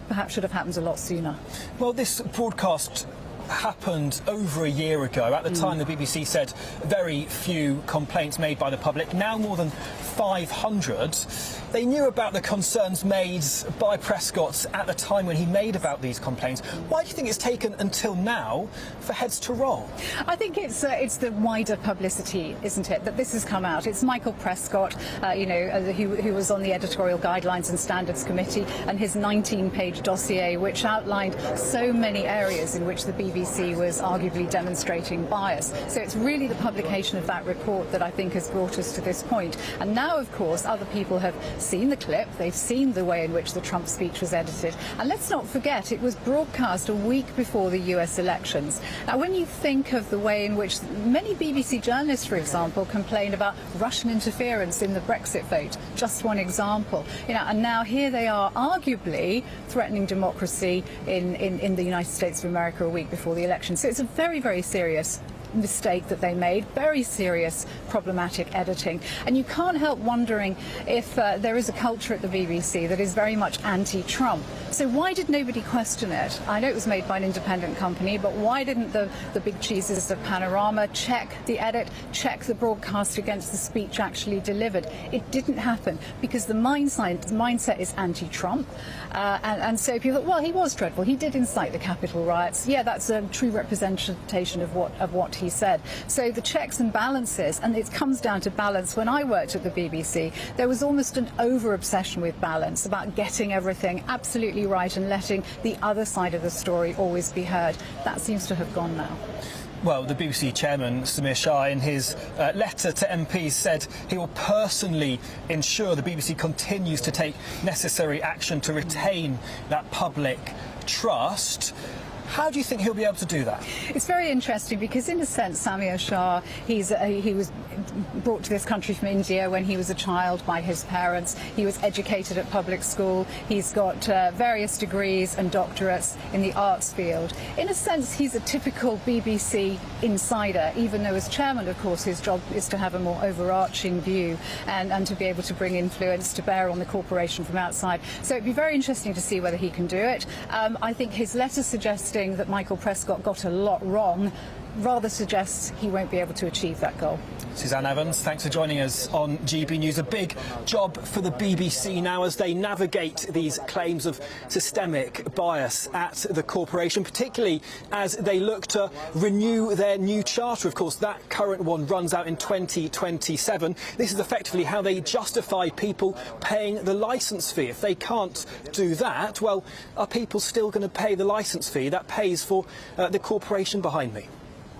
perhaps should have happened a lot sooner. Well, this broadcast happened over a year ago. At the time, the BBC said very few complaints made by the public, now more than 500. They knew about the concerns made by Prescott at the time when he made about these complaints. Why do you think it's taken until now for heads to roll? I think it's the wider publicity, isn't it, that this has come out. It's Michael Prescott, who was on the editorial guidelines and standards committee, and his 19-page dossier, which outlined so many areas in which the BBC was arguably demonstrating bias. So it's really the publication of that report that I think has brought us to this point. And now, of course, other people have seen the clip, they've seen the way in which the Trump speech was edited. And let's not forget, it was broadcast a week before the US elections. Now, when you think of the way in which many BBC journalists, for example, complained about Russian interference in the Brexit vote, just one example, and now here they are arguably threatening democracy in the United States of America a week before the election. So it's a very, very serious mistake that they made, very serious problematic editing, and you can't help wondering if there is a culture at the BBC that is very much anti-Trump. So why did nobody question it? I know it was made by an independent company, but why didn't the big cheeses of Panorama check the edit, check the broadcast against the speech actually delivered? It didn't happen because the mindset is anti-Trump, and so people thought, well, he was dreadful, he did incite the Capitol riots. Yeah, that's a true representation of what he said. So the checks and balances, and it comes down to balance. When I worked at the BBC, there was almost an over-obsession with balance, about getting everything absolutely right and letting the other side of the story always be heard. That seems to have gone now. Well, the BBC chairman, Samir Shah, in his letter to MPs said he will personally ensure the BBC continues to take necessary action to retain that public trust. How do you think he'll be able to do that? It's very interesting because, in a sense, Samir Shah, he was brought to this country from India when he was a child by his parents. He was educated at public school. He's got various degrees and doctorates in the arts field. In a sense, he's a typical BBC insider, even though as chairman, of course, his job is to have a more overarching view and to be able to bring influence to bear on the corporation from outside. So it'd be very interesting to see whether he can do it. I think his letter suggesting that Michael Prescott got a lot wrong rather suggests he won't be able to achieve that goal. Suzanne Evans, thanks for joining us on GB News. A big job for the BBC now as they navigate these claims of systemic bias at the corporation, particularly as they look to renew their new charter. Of course, that current one runs out in 2027. This is effectively how they justify people paying the licence fee. If they can't do that, well, are people still going to pay the licence fee that pays for the corporation behind me?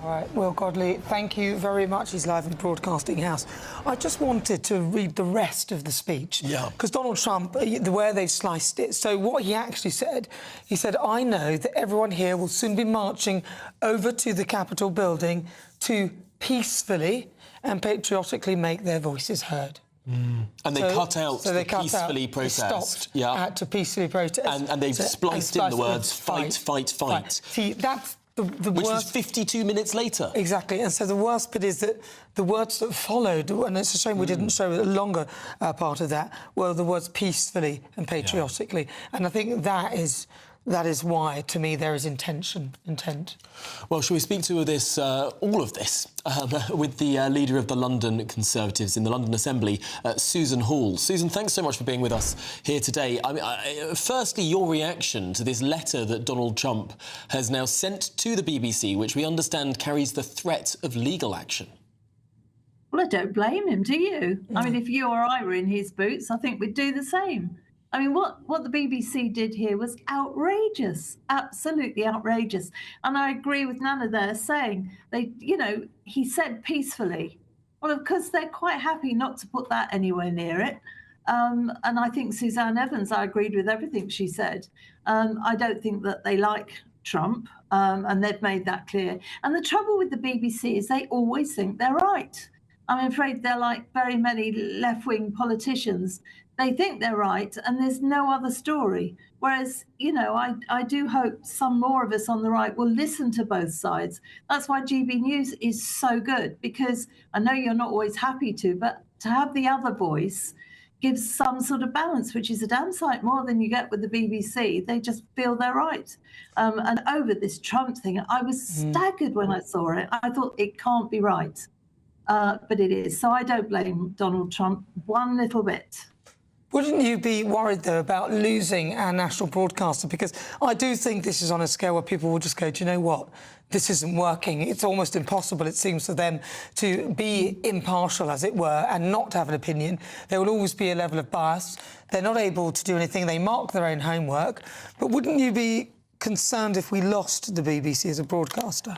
All right, Will Godley, thank you very much. He's live in the Broadcasting House. I just wanted to read the rest of the speech. Yeah. Because Donald Trump, the way they've sliced it. So what he actually said, he said, I know that everyone here will soon be marching over to the Capitol building to peacefully and patriotically make their voices heard. And they cut out the peacefully protest. They stopped to peacefully protest. And they've spliced in the words fight, fight, fight. See, that's the which worst, was 52 minutes later. Exactly. And so the worst bit is that the words that followed, and it's a shame we didn't show a longer part of that, were the words peacefully and patriotically. Yeah. And I think that is that is why, to me, there is intent. Well, shall we speak to this, all of this, with the leader of the London Conservatives in the London Assembly, Susan Hall. Susan, thanks so much for being with us here today. Firstly, your reaction to this letter that Donald Trump has now sent to the BBC, which we understand carries the threat of legal action. Well, I don't blame him, do you? I mean, if you or I were in his boots, I think we'd do the same. I mean, what the BBC did here was outrageous, absolutely outrageous. And I agree with Nana there saying he said peacefully. Well, of course, they're quite happy not to put that anywhere near it. And I think Suzanne Evans, I agreed with everything she said. I don't think that they like Trump, and they've made that clear. And the trouble with the BBC is they always think they're right. I'm afraid they're like very many left-wing politicians. They think they're right, and there's no other story. Whereas, I do hope some more of us on the right will listen to both sides. That's why GB News is so good, because I know you're not always happy to, but to have the other voice gives some sort of balance, which is a damn sight more than you get with the BBC. They just feel they're right. And over this Trump thing, I was staggered when I saw it. I thought it can't be right, but it is. So I don't blame Donald Trump one little bit. Wouldn't you be worried, though, about losing our national broadcaster? Because I do think this is on a scale where people will just go, do you know what? This isn't working. It's almost impossible, it seems to them, to be impartial, as it were, and not have an opinion. There will always be a level of bias. They're not able to do anything. They mark their own homework. But wouldn't you be concerned if we lost the BBC as a broadcaster?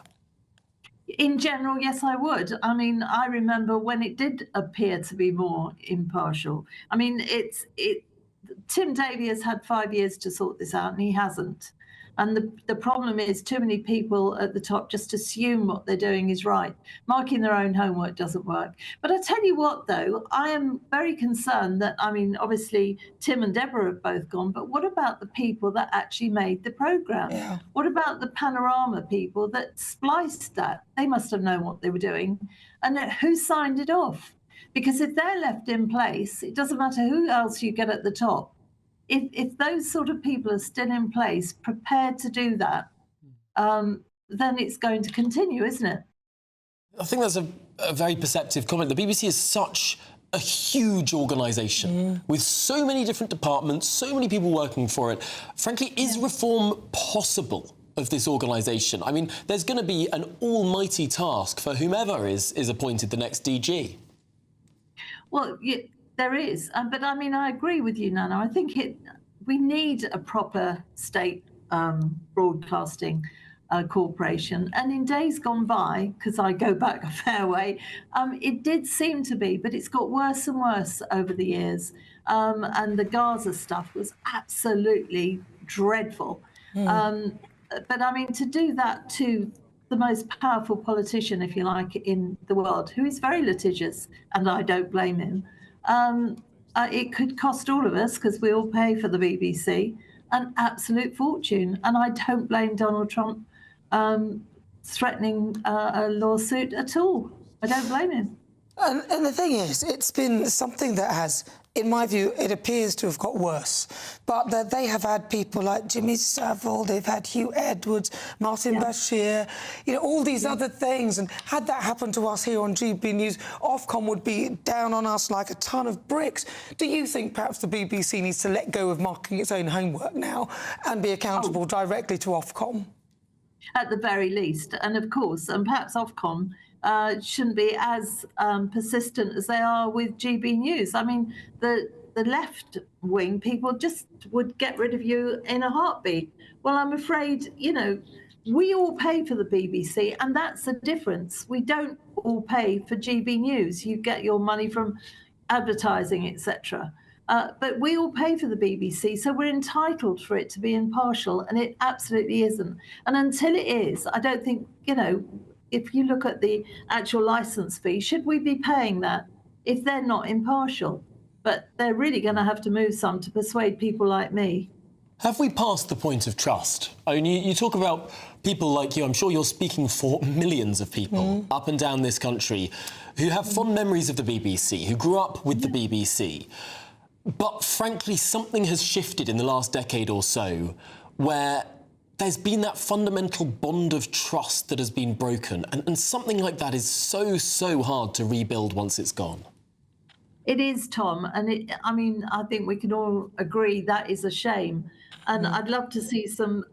In general, yes, I would. I mean, I remember when it did appear to be more impartial. I mean, Tim Davie has had 5 years to sort this out, and he hasn't. And the problem is too many people at the top just assume what they're doing is right. Marking their own homework doesn't work. But I tell you what, though, I am very concerned that, I mean, obviously, Tim and Deborah have both gone, but what about the people that actually made the programme? Yeah. What about the Panorama people that spliced that? They must have known what they were doing. And who signed it off? Because if they're left in place, it doesn't matter who else you get at the top. If those sort of people are still in place, prepared to do that, then it's going to continue, isn't it? I think that's a very perceptive comment. The BBC is such a huge organisation with so many different departments, so many people working for it. Frankly, is reform possible of this organisation? I mean, there's going to be an almighty task for whomever is appointed the next DG. Well, there is, but I mean, I agree with you, Nana. I think we need a proper state broadcasting corporation. And in days gone by, because I go back a fair way, it did seem to be, but it's got worse and worse over the years. And the Gaza stuff was absolutely dreadful. But I mean, to do that to the most powerful politician, if you like, in the world, who is very litigious, and I don't blame him, it could cost all of us, because we all pay for the BBC, an absolute fortune. And I don't blame Donald Trump threatening a lawsuit at all. I don't blame him. And the thing is, it's been something that has, in my view, it appears to have got worse. But that they have had people like Jimmy Savile, they've had Hugh Edwards, Martin Bashir, all these other things. And had that happened to us here on GB News, Ofcom would be down on us like a ton of bricks. Do you think perhaps the BBC needs to let go of marking its own homework now and be accountable directly to Ofcom? At the very least. And of course, and perhaps Ofcom shouldn't be as persistent as they are with GB News. I mean, the left wing people just would get rid of you in a heartbeat. Well, I'm afraid, we all pay for the BBC, and that's the difference. We don't all pay for GB News. You get your money from advertising, etc. But we all pay for the BBC, so we're entitled for it to be impartial, and it absolutely isn't. And until it is, I don't think, if you look at the actual licence fee, should we be paying that if they're not impartial? But they're really going to have to move some to persuade people like me. Have we passed the point of trust? I mean, you talk about people like you. I'm sure you're speaking for millions of people up and down this country who have fond memories of the BBC, who grew up with the BBC. But frankly, something has shifted in the last decade or so where there's been that fundamental bond of trust that has been broken, and something like that is so hard to rebuild once it's gone. It is, Tom, and I think we can all agree that is a shame. And I'd love to see some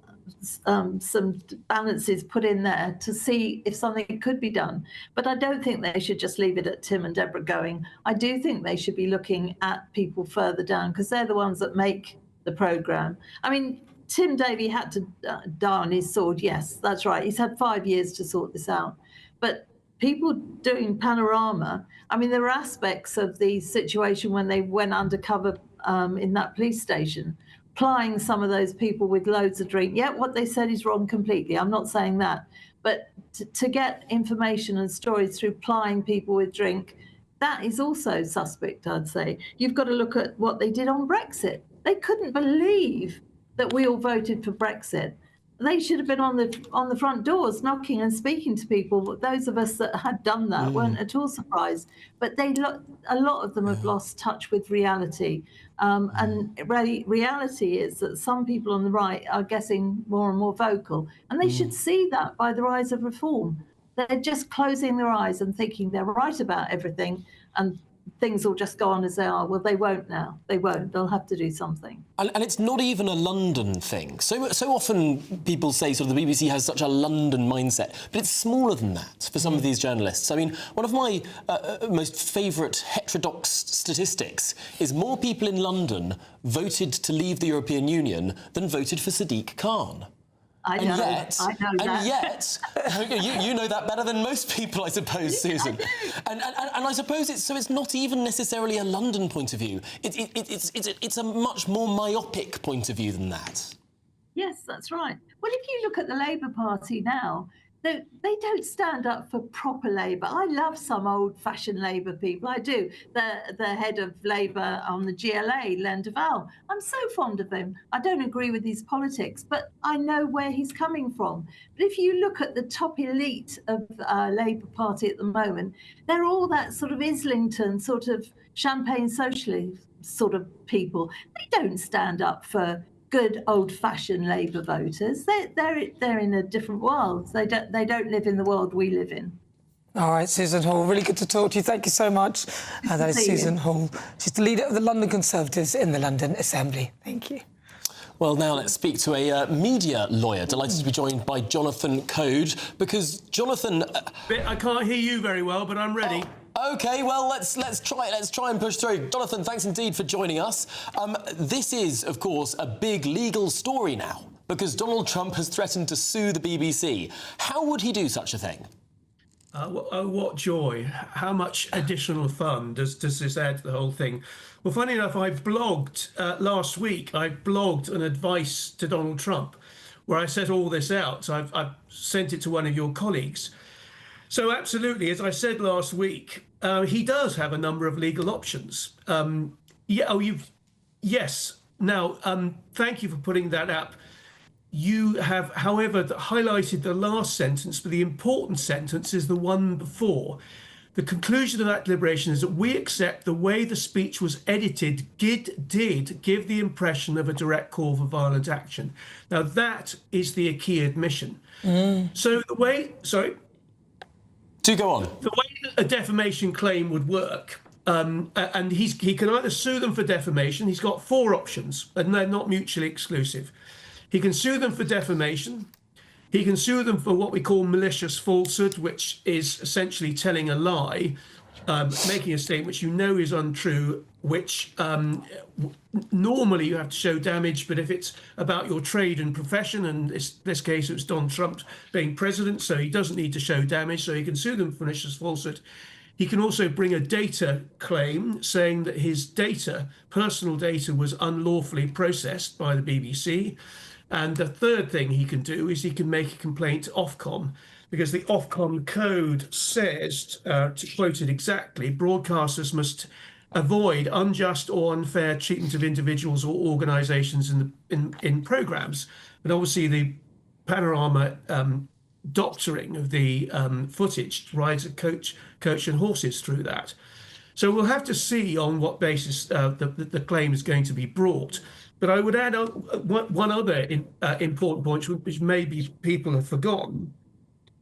balances put in there to see if something could be done. But I don't think they should just leave it at Tim and Deborah going. I do think they should be looking at people further down, because they're the ones that make the programme. I mean, Tim Davie had to die on his sword. Yes, that's right. He's had 5 years to sort this out. But people doing Panorama, I mean, there were aspects of the situation when they went undercover in that police station, plying some of those people with loads of drink. Yeah, what they said is wrong completely. I'm not saying that. But to get information and stories through plying people with drink, that is also suspect, I'd say. You've got to look at what they did on Brexit. They couldn't believe that we all voted for Brexit. They should have been on the front doors knocking and speaking to people. Those of us that had done that weren't at all surprised. But a lot of them have lost touch with reality. And reality is that some people on the right are getting more and more vocal. And they should see that by the rise of reform. They're just closing their eyes and thinking they're right about everything, and things will just go on as they are. Well, they won't now. They won't. They'll have to do something. And it's not even a London thing. So often people say sort of the BBC has such a London mindset, but it's smaller than that for some of these journalists. I mean, one of my most favourite heterodox statistics is more people in London voted to leave the European Union than voted for Sadiq Khan. I know that. And yet, you know that better than most people, I suppose, Susan. And I suppose it's not even necessarily a London point of view. It's a much more myopic point of view than that. Yes, that's right. Well, if you look at the Labour Party now, they don't stand up for proper Labour. I love some old-fashioned Labour people. I do. The head of Labour on the GLA, Len Duval. I'm so fond of him. I don't agree with his politics, but I know where he's coming from. But if you look at the top elite of Labour Party at the moment, they're all that sort of Islington, sort of Champagne socialist sort of people. They don't stand up for good old-fashioned Labour voters. They're in a different world. They don't live in the world we live in. All right, Susan Hall, really good to talk to you. Thank you so much. That is Susan Hall. She's the leader of the London Conservatives in the London Assembly. Thank you. Well, now let's speak to a media lawyer. Delighted to be joined by Jonathan Code, because Jonathan... I can't hear you very well, but I'm ready. OK, well, let's try and push through. Jonathan, thanks indeed for joining us. This is, of course, a big legal story now, because Donald Trump has threatened to sue the BBC. How would he do such a thing? Oh, what joy. How much additional fun does this add to the whole thing? Well, funny enough, I blogged last week. I blogged an advice to Donald Trump where I set all this out. So I've sent it to one of your colleagues. So absolutely, as I said last week, he does have a number of legal options. Yes. Now, thank you for putting that up. You have, however, highlighted the last sentence, but the important sentence is the one before. The conclusion of that deliberation is that we accept the way the speech was edited did give the impression of a direct call for violent action. Now, that is the key admission. So the way... Sorry? Do go on. The way a defamation claim would work, and he can either sue them for defamation. He's got 4 options, and they're not mutually exclusive. He can sue them for defamation. He can sue them for what we call malicious falsehood, which is essentially telling a lie, making a statement which you know is untrue, which normally you have to show damage, but if it's about your trade and profession, and this case it was Donald Trump being president, so he doesn't need to show damage, so he can sue them for malicious falsehood. He can also bring a data claim saying that his data, personal data, was unlawfully processed by the BBC. And the third thing he can do is he can make a complaint to Ofcom, because the Ofcom code says, to quote it exactly, broadcasters must avoid unjust or unfair treatment of individuals or organisations in programmes. But obviously the Panorama doctoring of the footage rides a coach and horses through that. So we'll have to see on what basis the claim is going to be brought. But I would add one other important point, which maybe people have forgotten,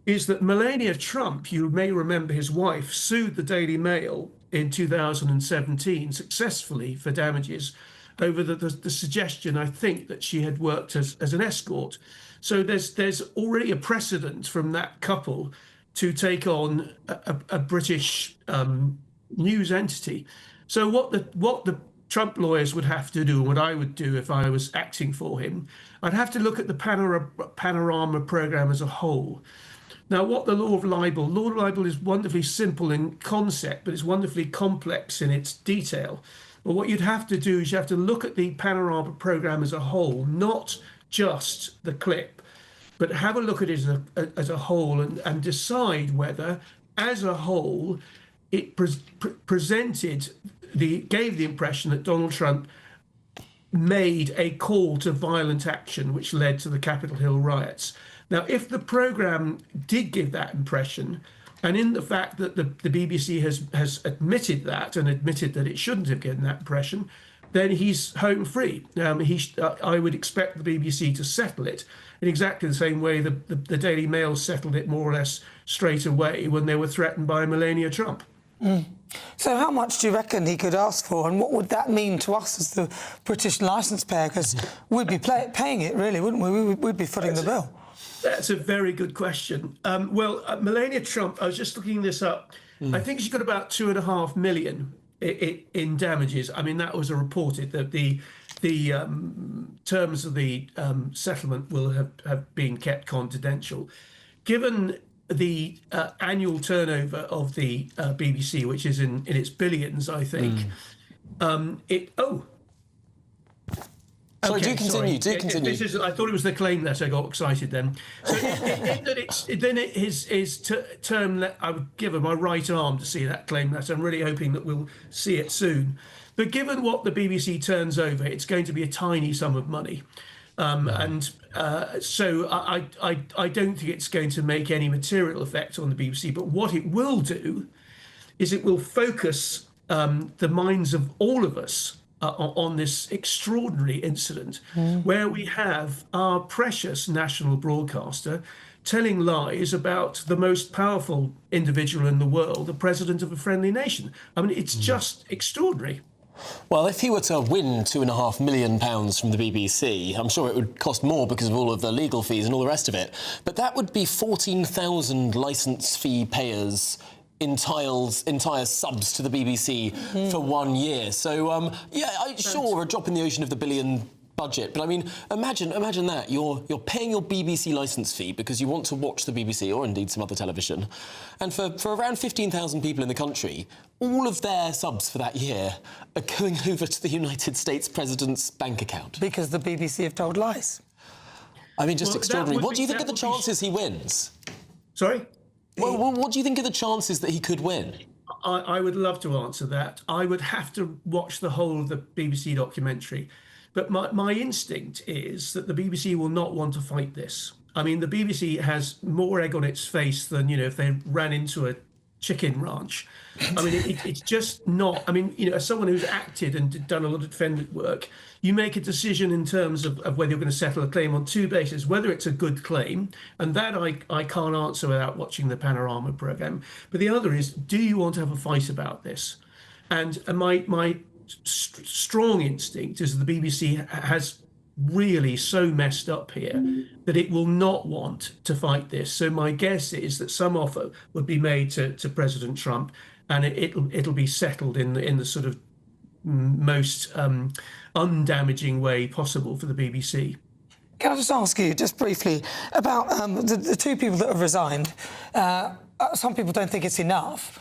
is that Melania Trump, you may remember his wife, sued the Daily Mail in 2017 successfully for damages over the suggestion, I think, that she had worked as an escort. So there's already a precedent from that couple to take on a British news entity. So what the Trump lawyers would have to do, what I would do if I was acting for him, I'd have to look at the Panorama program as a whole. Now, what the law of libel is wonderfully simple in concept, but it's wonderfully complex in its detail. But what you'd have to do is you have to look at the Panorama program as a whole, not just the clip, but have a look at it as a whole and decide whether, as a whole, it gave the impression that Donald Trump made a call to violent action, which led to the Capitol Hill riots. Now, if the program did give that impression, and in the fact that the BBC has admitted that and admitted that it shouldn't have given that impression, then he's home free. I would expect the BBC to settle it in exactly the same way the Daily Mail settled it more or less straight away when they were threatened by Melania Trump. So how much do you reckon he could ask for, and what would that mean to us as the British licence payer? Because we'd be paying it, really, wouldn't we? We'd be footing the bill. That's a very good question. Melania Trump, I was just looking this up. I think she got about $2.5 million in damages. I mean, that was reported that the terms of the settlement will have been kept confidential. Given the annual turnover of the BBC, which is in its billions, I think. Sorry, do continue. I thought it was the claim letter. I got excited then. So his term, I would give him my right arm to see that claim letter. I'm really hoping that we'll see it soon. But given what the BBC turns over, it's going to be a tiny sum of money. So I don't think it's going to make any material effect on the BBC. But what it will do is it will focus the minds of all of us on this extraordinary incident where we have our precious national broadcaster telling lies about the most powerful individual in the world, the president of a friendly nation. I mean, it's just extraordinary. Well, if he were to win £2.5 million from the BBC, I'm sure it would cost more because of all of the legal fees and all the rest of it. But that would be 14,000 licence fee payers, entire subs to the BBC for 1 year. So, sure, a drop in the ocean of the billion budget. But I mean, imagine that. You're paying your BBC licence fee because you want to watch the BBC or indeed some other television. And for around 15,000 people in the country, all of their subs for that year are going over to the United States president's bank account. Because the BBC have told lies. I mean, just extraordinary. What do you think of the chances he wins? Sorry? Well, what do you think of the chances that he could win? I would love to answer that. I would have to watch the whole of the BBC documentary. But my instinct is that the BBC will not want to fight this. I mean, the BBC has more egg on its face than, if they ran into a chicken ranch. I mean, it's just not. I mean, as someone who's acted and done a lot of defendant work, you make a decision in terms of whether you're going to settle a claim on two bases, whether it's a good claim, and that I can't answer without watching the Panorama programme. But the other is, do you want to have a fight about this? And my strong instinct is the BBC has really so messed up here that it will not want to fight this. So my guess is that some offer would be made to President Trump, and it'll be settled in the sort of most undamaging way possible for the BBC. Can I just ask you, just briefly, about the two people that have resigned? Some people don't think it's enough.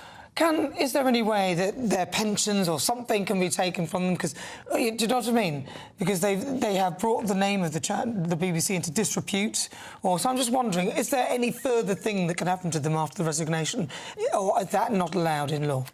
Is there any way that their pensions or something can be taken from them? Because, do you know what I mean? Because they have brought the name of the BBC into disrepute. So I'm just wondering, is there any further thing that can happen to them after the resignation? Or is that not allowed in law?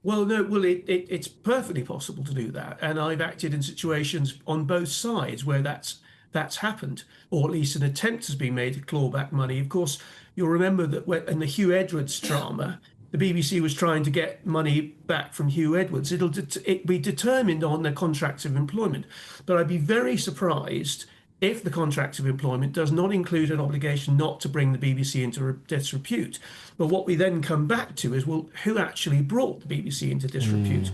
Well, no, it's perfectly possible to do that. And I've acted in situations on both sides where that's happened, or at least an attempt has been made to claw back money. Of course, you'll remember that in the Hugh Edwards drama, the BBC was trying to get money back from Hugh Edwards. It'll be determined on their contracts of employment. But I'd be very surprised if the contract of employment does not include an obligation not to bring the BBC into disrepute. But what we then come back to is, well, who actually brought the BBC into disrepute?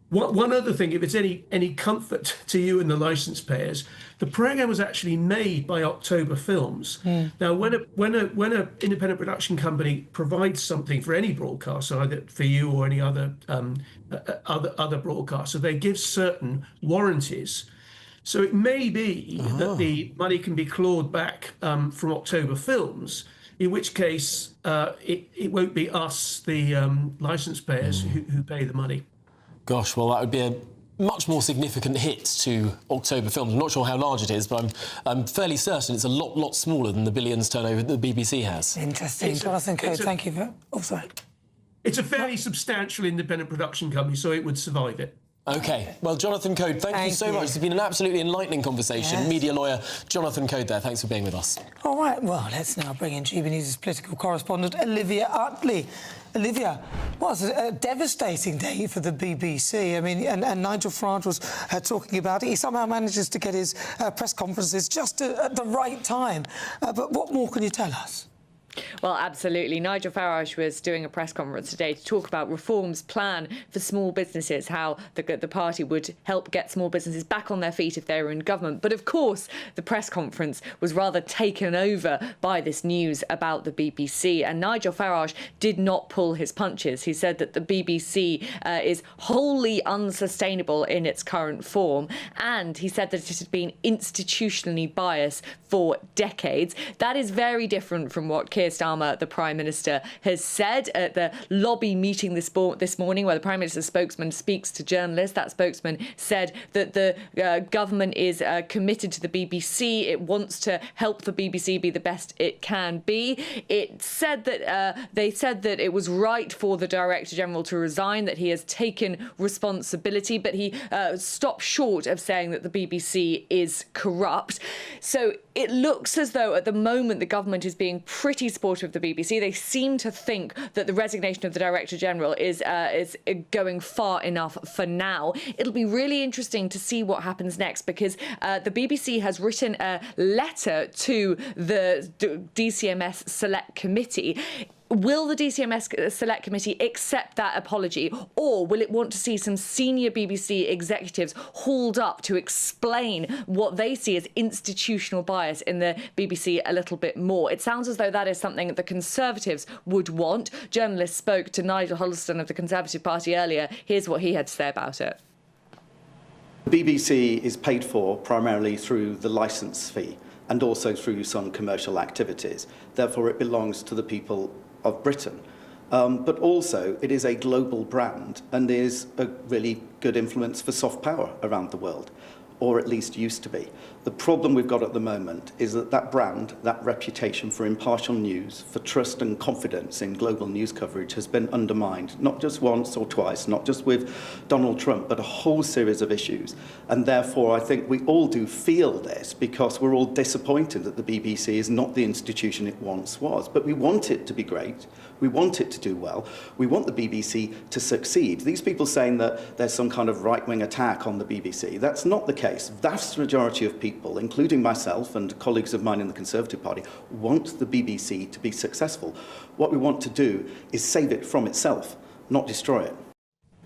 One other thing, if it's any comfort to you and the licence payers, the programme was actually made by October Films. Now, when a independent production company provides something for any broadcaster, either for you or any other broadcaster, they give certain warranties. So it may be that the money can be clawed back from October Films, in which case it won't be us, the licence payers, who pay the money. Gosh, well, that would be a much more significant hit to October Films. I'm not sure how large it is, but I'm fairly certain it's a lot smaller than the billions turnover that the BBC has. Interesting. Jonathan Coe, thank you for... Oh, sorry. It's a fairly substantial independent production company, so it would survive it. OK. Well, Jonathan Coe, thank you so much. It's been an absolutely enlightening conversation. Yes. Media lawyer Jonathan Coe there. Thanks for being with us. All right, well, let's now bring in GB News' political correspondent, Olivia Utley. Olivia, well, it's a devastating day for the BBC. I mean, and Nigel Farage was talking about it. He somehow manages to get his press conferences just at the right time. But what more can you tell us? Well, absolutely. Nigel Farage was doing a press conference today to talk about Reform's plan for small businesses, how the party would help get small businesses back on their feet if they were in government. But of course, the press conference was rather taken over by this news about the BBC. And Nigel Farage did not pull his punches. He said that the BBC is wholly unsustainable in its current form. And he said that it has been institutionally biased for decades. That is very different from what Keir Starmer, the Prime Minister, has said at the lobby meeting this morning, where the Prime Minister's spokesman speaks to journalists. That spokesman said that the government is committed to the BBC. It wants to help the BBC be the best it can be. It said that they said that it was right for the Director General to resign, that he has taken responsibility, but he stopped short of saying that the BBC is corrupt. So it looks as though at the moment the government is being pretty supportive of the BBC. They seem to think that the resignation of the Director General is going far enough for now. It'll be really interesting to see what happens next, because the BBC has written a letter to the DCMS Select Committee. Will the DCMS Select Committee accept that apology, or will it want to see some senior BBC executives hauled up to explain what they see as institutional bias in the BBC a little bit more? It sounds as though that is something that the Conservatives would want. Journalists spoke to Nigel Huddleston of the Conservative Party earlier. Here's what he had to say about it. The BBC is paid for primarily through the licence fee and also through some commercial activities. Therefore, it belongs to the people of Britain. But also, it is a global brand and is a really good influence for soft power around the world, or at least used to be. The problem we've got at the moment is that that brand, that reputation for impartial news, for trust and confidence in global news coverage has been undermined, not just once or twice, not just with Donald Trump, but a whole series of issues. And therefore, I think we all do feel this, because we're all disappointed that the BBC is not the institution it once was. But we want it to be great. We want it to do well. We want the BBC to succeed. These people saying that there's some kind of right-wing attack on the BBC, that's not the case. Vast majority of people, including myself and colleagues of mine in the Conservative Party, want the BBC to be successful. What we want to do is save it from itself, not destroy it.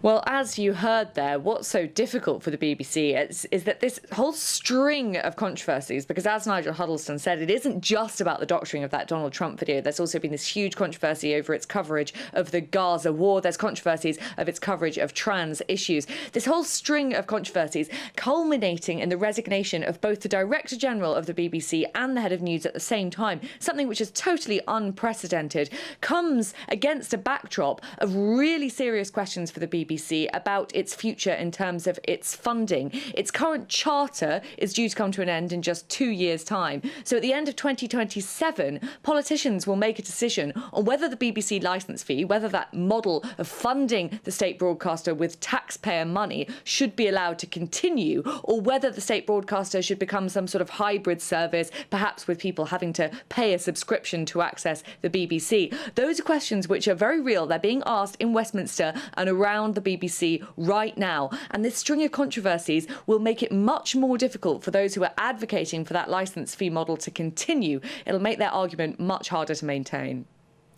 Well, as you heard there, what's so difficult for the BBC is that this whole string of controversies, because as Nigel Huddleston said, it isn't just about the doctoring of that Donald Trump video. There's also been this huge controversy over its coverage of the Gaza war. There's controversies of its coverage of trans issues. This whole string of controversies culminating in the resignation of both the Director General of the BBC and the Head of News at the same time, something which is totally unprecedented, comes against a backdrop of really serious questions for the BBC. BBC about its future in terms of its funding. Its current charter is due to come to an end in just 2 years' time. So at the end of 2027, politicians will make a decision on whether the BBC licence fee, whether that model of funding the state broadcaster with taxpayer money should be allowed to continue, or whether the state broadcaster should become some sort of hybrid service, perhaps with people having to pay a subscription to access the BBC. Those are questions which are very real. They're being asked in Westminster and around the BBC right now. And this string of controversies will make it much more difficult for those who are advocating for that licence fee model to continue. It'll make their argument much harder to maintain.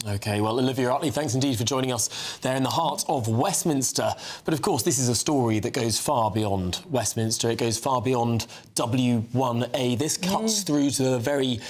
OK, well, Olivia Utley, thanks indeed for joining us there in the heart of Westminster. But, of course, this is a story that goes far beyond Westminster. It goes far beyond W1A. This cuts through to the very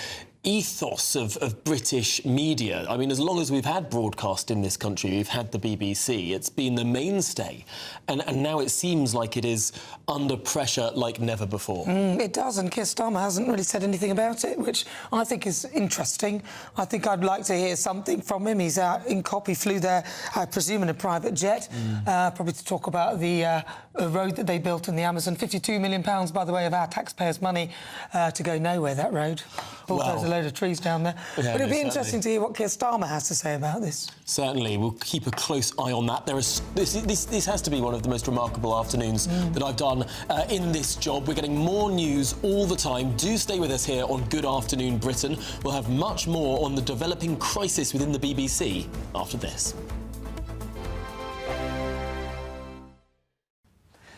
ethos of British media. I mean, as long as we've had broadcast in this country, we've had the BBC. It's been the mainstay. And now it seems like it is under pressure like never before. It does, and Keir Starmer hasn't really said anything about it, which I think is interesting. I think I'd like to hear something from him. He's out in COP. He flew there, I presume, in a private jet, probably to talk about the road that they built in the Amazon. £52 million, by the way, of our taxpayers' money to go nowhere, that road. Bulldoze a load of trees down there. Yeah, but it'd be interesting to hear what Keir Starmer has to say about this. Certainly, we'll keep a close eye on that. This has to be one of the most remarkable afternoons that I've done in this job. We're getting more news all the time. Do stay with us here on Good Afternoon Britain. We'll have much more on the developing crisis within the BBC after this.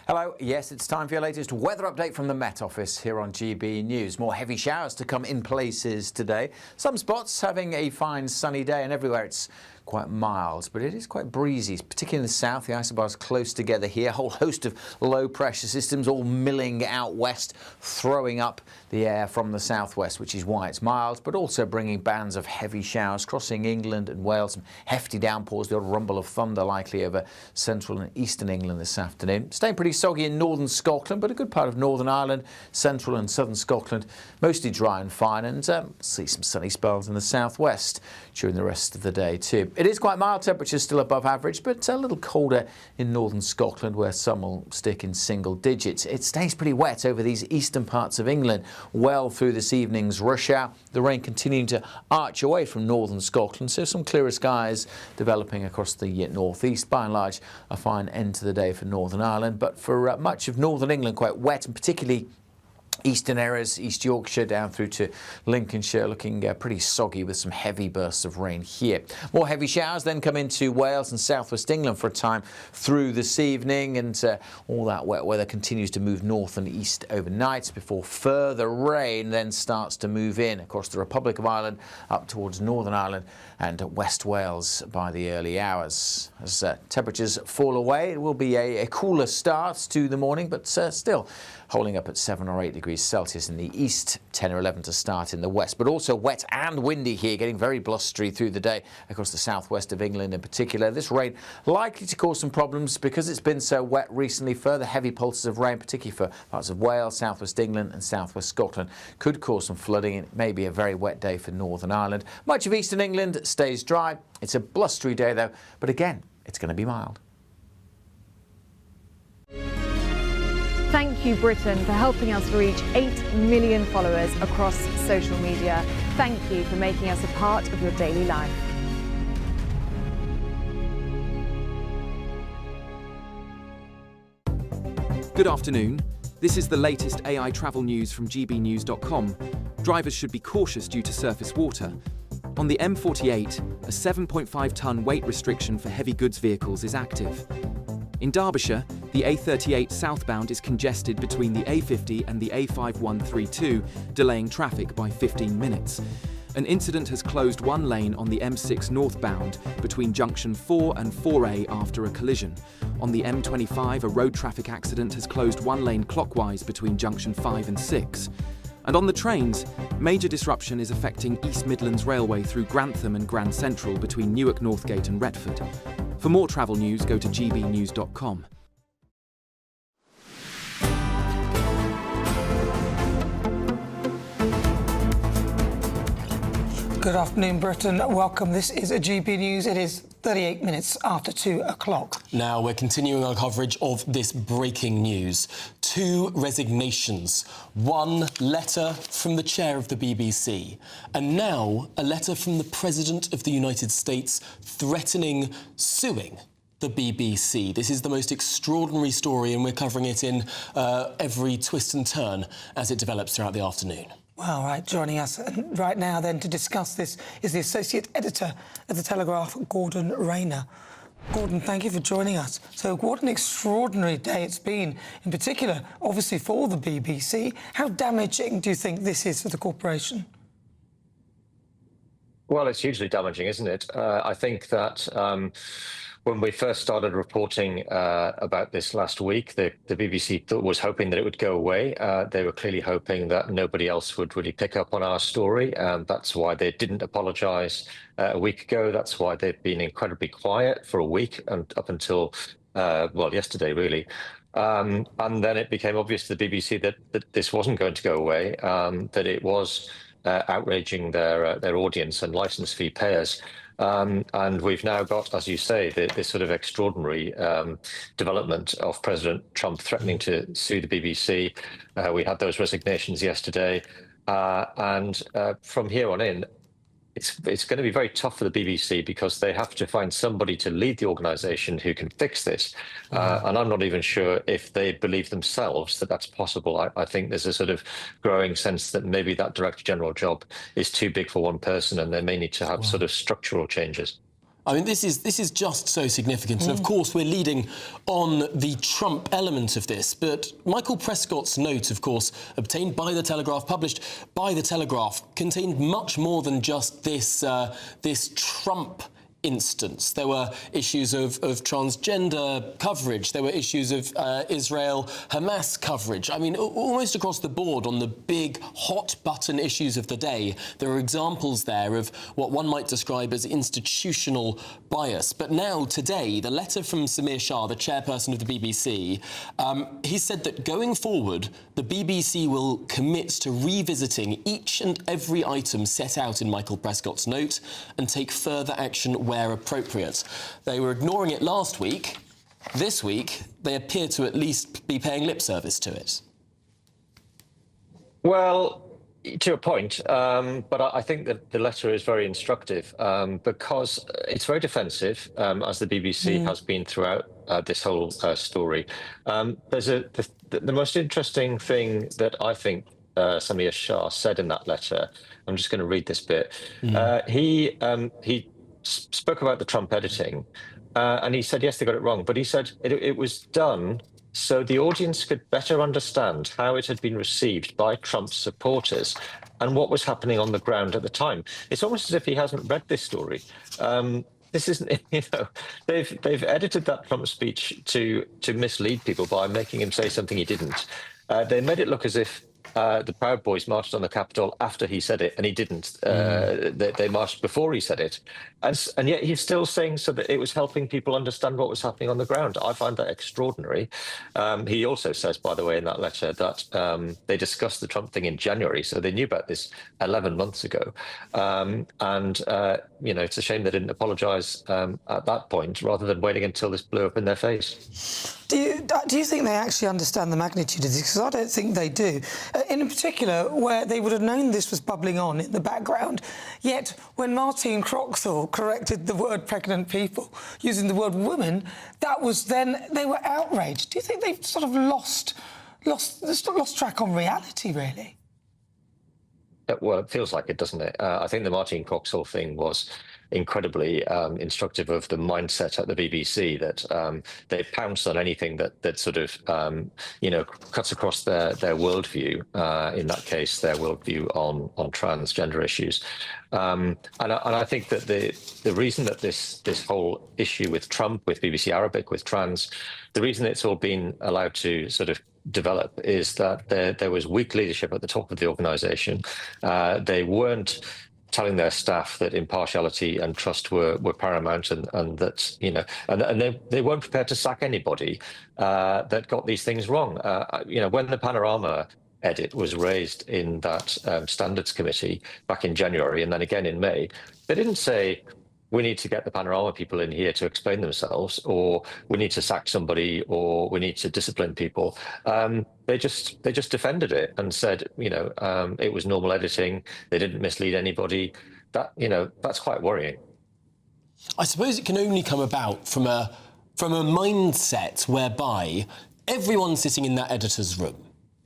Hello, yes, it's time for your latest weather update from the Met Office here on GB News. More heavy showers to come in places today. Some spots having a fine sunny day, and everywhere it's quite mild, but it is quite breezy, particularly in the south. The isobars close together here. A whole host of low pressure systems all milling out west, throwing up the air from the southwest, which is why it's mild, but also bringing bands of heavy showers crossing England and Wales. Some hefty downpours, the odd rumble of thunder likely over central and eastern England this afternoon. Staying pretty soggy in northern Scotland, but a good part of Northern Ireland, central and southern Scotland, mostly dry and fine, and see some sunny spells in the southwest during the rest of the day too. It is quite mild, temperatures still above average, but a little colder in northern Scotland, where some will stick in single digits. It stays pretty wet over these eastern parts of England well through this evening's rush hour. The rain continuing to arch away from northern Scotland, so some clearer skies developing across the northeast. By and large, a fine end to the day for Northern Ireland, but for much of northern England, quite wet, and particularly eastern areas, East Yorkshire down through to Lincolnshire, looking pretty soggy with some heavy bursts of rain here. More heavy showers then come into Wales and southwest England for a time through this evening, and all that wet weather continues to move north and east overnight before further rain then starts to move in across the Republic of Ireland up towards Northern Ireland and West Wales by the early hours. As temperatures fall away, it will be a cooler start to the morning, but still holding up at 7 or 8 degrees Celsius in the east, 10 or 11 to start in the west. But also wet and windy here, getting very blustery through the day across the southwest of England in particular. This rain likely to cause some problems because it's been so wet recently. Further heavy pulses of rain, particularly for parts of Wales, southwest England and southwest Scotland, could cause some flooding. It may be a very wet day for Northern Ireland. Much of eastern England stays dry. It's a blustery day though, but again, it's going to be mild. Thank you, Britain, for helping us reach 8 million followers across social media. Thank you for making us a part of your daily life. Good afternoon. This is the latest AI travel news from GBNews.com. Drivers should be cautious due to surface water. On the M48, a 7.5-tonne weight restriction for heavy goods vehicles is active. In Derbyshire, the A38 southbound is congested between the A50 and the A5132, delaying traffic by 15 minutes. An incident has closed one lane on the M6 northbound between junction 4 and 4A after a collision. On the M25, a road traffic accident has closed one lane clockwise between junction 5 and 6. And on the trains, major disruption is affecting East Midlands Railway through Grantham and Grand Central between Newark Northgate and Retford. For more travel news, go to gbnews.com. Good afternoon, Britain. Welcome. This is a GB News. It is 38 minutes after 2 o'clock. Now we're continuing our coverage of this breaking news. 2 resignations, 1 letter from the chair of the BBC, and now a letter from the President of the United States threatening suing the BBC. This is the most extraordinary story, and we're covering it in every twist and turn as it develops throughout the afternoon. Well, right, joining us right now then to discuss this is the Associate Editor at The Telegraph, Gordon Rayner. Gordon, thank you for joining us. So what an extraordinary day it's been, in particular, obviously, for the BBC. How damaging do you think this is for the corporation? Well, it's hugely damaging, isn't it? I think that when we first started reporting about this last week, the BBC was hoping that it would go away. They were clearly hoping that nobody else would really pick up on our story, and that's why they didn't apologise a week ago. That's why they've been incredibly quiet for a week and up until, well, yesterday, really. And then it became obvious to the BBC that this wasn't going to go away, that it was outraging their audience and licence fee payers. And we've now got, as you say, this sort of extraordinary development of President Trump threatening to sue the BBC. We had those resignations yesterday. And from here on in, it's going to be very tough for the BBC because they have to find somebody to lead the organisation who can fix this. And I'm not even sure if they believe themselves that that's possible. I think there's a sort of growing sense that maybe that Director General job is too big for one person and they may need to have sort of structural changes. I mean, this is just so significant. And of course, we're leading on the Trump element of this. But Michael Prescott's note, of course, obtained by The Telegraph, published by The Telegraph, contained much more than just this Trump instance. There were issues of transgender coverage. There were issues of Israel-Hamas coverage. I mean, almost across the board on the big hot-button issues of the day, there are examples there of what one might describe as institutional bias. But now, today, the letter from Samir Shah, the chairperson of the BBC, he said that going forward, the BBC will commit to revisiting each and every item set out in Michael Prescott's note and take further action where appropriate. They were ignoring it last week. This week, they appear to at least be paying lip service to it. Well, to a point, but I think that the letter is very instructive because it's very defensive, as the BBC has been throughout this whole story. There's the most interesting thing that I think Samir Shah said in that letter. I'm just going to read this bit. He spoke about the Trump editing, and he said, yes, they got it wrong, but he said it was done so the audience could better understand how it had been received by Trump's supporters and what was happening on the ground at the time. It's almost as if he hasn't read this story. This isn't, they've edited that Trump speech to mislead people by making him say something he didn't. They made it look as if the Proud Boys marched on the Capitol after he said it, and he didn't. They marched before he said it. And yet he's still saying so that it was helping people understand what was happening on the ground. I find that extraordinary. He also says, by the way, in that letter that they discussed the Trump thing in January, so they knew about this 11 months ago. It's a shame they didn't apologise at that point rather than waiting until this blew up in their face. Do you think they actually understand the magnitude of this? Because I don't think they do. In particular, where they would have known this was bubbling on in the background. Yet, when Martine Croxall corrected the word pregnant people using the word women, that was then they were outraged. Do you think they've sort of lost track on reality, really? Well, it feels like it, doesn't it? I think the Martine Croxall thing was incredibly instructive of the mindset at the BBC, that they pounce on anything that sort of cuts across their worldview. In that case, their worldview on transgender issues. And I think that the reason that this whole issue with Trump, with BBC Arabic, with trans, the reason it's all been allowed to sort of develop is that there was weak leadership at the top of the organisation. They weren't telling their staff that impartiality and trust were paramount, and that and they weren't prepared to sack anybody that got these things wrong. When the Panorama edit was raised in that standards committee back in January and then again in May, they didn't say, we need to get the Panorama people in here to explain themselves, or we need to sack somebody, or we need to discipline people. They just defended it and said, it was normal editing. They didn't mislead anybody. That's quite worrying. I suppose it can only come about from a mindset whereby everyone sitting in that editor's room,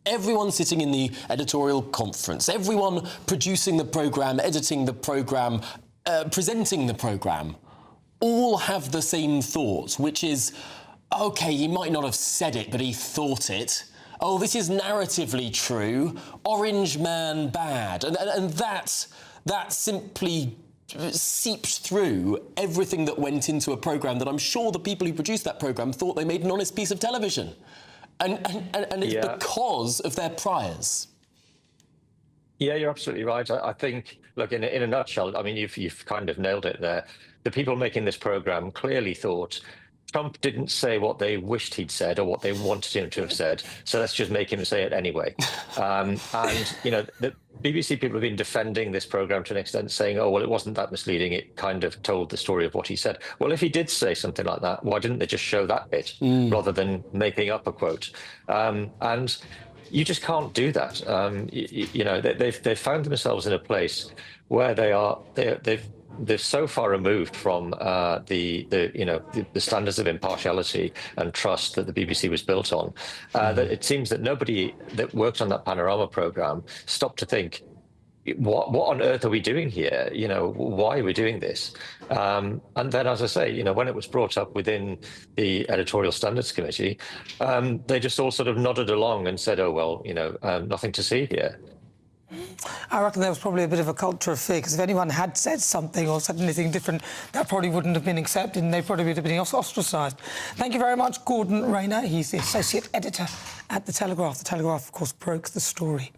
everyone sitting in the editorial conference, everyone producing the programme, editing the programme, presenting the programme, all have the same thoughts, which is, OK, he might not have said it, but he thought it. Oh, this is narratively true. Orange man bad. And that simply seeped through everything that went into a programme that I'm sure the people who produced that programme thought they made an honest piece of television. And it's because of their priors. Yeah, you're absolutely right. I think, look, in a nutshell, I mean, you've kind of nailed it there. The people making this programme clearly thought Trump didn't say what they wished he'd said or what they wanted him to have said, so let's just make him say it anyway. The BBC people have been defending this programme to an extent, saying, oh, well, it wasn't that misleading. It kind of told the story of what he said. Well, if he did say something like that, why didn't they just show that bit rather than making up a quote? And you just can't do that. They've found themselves in a place where they're so far removed from the standards of impartiality and trust that the BBC was built on that it seems that nobody that worked on that Panorama programme stopped to think, what on earth are we doing here? Why are we doing this? And then, as I say, when it was brought up within the editorial standards committee, they just all sort of nodded along and said, oh, well, nothing to see here. I reckon there was probably a bit of a culture of fear, because if anyone had said something or said anything different, that probably wouldn't have been accepted and they probably would have been ostracised. Thank you very much, Gordon Rayner. He's the Associate Editor at The Telegraph. The Telegraph, of course, broke the story.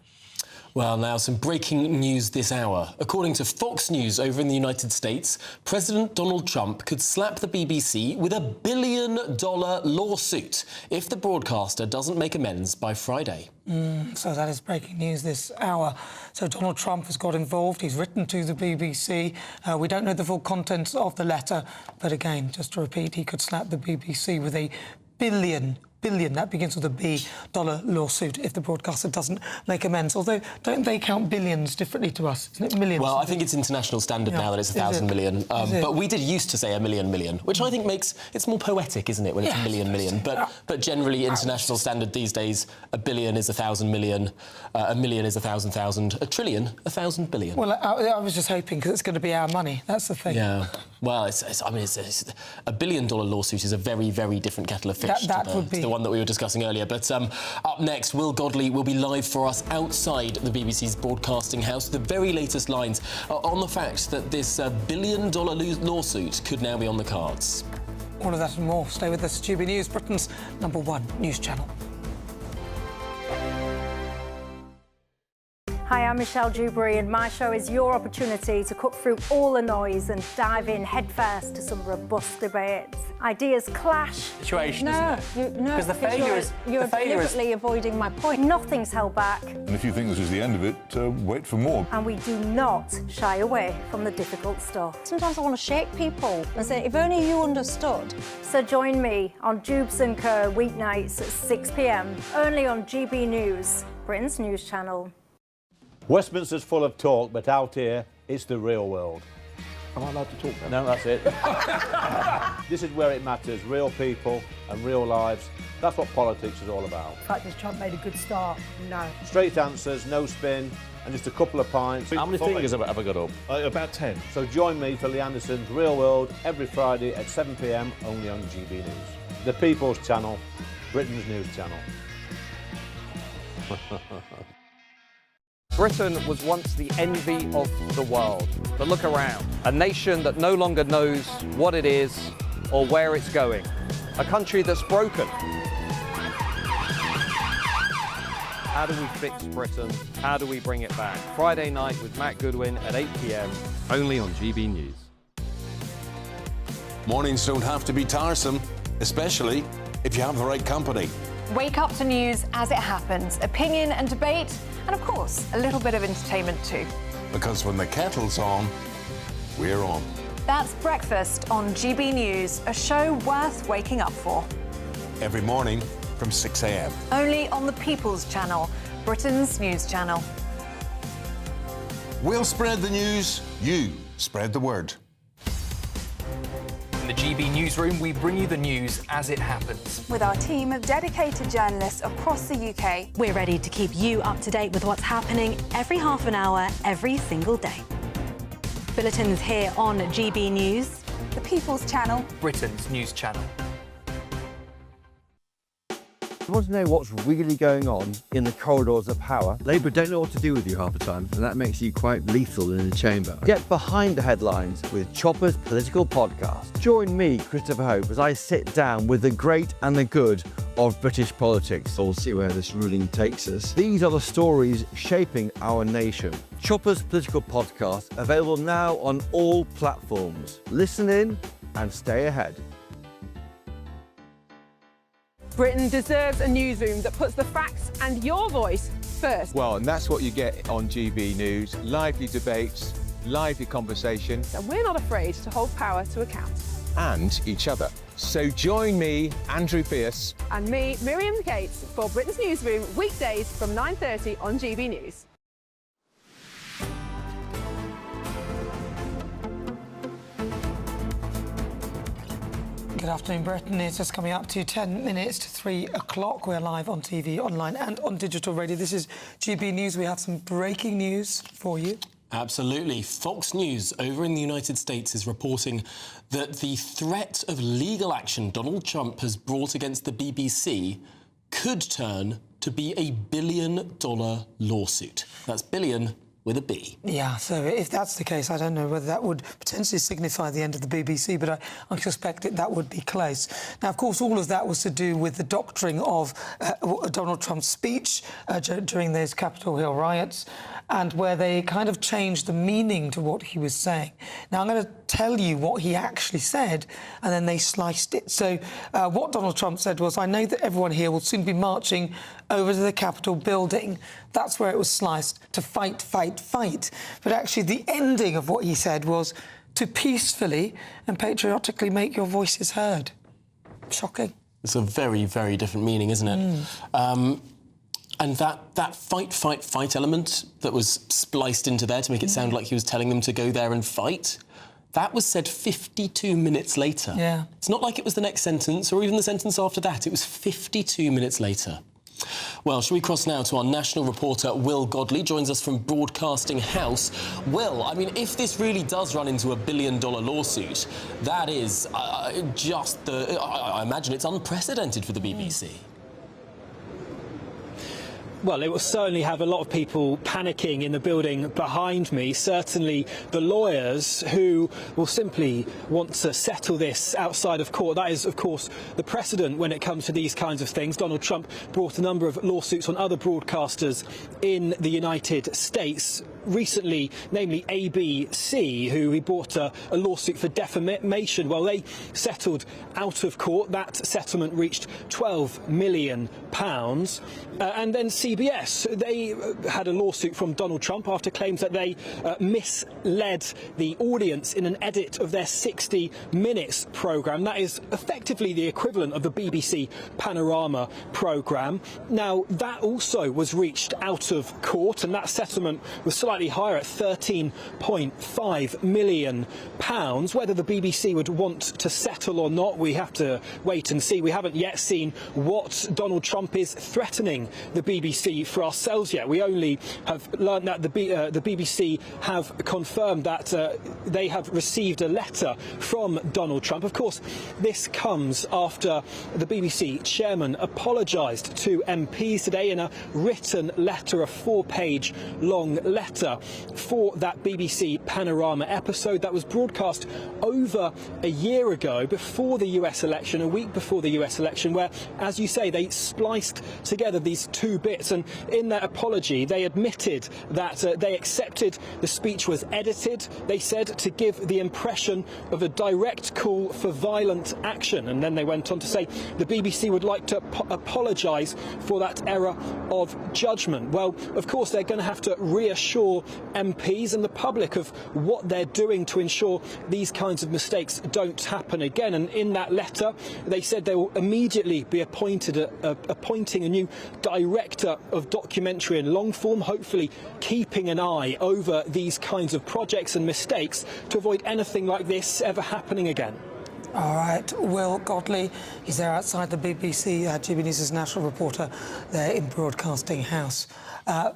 Well, now some breaking news this hour. According to Fox News over in the United States, President Donald Trump could slap the BBC with $1 billion lawsuit if the broadcaster doesn't make amends by Friday. So that is breaking news this hour. So Donald Trump has got involved. He's written to the BBC. We don't know the full contents of the letter, but again, just to repeat, he could slap the BBC with $1 billion, that begins with a B, dollar lawsuit if the broadcaster doesn't make amends. Although, don't they count billions differently to us? Isn't it millions? Well, I think it's international standard now that it's 1,000 million. But we did used to say a million, which I think makes it's more poetic, isn't it, when it's a million. But generally, international standard these days, $1 billion is 1,000 million, $1 million is 1,000,000, $1 trillion, 1,000 billion. Well, I was just hoping because it's going to be our money. That's the thing. Yeah. Well, it's $1 billion lawsuit is a very, very different kettle of fish to the one that we were discussing earlier. But up next, Will Godley will be live for us outside the BBC's broadcasting house. The very latest lines on the fact that this $1 billion lawsuit could now be on the cards. All of that and more. Stay with us. GB News, Britain's #1 news channel. Hi, I'm Michelle Dewberry, and my show is your opportunity to cut through all the noise and dive in headfirst to some robust debates. Ideas clash. Situation, isn't it? No, because the failure is you're deliberately avoiding my point. Nothing's held back. And if you think this is the end of it, wait for more. And we do not shy away from the difficult stuff. Sometimes I want to shake people and say, if only you understood. So join me on Jubes & Co. weeknights at 6 p.m, only on GB News, Britain's news channel. Westminster's full of talk, but out here, it's the real world. Am I allowed to talk then? No, that's it. This is where it matters, real people and real lives. That's what politics is all about. The fact that Trump made a good start, no. Straight answers, no spin, and just a couple of pints. How many fingers have I got up? About 10. So join me for Lee Anderson's Real World every Friday at 7 p.m, only on GB News. The People's Channel, Britain's news channel. Britain was once the envy of the world. But look around. A nation that no longer knows what it is or where it's going. A country that's broken. How do we fix Britain? How do we bring it back? Friday night with Matt Goodwin at 8 p.m, only on GB News. Mornings don't have to be tiresome, especially if you have the right company. Wake up to news as it happens, opinion and debate, and of course, a little bit of entertainment too. Because when the kettle's on, we're on. That's Breakfast on GB News, a show worth waking up for. Every morning from 6 a.m. Only on the People's Channel, Britain's news channel. We'll spread the news, you spread the word. In the GB newsroom, we bring you the news as it happens. With our team of dedicated journalists across the UK. We're ready to keep you up to date with what's happening every half an hour, every single day. Bulletins here on GB News. The People's Channel. Britain's news channel. You want to know what's really going on in the corridors of power? Labour don't know what to do with you half the time, and that makes you quite lethal in the chamber. Get behind the headlines with Chopper's political podcast. Join me, Christopher Hope, as I sit down with the great and the good of British politics. We'll see where this ruling takes us. These are the stories shaping our nation. Chopper's political podcast, available now on all platforms. Listen in and stay ahead. Britain deserves a newsroom that puts the facts and your voice first. Well, and that's what you get on GB News. Lively debates, lively conversation. And we're not afraid to hold power to account. And each other. So join me, Andrew Pierce. And me, Miriam Gates, for Britain's Newsroom, weekdays from 9:30 on GB News. Good afternoon, Britain. It's just coming up to 10 minutes to 3 o'clock. We're live on TV, online and on digital radio. This is GB News. We have some breaking news for you. Absolutely. Fox News over in the United States is reporting that the threat of legal action Donald Trump has brought against the BBC could turn to be a $1 billion lawsuit. That's billion with a B. Yeah, so if that's the case, I don't know whether that would potentially signify the end of the BBC, but I suspect that would be close. Now, of course, all of that was to do with the doctoring of Donald Trump's speech during those Capitol Hill riots, and where they kind of changed the meaning to what he was saying. Now, I'm going to tell you what he actually said, and then they sliced it. So what Donald Trump said was, I know that everyone here will soon be marching over to the Capitol building. That's where it was sliced, to fight, fight, fight. But actually, the ending of what he said was to peacefully and patriotically make your voices heard. Shocking. It's a very, very different meaning, isn't it? And that fight, fight, fight element that was spliced into there to make it sound like he was telling them to go there and fight, that was said 52 minutes later. Yeah. It's not like it was the next sentence or even the sentence after that. It was 52 minutes later. Well, shall we cross now to our national reporter, Will Godley, joins us from Broadcasting House. Will, I mean, if this really does run into a $1 billion lawsuit, that is I imagine it's unprecedented for the BBC. Well, it will certainly have a lot of people panicking in the building behind me. Certainly the lawyers who will simply want to settle this outside of court. That is, of course, the precedent when it comes to these kinds of things. Donald Trump brought a number of lawsuits on other broadcasters in the United States recently, namely ABC, who he brought a lawsuit for defamation. Well, they settled out of court. That settlement reached £12 million. And then CBS, they had a lawsuit from Donald Trump after claims that they misled the audience in an edit of their 60 Minutes programme. That is effectively the equivalent of the BBC Panorama programme. Now, that also was reached out of court, and that settlement was slightly higher at £13.5 million. Whether the BBC would want to settle or not, we have to wait and see. We haven't yet seen what Donald Trump is threatening the BBC for ourselves yet. We only have learned that the BBC have confirmed that they have received a letter from Donald Trump. Of course, this comes after the BBC chairman apologised to MPs today in a written letter, a 4-page long letter. letter for that BBC Panorama episode that was broadcast over a year ago, before the US election, a week before the US election, where, as you say, they spliced together these two bits. And in their apology, they admitted that they accepted the speech was edited, they said, to give the impression of a direct call for violent action. And then they went on to say the BBC would like to apologise for that error of judgment. Well, of course, they're going to have to reassure MPs and the public of what they're doing to ensure these kinds of mistakes don't happen again. And in that letter, they said they will immediately be appointing a new director of documentary and long form, hopefully keeping an eye over these kinds of projects and mistakes to avoid anything like this ever happening again. All right, Will Godley, he's there outside the BBC, GB News' national reporter there in Broadcasting House.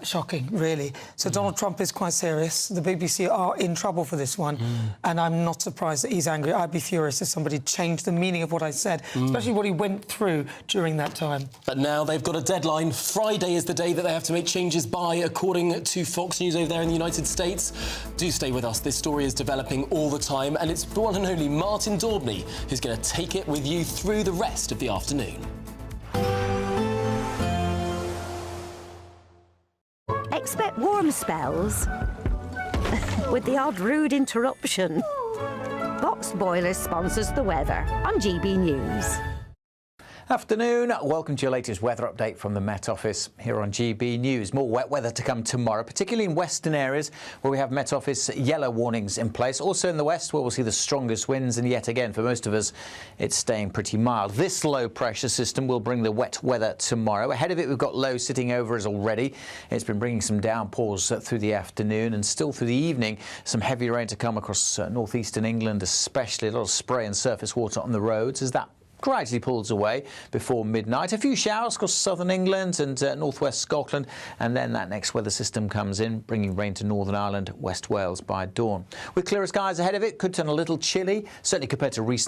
Shocking, really. So Donald Trump is quite serious. The BBC are in trouble for this one, and I'm not surprised that he's angry. I'd be furious if somebody changed the meaning of what I said, especially what he went through during that time. But now they've got a deadline. Friday is the day that they have to make changes by, according to Fox News over there in the United States. Do stay with us. This story is developing all the time, and it's the one and only Martin Daubney who's going to take it with you through the rest of the afternoon. Expect warm spells with the odd rude interruption. Box Boilers sponsors the weather on GB News. Afternoon, welcome to your latest weather update from the Met Office here on GB News. More wet weather to come tomorrow, particularly in western areas where we have Met Office yellow warnings in place. Also in the west where we'll see the strongest winds, and yet again for most of us it's staying pretty mild. This low pressure system will bring the wet weather tomorrow. Ahead of it we've got low sitting over us already. It's been bringing some downpours through the afternoon and still through the evening. Some heavy rain to come across northeastern England, especially a lot of spray and surface water on the roads as that gradually pulls away before midnight. A few showers across southern England and northwest Scotland, and then that next weather system comes in, bringing rain to Northern Ireland, West Wales by dawn. With clearer skies ahead of it, could turn a little chilly, certainly compared to recent